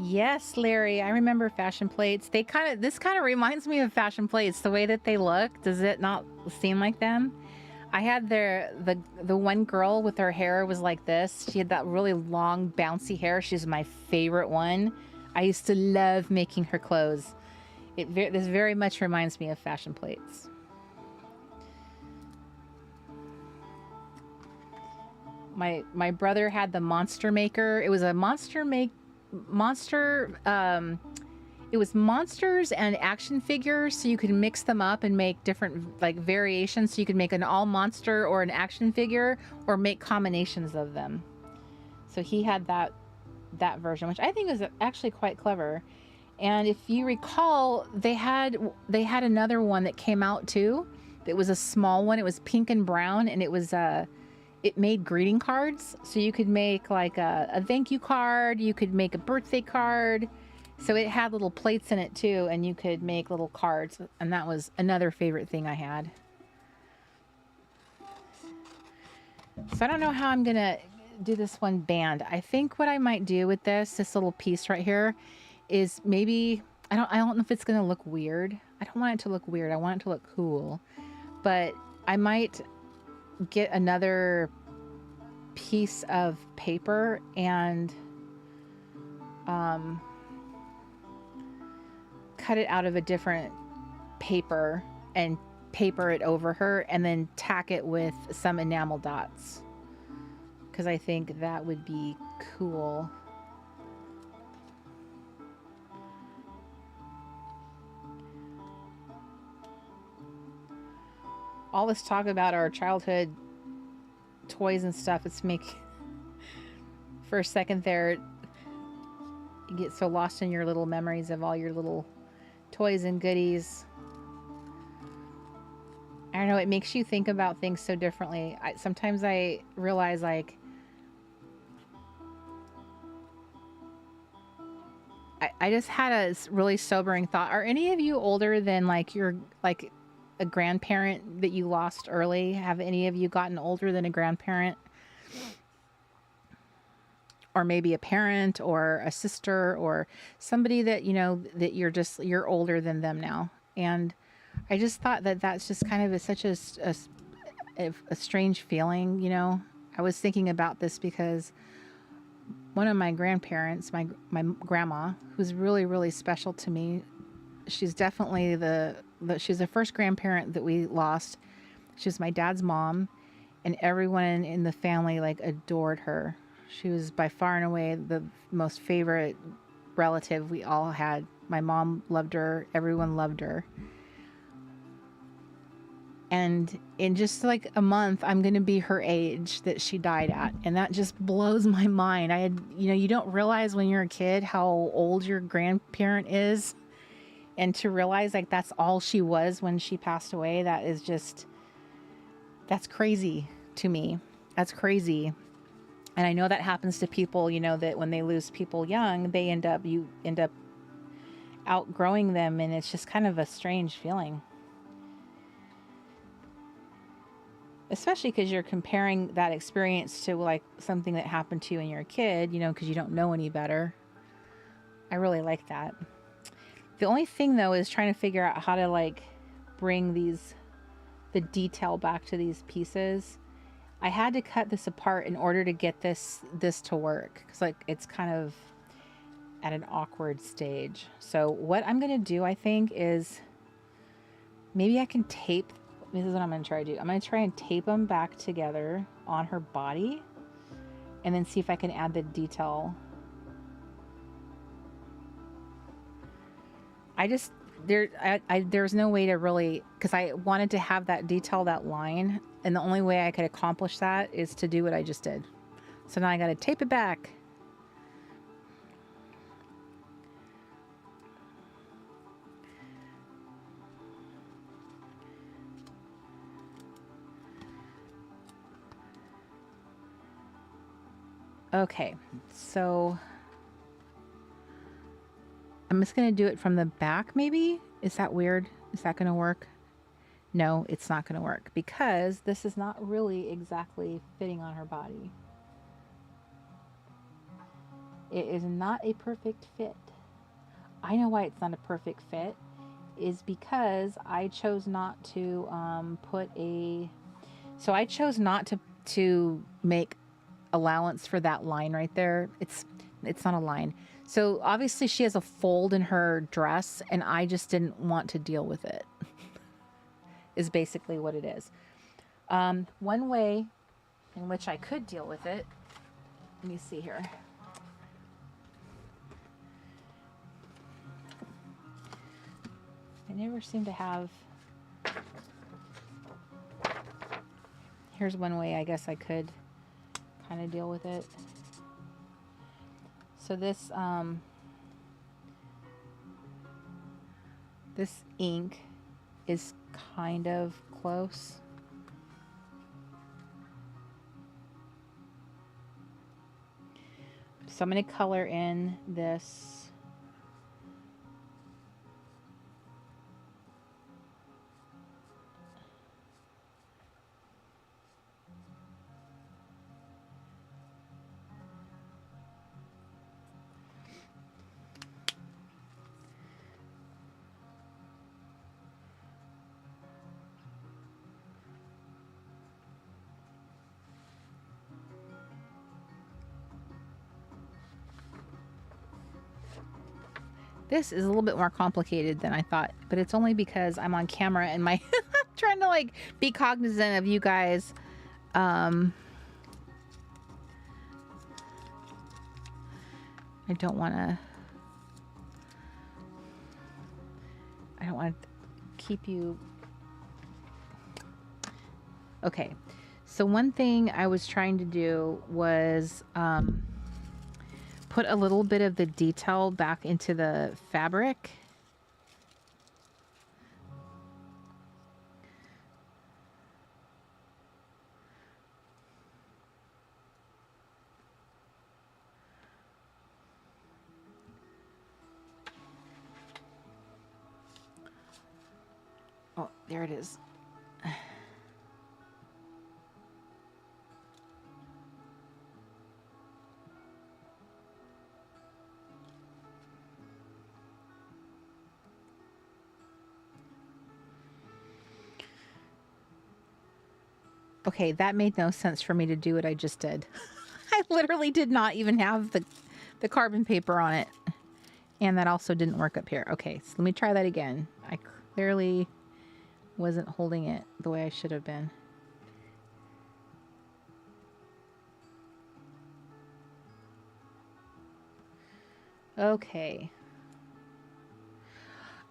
Yes, Larry, I remember fashion plates. This kind of reminds me of fashion plates, the way that they look. Does it not seem like them? I had the one girl with her hair was like this. She had that really long, bouncy hair. She's my favorite one. I used to love making her clothes. This very much reminds me of fashion plates. My brother had the Monster Maker. It was a it was monsters and action figures, so you could mix them up and make different like variations. So you could make an all monster or an action figure, or make combinations of them. So he had that version, which I think was actually quite clever. And if you recall, they had another one that came out too. It was a small one. It was pink and brown, and it was it made greeting cards. So you could make like a thank you card. You could make a birthday card. So it had little plates in it too, and you could make little cards. And that was another favorite thing I had. So I don't know how I'm going to do this one band. I think what I might do with this little piece right here is maybe, I don't know if it's going to look weird. I don't want it to look weird. I want it to look cool. But I might get another piece of paper and cut it out of a different paper and paper it over her and then tack it with some enamel dots, because I think that would be cool. All this talk about our childhood toys and stuff, it's make for a second there you get so lost in your little memories of all your little toys and goodies. I don't know, it makes you think about things so differently. Sometimes I realize, like, I just had a really sobering thought. Are any of you older than, like, you're like a grandparent that you lost early? Have any of you gotten older than a grandparent? Or maybe a parent or a sister or somebody that, you know, that you're older than them now. And I just thought that that's just kind of such a strange feeling, you know. I was thinking about this because one of my grandparents, my grandma, who's really, really special to me, she's definitely she's the first grandparent that we lost. She was my dad's mom, and everyone in the family, like, adored her. She was by far and away the most favorite relative we all had. My mom loved her. Everyone loved her. And in just like a month, I'm going to be her age that she died at. And that just blows my mind. You don't realize when you're a kid how old your grandparent is. And to realize, like, that's all she was when she passed away, that's crazy to me. That's crazy. And I know that happens to people, you know, that when they lose people young, you end up outgrowing them, and it's just kind of a strange feeling. Especially because you're comparing that experience to, like, something that happened to you when you're a kid, you know, because you don't know any better. I really like that. The only thing, though, is trying to figure out how to, like, bring the detail back to these pieces. I had to cut this apart in order to get this to work, because, like, it's kind of at an awkward stage. So what I'm going to do, I think, is maybe I can tape. This is what I'm going to try to do. I'm going to try and tape them back together on her body and then see if I can add the detail. There's no way to really, because I wanted to have that detail, that line, and the only way I could accomplish that is to do what I just did. So now I got to tape it back. Okay, so I'm just going to do it from the back, maybe? Is that weird? Is that going to work? No, it's not going to work because this is not really exactly fitting on her body. It is not a perfect fit. I know why it's not a perfect fit is because I chose not to I chose not to make allowance for that line right there. It's not a line. So obviously she has a fold in her dress and I just didn't want to deal with it. Is basically what it is. One way in which I could deal with it, let me see here. I never seem to have, here's one way I guess I could kind of deal with it. So this ink is kind of close. So I'm going to color in this. This is a little bit more complicated than I thought, but it's only because I'm on camera and my trying to like be cognizant of you guys. I don't want to keep you. Okay. So one thing I was trying to do was put a little bit of the detail back into the fabric. Oh, there it is. Okay, that made no sense for me to do what I just did. I literally did not even have the carbon paper on it. And that also didn't work up here. Okay, so let me try that again. I clearly wasn't holding it the way I should have been. Okay.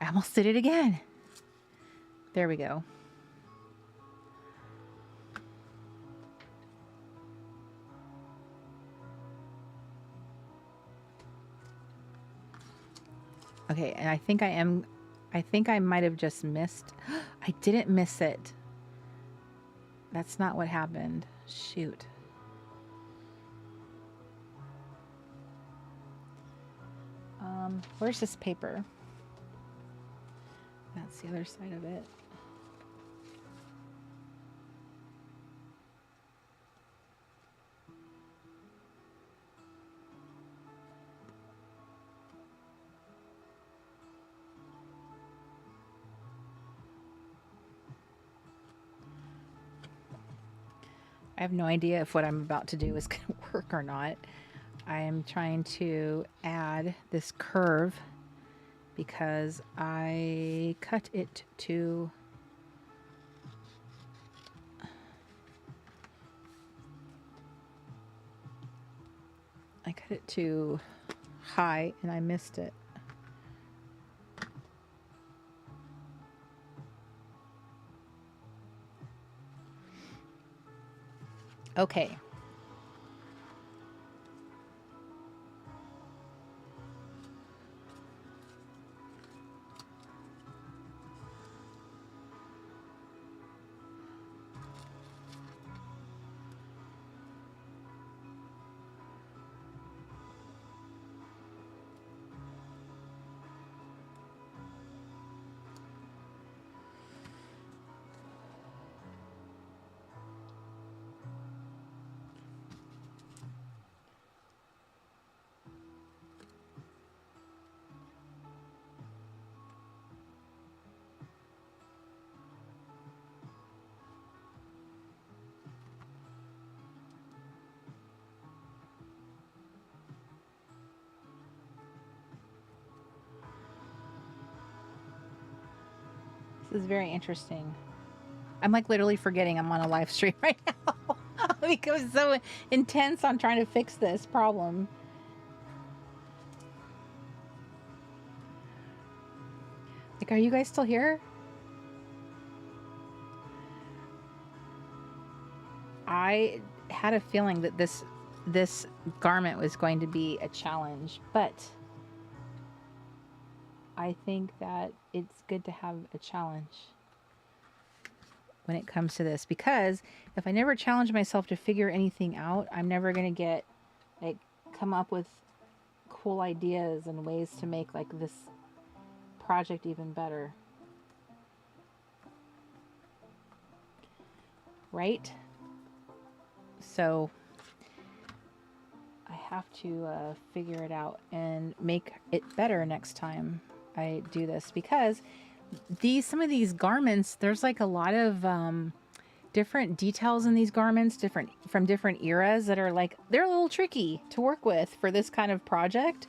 I almost did it again. There we go. Okay, and I think I might have just missed. I didn't miss it. That's not what happened. Shoot. Where's this paper? That's the other side of it. I have no idea if what I'm about to do is going to work or not. I am trying to add this curve because I cut it to high and I missed it. Okay. This is very interesting. I'm like literally forgetting I'm on a live stream right now because I'm so intense on trying to fix this problem. Like, are you guys still here? I had a feeling that this garment was going to be a challenge, but I think that it's good to have a challenge when it comes to this, because if I never challenge myself to figure anything out, I'm never going to come up with cool ideas and ways to make like this project even better. Right? So I have to figure it out and make it better next time I do this, because some of these garments, there's like a lot of different details in these garments, from different eras, that are like, they're a little tricky to work with for this kind of project.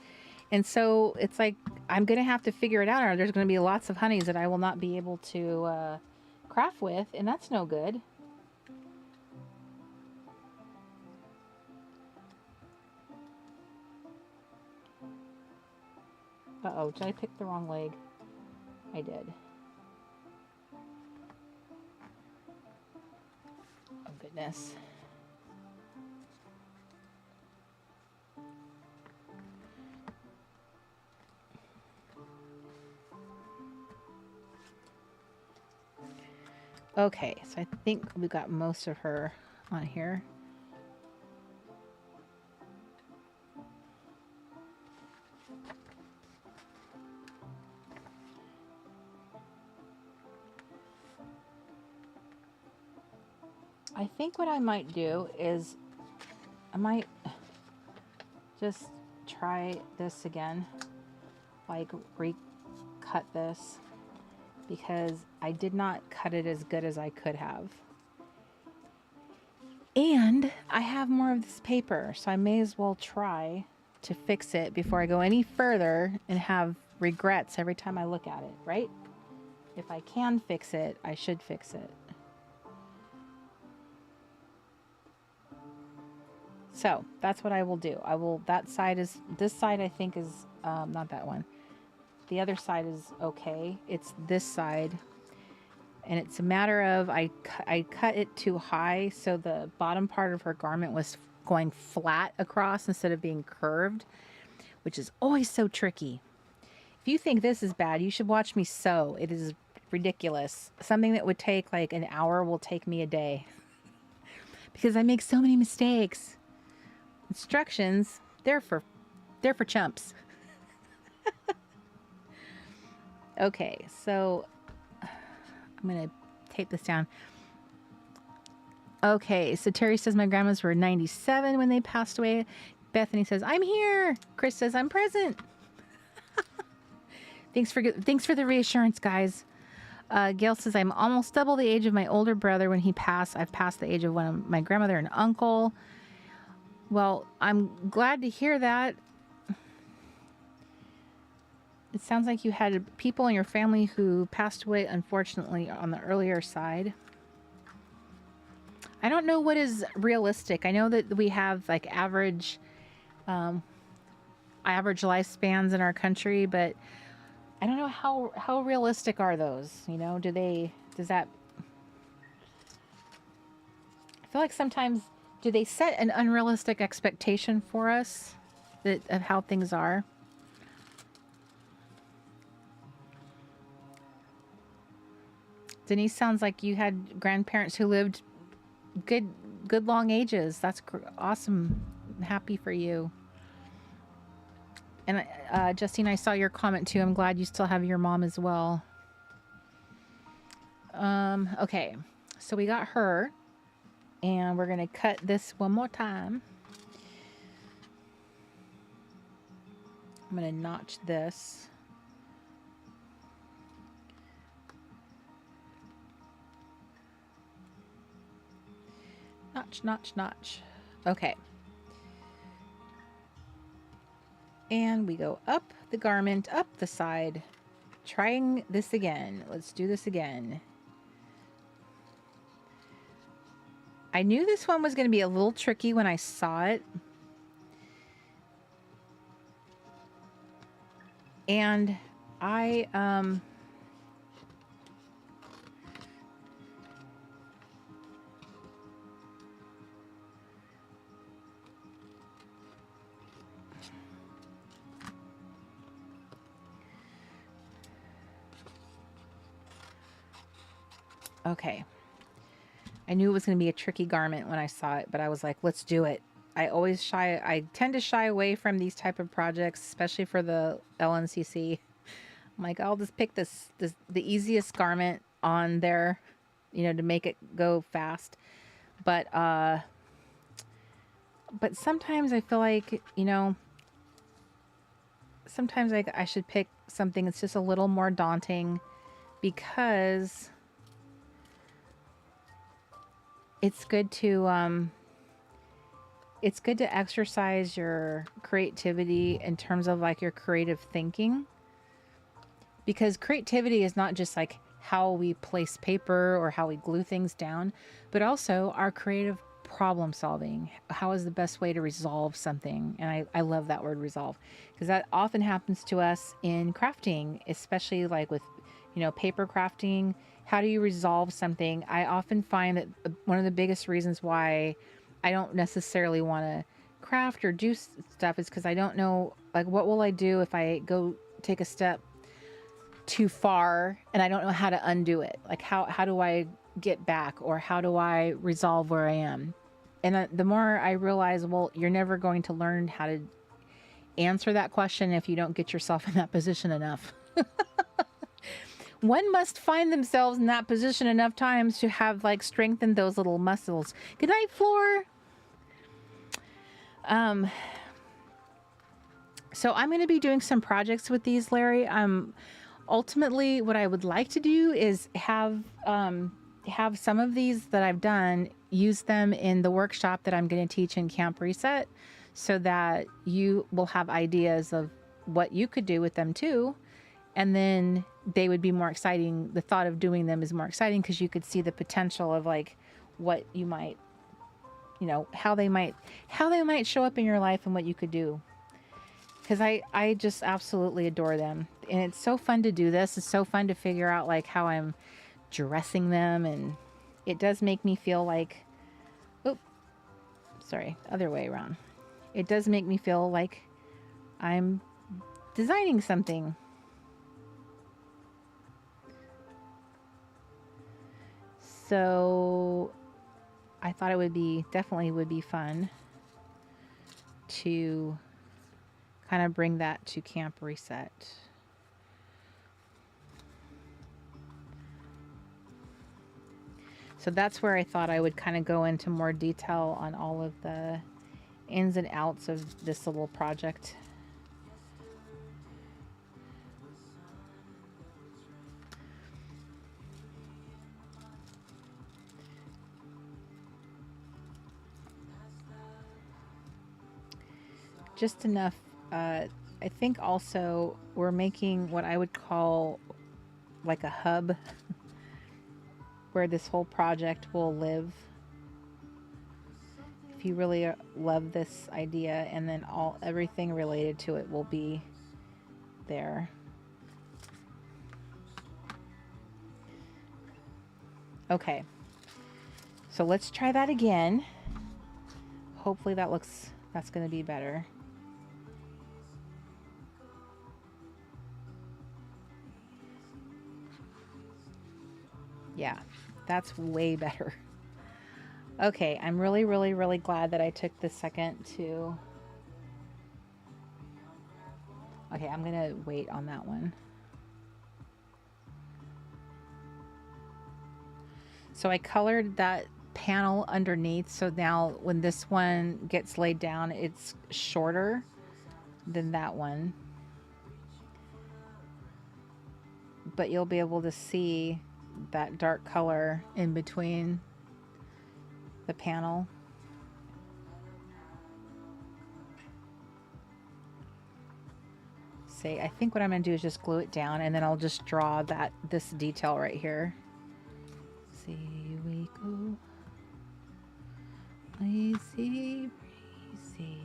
And so it's like I'm going to have to figure it out, or there's going to be lots of honeys that I will not be able to craft with, and that's no good. Uh-oh, did I pick the wrong leg? I did. Oh, goodness. Okay, so I think we got most of her on here. I think what I might do is I might just try this again, like recut this, because I did not cut it as good as I could have. And I have more of this paper, so I may as well try to fix it before I go any further and have regrets every time I look at it, right? If I can fix it, I should fix it. So that's what I will do. This side I think is, not that one. The other side is okay. It's this side. And it's a matter of, I cut it too high, so the bottom part of her garment was going flat across instead of being curved, which is always so tricky. If you think this is bad, you should watch me sew. It is ridiculous. Something that would take like an hour will take me a day. Because I make so many mistakes. Instructions, they're for chumps. Okay, so I'm going to tape this down. Okay, so Terry says my grandmas were 97 when they passed away. Bethany says, I'm here. Chris says, I'm present. Thanks for the reassurance, guys. Gail says, I'm almost double the age of my older brother when he passed. I've passed the age of one of my grandmother and uncle. Well, I'm glad to hear that. It sounds like you had people in your family who passed away, unfortunately, on the earlier side. I don't know what is realistic. I know that we have like average lifespans in our country, but I don't know how realistic are those? You know, I feel like sometimes, do they set an unrealistic expectation for us of how things are? Denise, sounds like you had grandparents who lived good long ages. That's awesome. I'm happy for you. And Justine, I saw your comment too. I'm glad you still have your mom as well. Okay, so we got her, and we're gonna cut this one more time. I'm gonna notch this. Notch, notch, notch. Okay. And we go up the garment, up the side. Trying this again. Let's do this again. I knew this one was going to be a little tricky when I saw it. And I, okay. I knew it was going to be a tricky garment when I saw it, but I was like, let's do it. I tend to shy away from these type of projects, especially for the LNCC. I'm like, I'll just pick the easiest garment on there, you know, to make it go fast. But sometimes I feel like, you know, sometimes I should pick something that's just a little more daunting, because it's good to exercise your creativity in terms of like your creative thinking. because creativity is not just like how we place paper or how we glue things down, but also our creative problem solving. How is the best way to resolve something? And I love that word resolve, because that often happens to us in crafting, especially like with, paper crafting. How do you resolve something? I often find that one of the biggest reasons why I don't necessarily want to craft or do stuff is because I don't know, like, what will I do if I go take a step too far and I don't know how to undo it? Like, how do I get back, or how do I resolve where I am? And the more I realize, well, you're never going to learn how to answer that question if you don't get yourself in that position enough. One must find themselves in that position enough times to have like strengthened those little muscles. Good night, Floor. So I'm going to be doing some projects with these, Larry. Ultimately, what I would like to do is have some of these that I've done, use them in the workshop that I'm going to teach in Camp Reset, so that you will have ideas of what you could do with them too. And then they would be more exciting. The thought of doing them is more exciting because you could see the potential of like what you might, how they might show up in your life and what you could do. Because I just absolutely adore them. And it's so fun to do this. It's so fun to figure out like how I'm dressing them. And it does make me feel like, other way around. It does make me feel like I'm designing something. So I thought definitely would be fun to kind of bring that to Camp Reset. So that's where I thought I would kind of go into more detail on all of the ins and outs of this little project. Just enough. I think also we're making what I would call like a hub where this whole project will live. If you really love this idea, and then everything related to it will be there. Okay, so let's try that again. Hopefully that's going to be better. Yeah, that's way better. Okay, I'm really, really, really glad that I took the second to... Okay, I'm going to wait on that one. So I colored that panel underneath, so now when this one gets laid down, it's shorter than that one. But you'll be able to see that dark color in between the panel. See, I think what I'm going to do is just glue it down, and then I'll just draw this detail right here. See, we go. Lazy, breezy.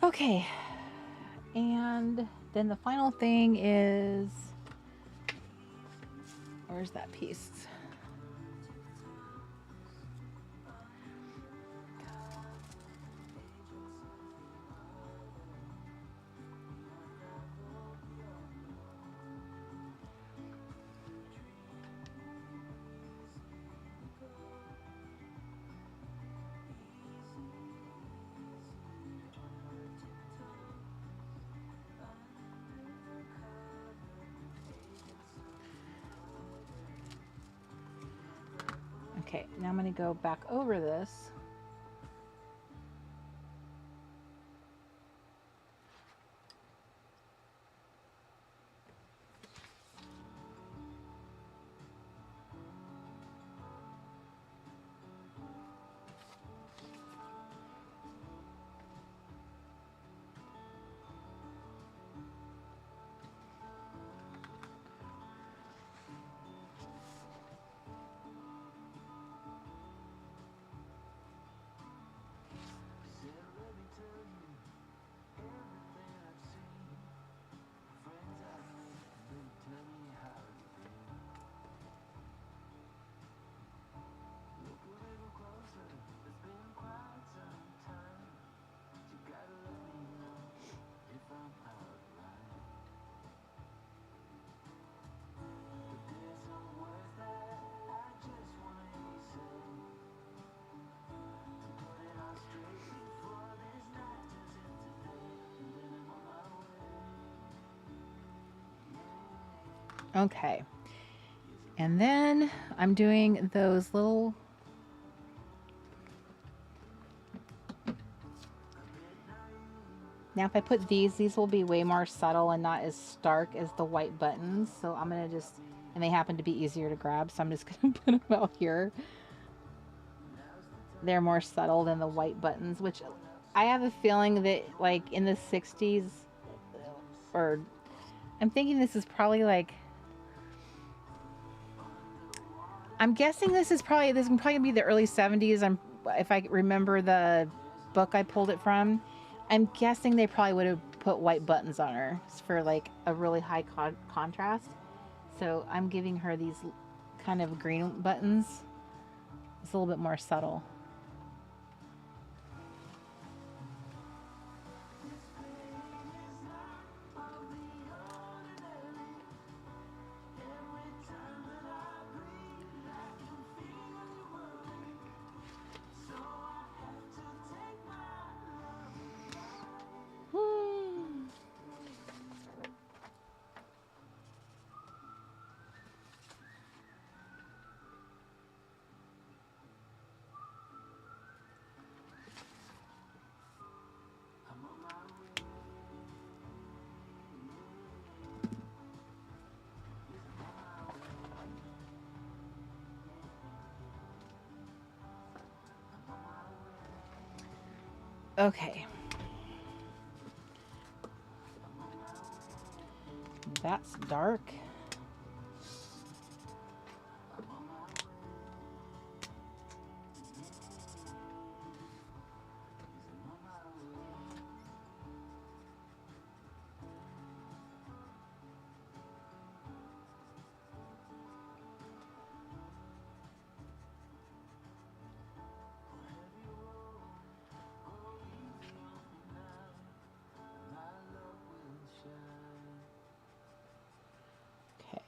Okay, and then the final thing is, where's that piece? Okay, now I'm going to go back over this. Okay. And then I'm doing those little now if I put these will be way more subtle and not as stark as the white buttons. So I'm going to just, and they happen to be easier to grab. So I'm just going to put them out here. They're more subtle than the white buttons, which I have a feeling that like in the 60s, or I'm thinking this is probably like, I'm guessing this can probably be the early 70s. If I remember the book I pulled it from, I'm guessing they probably would have put white buttons on her for like a really high contrast. So I'm giving her these kind of green buttons. It's a little bit more subtle. Okay. That's dark.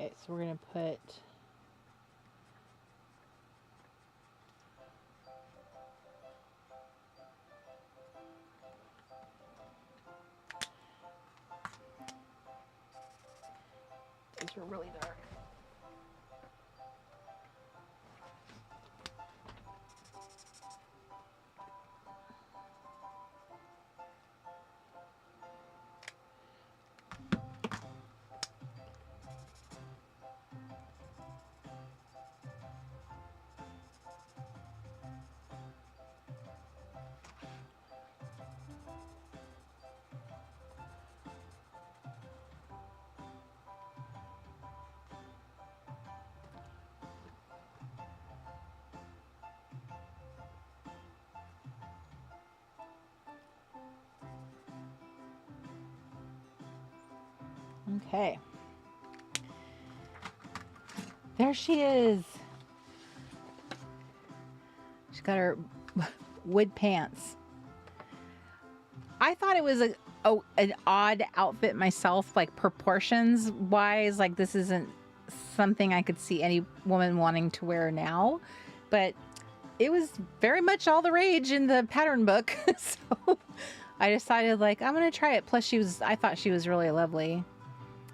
Okay, so we're going to put these are really dark. Okay. There she is. She's got her wood pants. I thought it was an odd outfit myself, like proportions wise. Like this isn't something I could see any woman wanting to wear now, but it was very much all the rage in the pattern book. So I decided like, I'm going to try it. Plus I thought she was really lovely.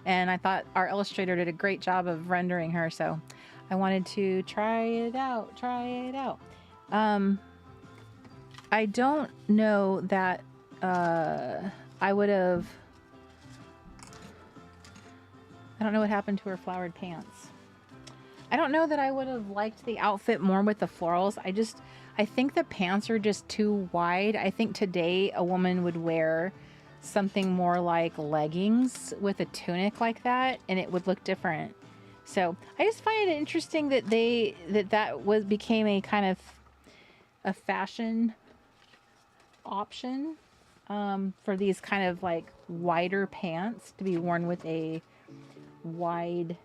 And I thought our illustrator did a great job of rendering her. So I wanted to try it out. I don't know that I would have. I don't know what happened to her flowered pants. I don't know that I would have liked the outfit more with the florals. I think the pants are just too wide. I think today a woman would wear something more like leggings with a tunic like that, and it would look different. So I just find it interesting that became a kind of a fashion option for these kind of like wider pants to be worn with a wide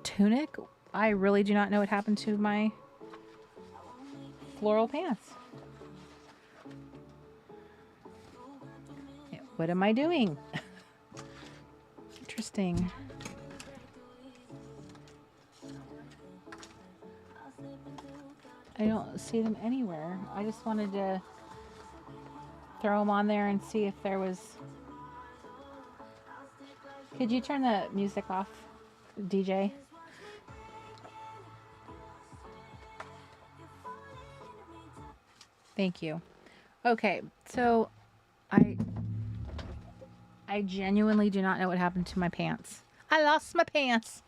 tunic. I really do not know what happened to my floral pants. What am I doing? Interesting. I don't see them anywhere. I just wanted to throw them on there and see if there was... Could you turn the music off, DJ? Thank you. Okay, so I genuinely do not know what happened to my pants. I lost my pants.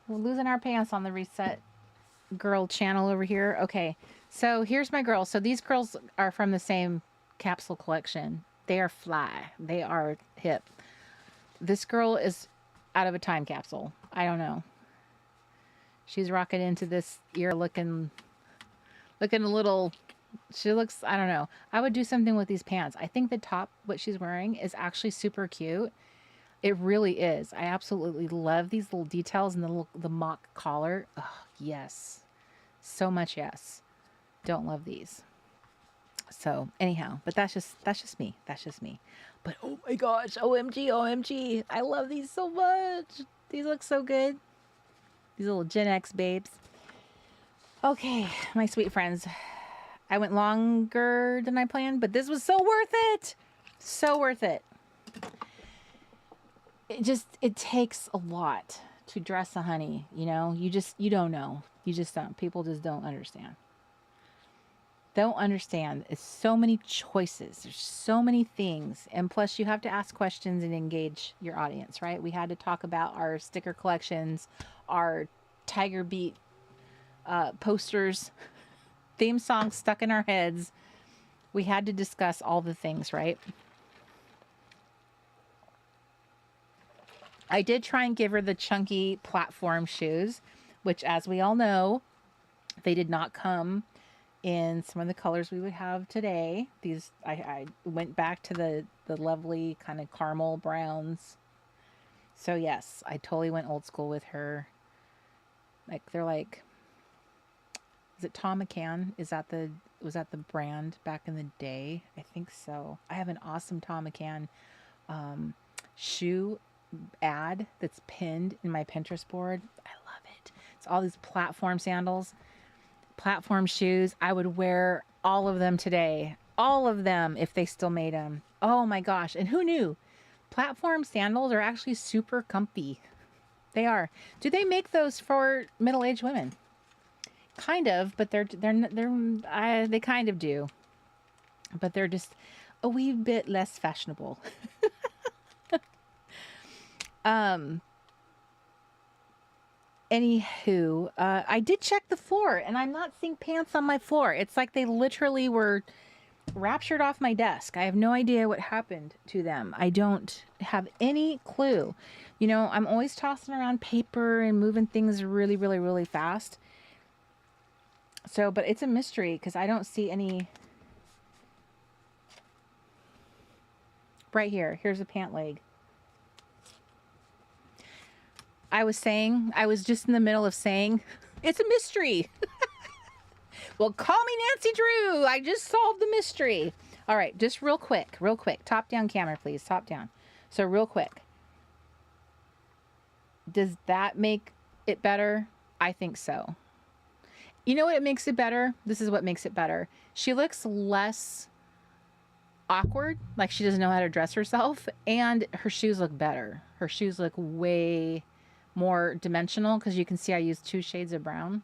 We're losing our pants on the Reset Girl channel over here. Okay, so here's my girls. So these girls are from the same capsule collection. They are fly. They are hip. This girl is out of a time capsule. I don't know. She's rocking into this ear looking a little... She looks, I don't know. I would do something with these pants. I think the top, what she's wearing, is actually super cute. It really is. I absolutely love these little details and the mock collar. Oh, yes. So much yes. Don't love these. So anyhow, but that's just me. That's just me. But oh my gosh, OMG, OMG. I love these so much. These look so good. These little Gen X babes. Okay, my sweet friends. I went longer than I planned, but this was so worth it. So worth it. It takes a lot to dress a honey, you know? You don't know. You just don't. People just don't understand. Don't understand. It's so many choices. There's so many things. And plus you have to ask questions and engage your audience, right? We had to talk about our sticker collections, our Tiger Beat posters, theme songs stuck in our heads. We had to discuss all the things, right? I did try and give her the chunky platform shoes, which, as we all know, they did not come in some of the colors we would have today. These, I went back to the lovely kind of caramel browns. So yes, I totally went old school with her. Like, they're like, is it Tom McCann? Was that the brand back in the day? I think so. I have an awesome Tom McCann shoe ad that's pinned in my Pinterest board. I love it. It's all these platform sandals, platform shoes. I would wear all of them today. All of them if they still made them. Oh my gosh. And who knew? Platform sandals are actually super comfy. They are. Do they make those for middle-aged women? Kind of, but they kind of do, but they're just a wee bit less fashionable. Anywho, I did check the floor and I'm not seeing pants on my floor. It's like they literally were raptured off my desk. I have no idea what happened to them. I don't have any clue. You know, I'm always tossing around paper and moving things really, really, really fast. So, but it's a mystery because I don't see any. Right here. Here's a pant leg. I was just in the middle of saying, it's a mystery. Well, call me Nancy Drew. I just solved the mystery. All right, just real quick. Top down camera, please. Top down. So real quick. Does that make it better? I think so. You know what makes it better? This is what makes it better. She looks less awkward, like she doesn't know how to dress herself, and her shoes look better. Her shoes look way more dimensional, because you can see I used 2 shades of brown.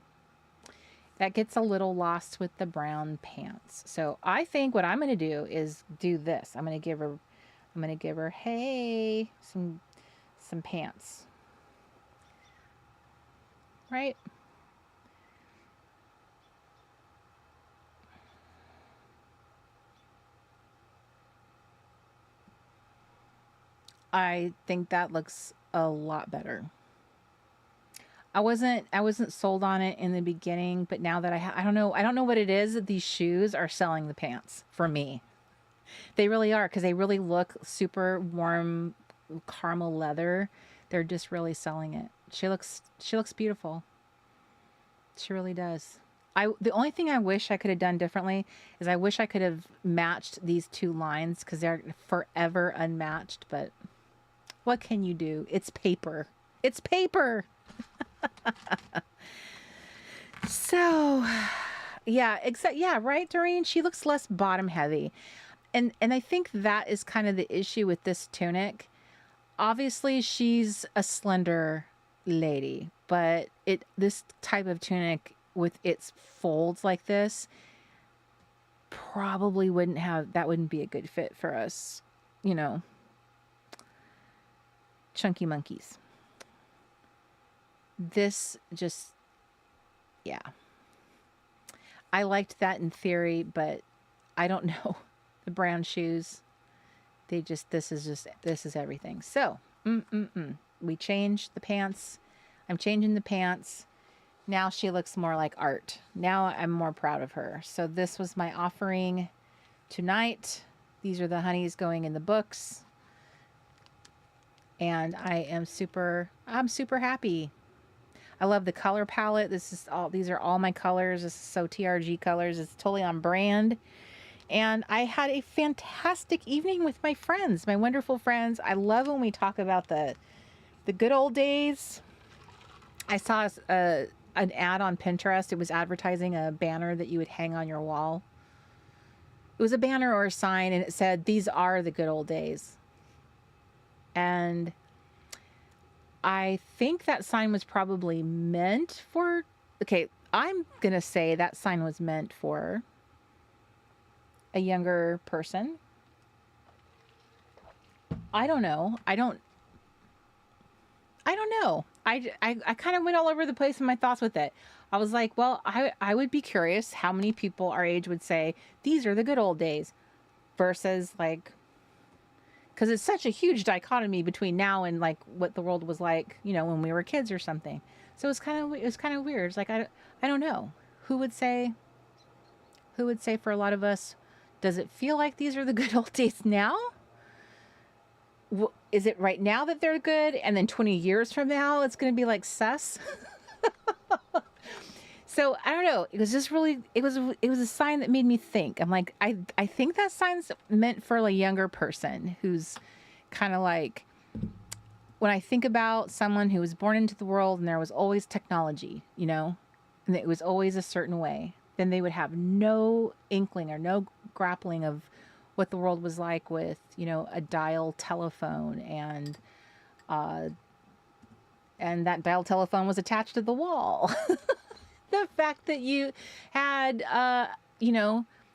That gets a little lost with the brown pants. So I think what I'm going to do is do this. I'm going to give her, hey, some pants. Right? I think that looks a lot better. I wasn't sold on it in the beginning, but now that I don't know what it is that these shoes are selling the pants for me. They really are, because they really look super warm caramel leather. They're just really selling it. She looks beautiful. She really does. The only thing I wish I could have done differently is I wish I could have matched these 2 lines, because they're forever unmatched, but what can you do? It's paper. It's paper. So, yeah, right, Doreen? She looks less bottom heavy. And I think that is kind of the issue with this tunic. Obviously, she's a slender lady, but this type of tunic with its folds like this probably wouldn't be a good fit for us, chunky monkeys. This just, yeah. I liked that in theory, but I don't know. The brown shoes, this is everything. So, we changed the pants. I'm changing the pants. Now she looks more like art. Now I'm more proud of her. So this was my offering tonight. These are the honeys going in the books. And I'm super happy. I love the color palette. These are all my colors. This is so TRG colors. It's totally on brand. And I had a fantastic evening with my friends, my wonderful friends. I love when we talk about the good old days. I saw an ad on Pinterest. It was advertising a banner that you would hang on your wall. It was a banner or a sign, and it said, "These are the good old days." And I think that sign was probably meant for, okay, I'm going to say that sign was meant for a younger person. I don't know. I don't know. I kind of went all over the place in my thoughts with it. I was like, well, I would be curious how many people our age would say, these are the good old days, versus like, because it's such a huge dichotomy between now and like what the world was like, when we were kids or something. So it was kind of weird. It's like, I don't know who would say for a lot of us, does it feel like these are the good old days now? Is it right now that they're good, and then 20 years from now it's going to be like sus? So I don't know. It was just really, it was a sign that made me think. I'm like, I think that sign's meant for a younger person who's kind of like, when I think about someone who was born into the world and there was always technology, and it was always a certain way, then they would have no inkling or no grappling of what the world was like with, a dial telephone, and that dial telephone was attached to the wall. The fact that you had, a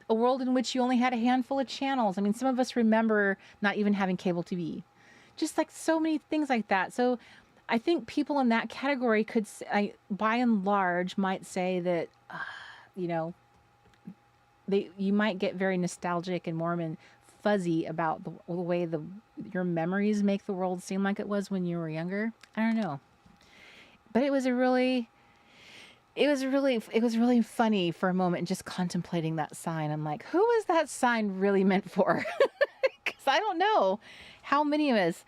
world in which you only had a handful of channels. I mean, some of us remember not even having cable TV. Just like so many things like that. So I think people in that category could, by and large, might say that, you might get very nostalgic and warm and fuzzy about the way your memories make the world seem like it was when you were younger. I don't know. But it was really funny for a moment just contemplating that sign. I'm like, who is that sign really meant for? Because I don't know how many of us,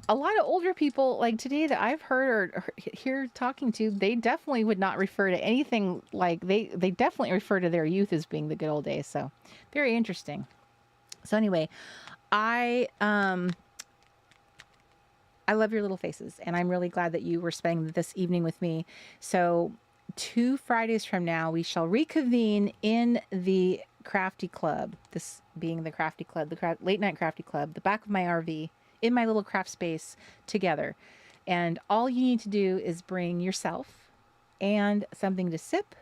a lot of older people like today that I've heard or hear talking to, they definitely would not refer to anything like, they definitely refer to their youth as being the good old days. So very interesting. So anyway, I love your little faces, and I'm really glad that you were spending this evening with me. So 2 Fridays from now, we shall reconvene in the Crafty Club. This being the Crafty Club, Late Night Crafty Club, the back of my RV, in my little craft space together. And all you need to do is bring yourself and something to sip,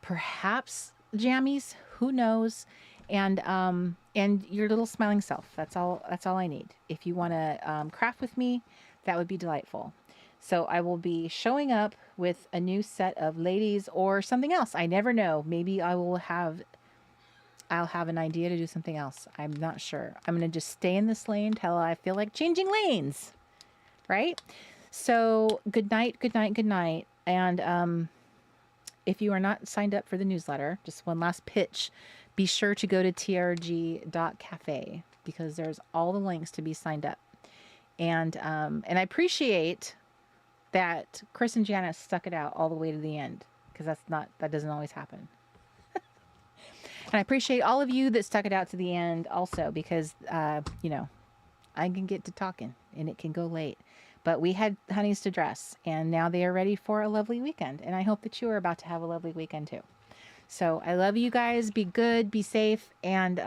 perhaps jammies, who knows, and your little smiling self. That's all I need. If you want to craft with me, that would be delightful. So I will be showing up with a new set of ladies or something else. I never know. Maybe I'll have an idea to do something else. I'm not sure. I'm going to just stay in this lane till I feel like changing lanes. Right? So good night, good night, good night. And if you are not signed up for the newsletter, just one last pitch, be sure to go to trg.cafe because there's all the links to be signed up. And I appreciate that Chris and Janice stuck it out all the way to the end, because that doesn't always happen. And I appreciate all of you that stuck it out to the end also, because you know, I can get to talking and it can go late. But we had honeys to dress, and now they are ready for a lovely weekend. And I hope that you are about to have a lovely weekend too. So I love you guys. Be good, be safe, and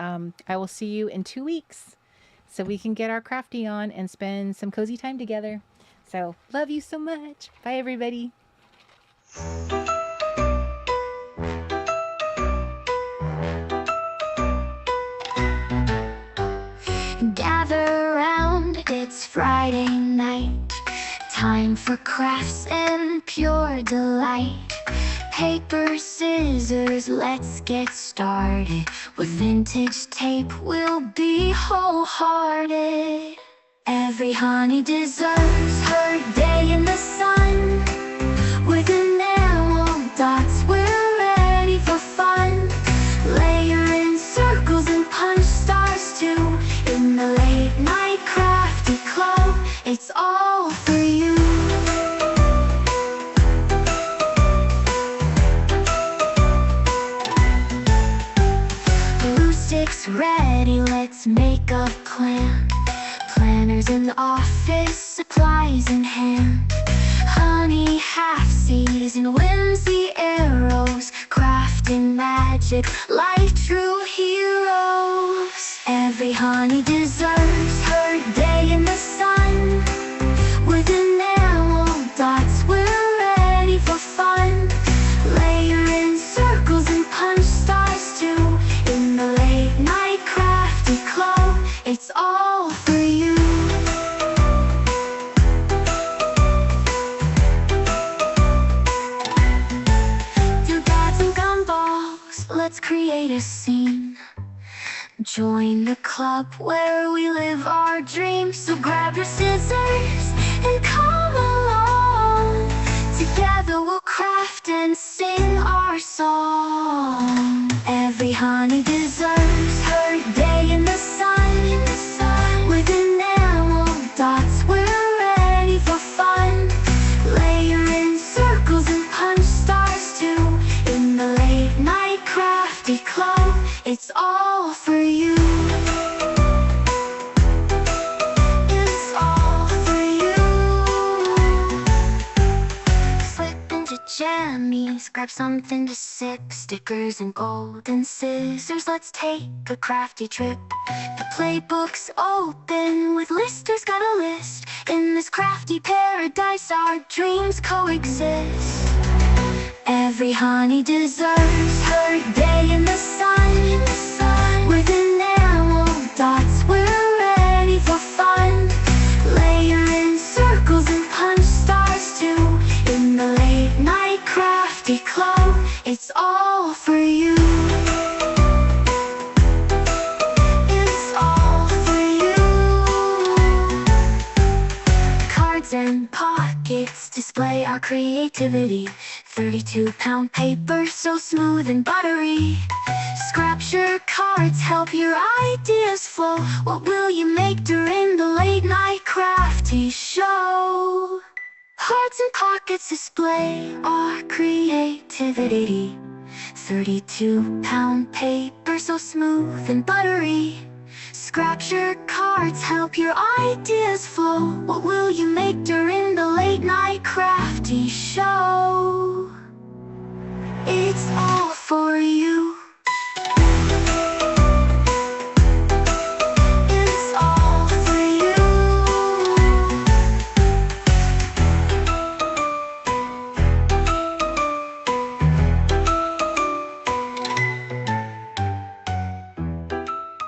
I will see you in 2 weeks so we can get our crafty on and spend some cozy time together. So love you so much. Bye, everybody. Gather round, it's Friday night. Time for crafts and pure delight. Paper, scissors, let's get started. With vintage tape, we'll be wholehearted. Every honey deserves her day in the sun. With enamel dots, we're ready for fun. Layer in circles and punch stars too. In the Late Night Crafty Club, it's all for you. Blue sticks ready, let's make a plan. Planners in the office, supplies in hand. Honey half-seas and whimsy arrows, crafting magic like true heroes. Every honey deserves her day in the sun. With enamel dots, we're ready for fun. Layer in circles and punch stars too. In the Late Night Crafty Club, it's all for you. Do bags and gumballs, let's create a scene. Join the club where we live our dreams. So grab your scissors and come along. Together we'll craft and sing our song. Every honey deserves her day in the sun. With enamel dots, we're ready for fun. Layer in circles and punch stars too. In the Late Night Crafty Club, it's all for you. It's all for you. Slip into jammies, grab something to sip. Stickers and golden scissors, let's take a crafty trip. The playbook's open with listers got a list. In this crafty paradise our dreams coexist. Every honey deserves her day in the sun. With enamel dots, we're ready for fun. Layer in circles and punch stars too. In the Late Night Crafty Club, it's all for you. It's all for you. Cards and pockets display our creativity. 32-pound paper, so smooth and buttery. Scrap your cards, help your ideas flow. What will you make during the Late Night Crafty Show? Hearts and pockets display our creativity. 32-pound paper, so smooth and buttery. Scrap your cards, help your ideas flow. What will you make during the Late Night Crafty Show?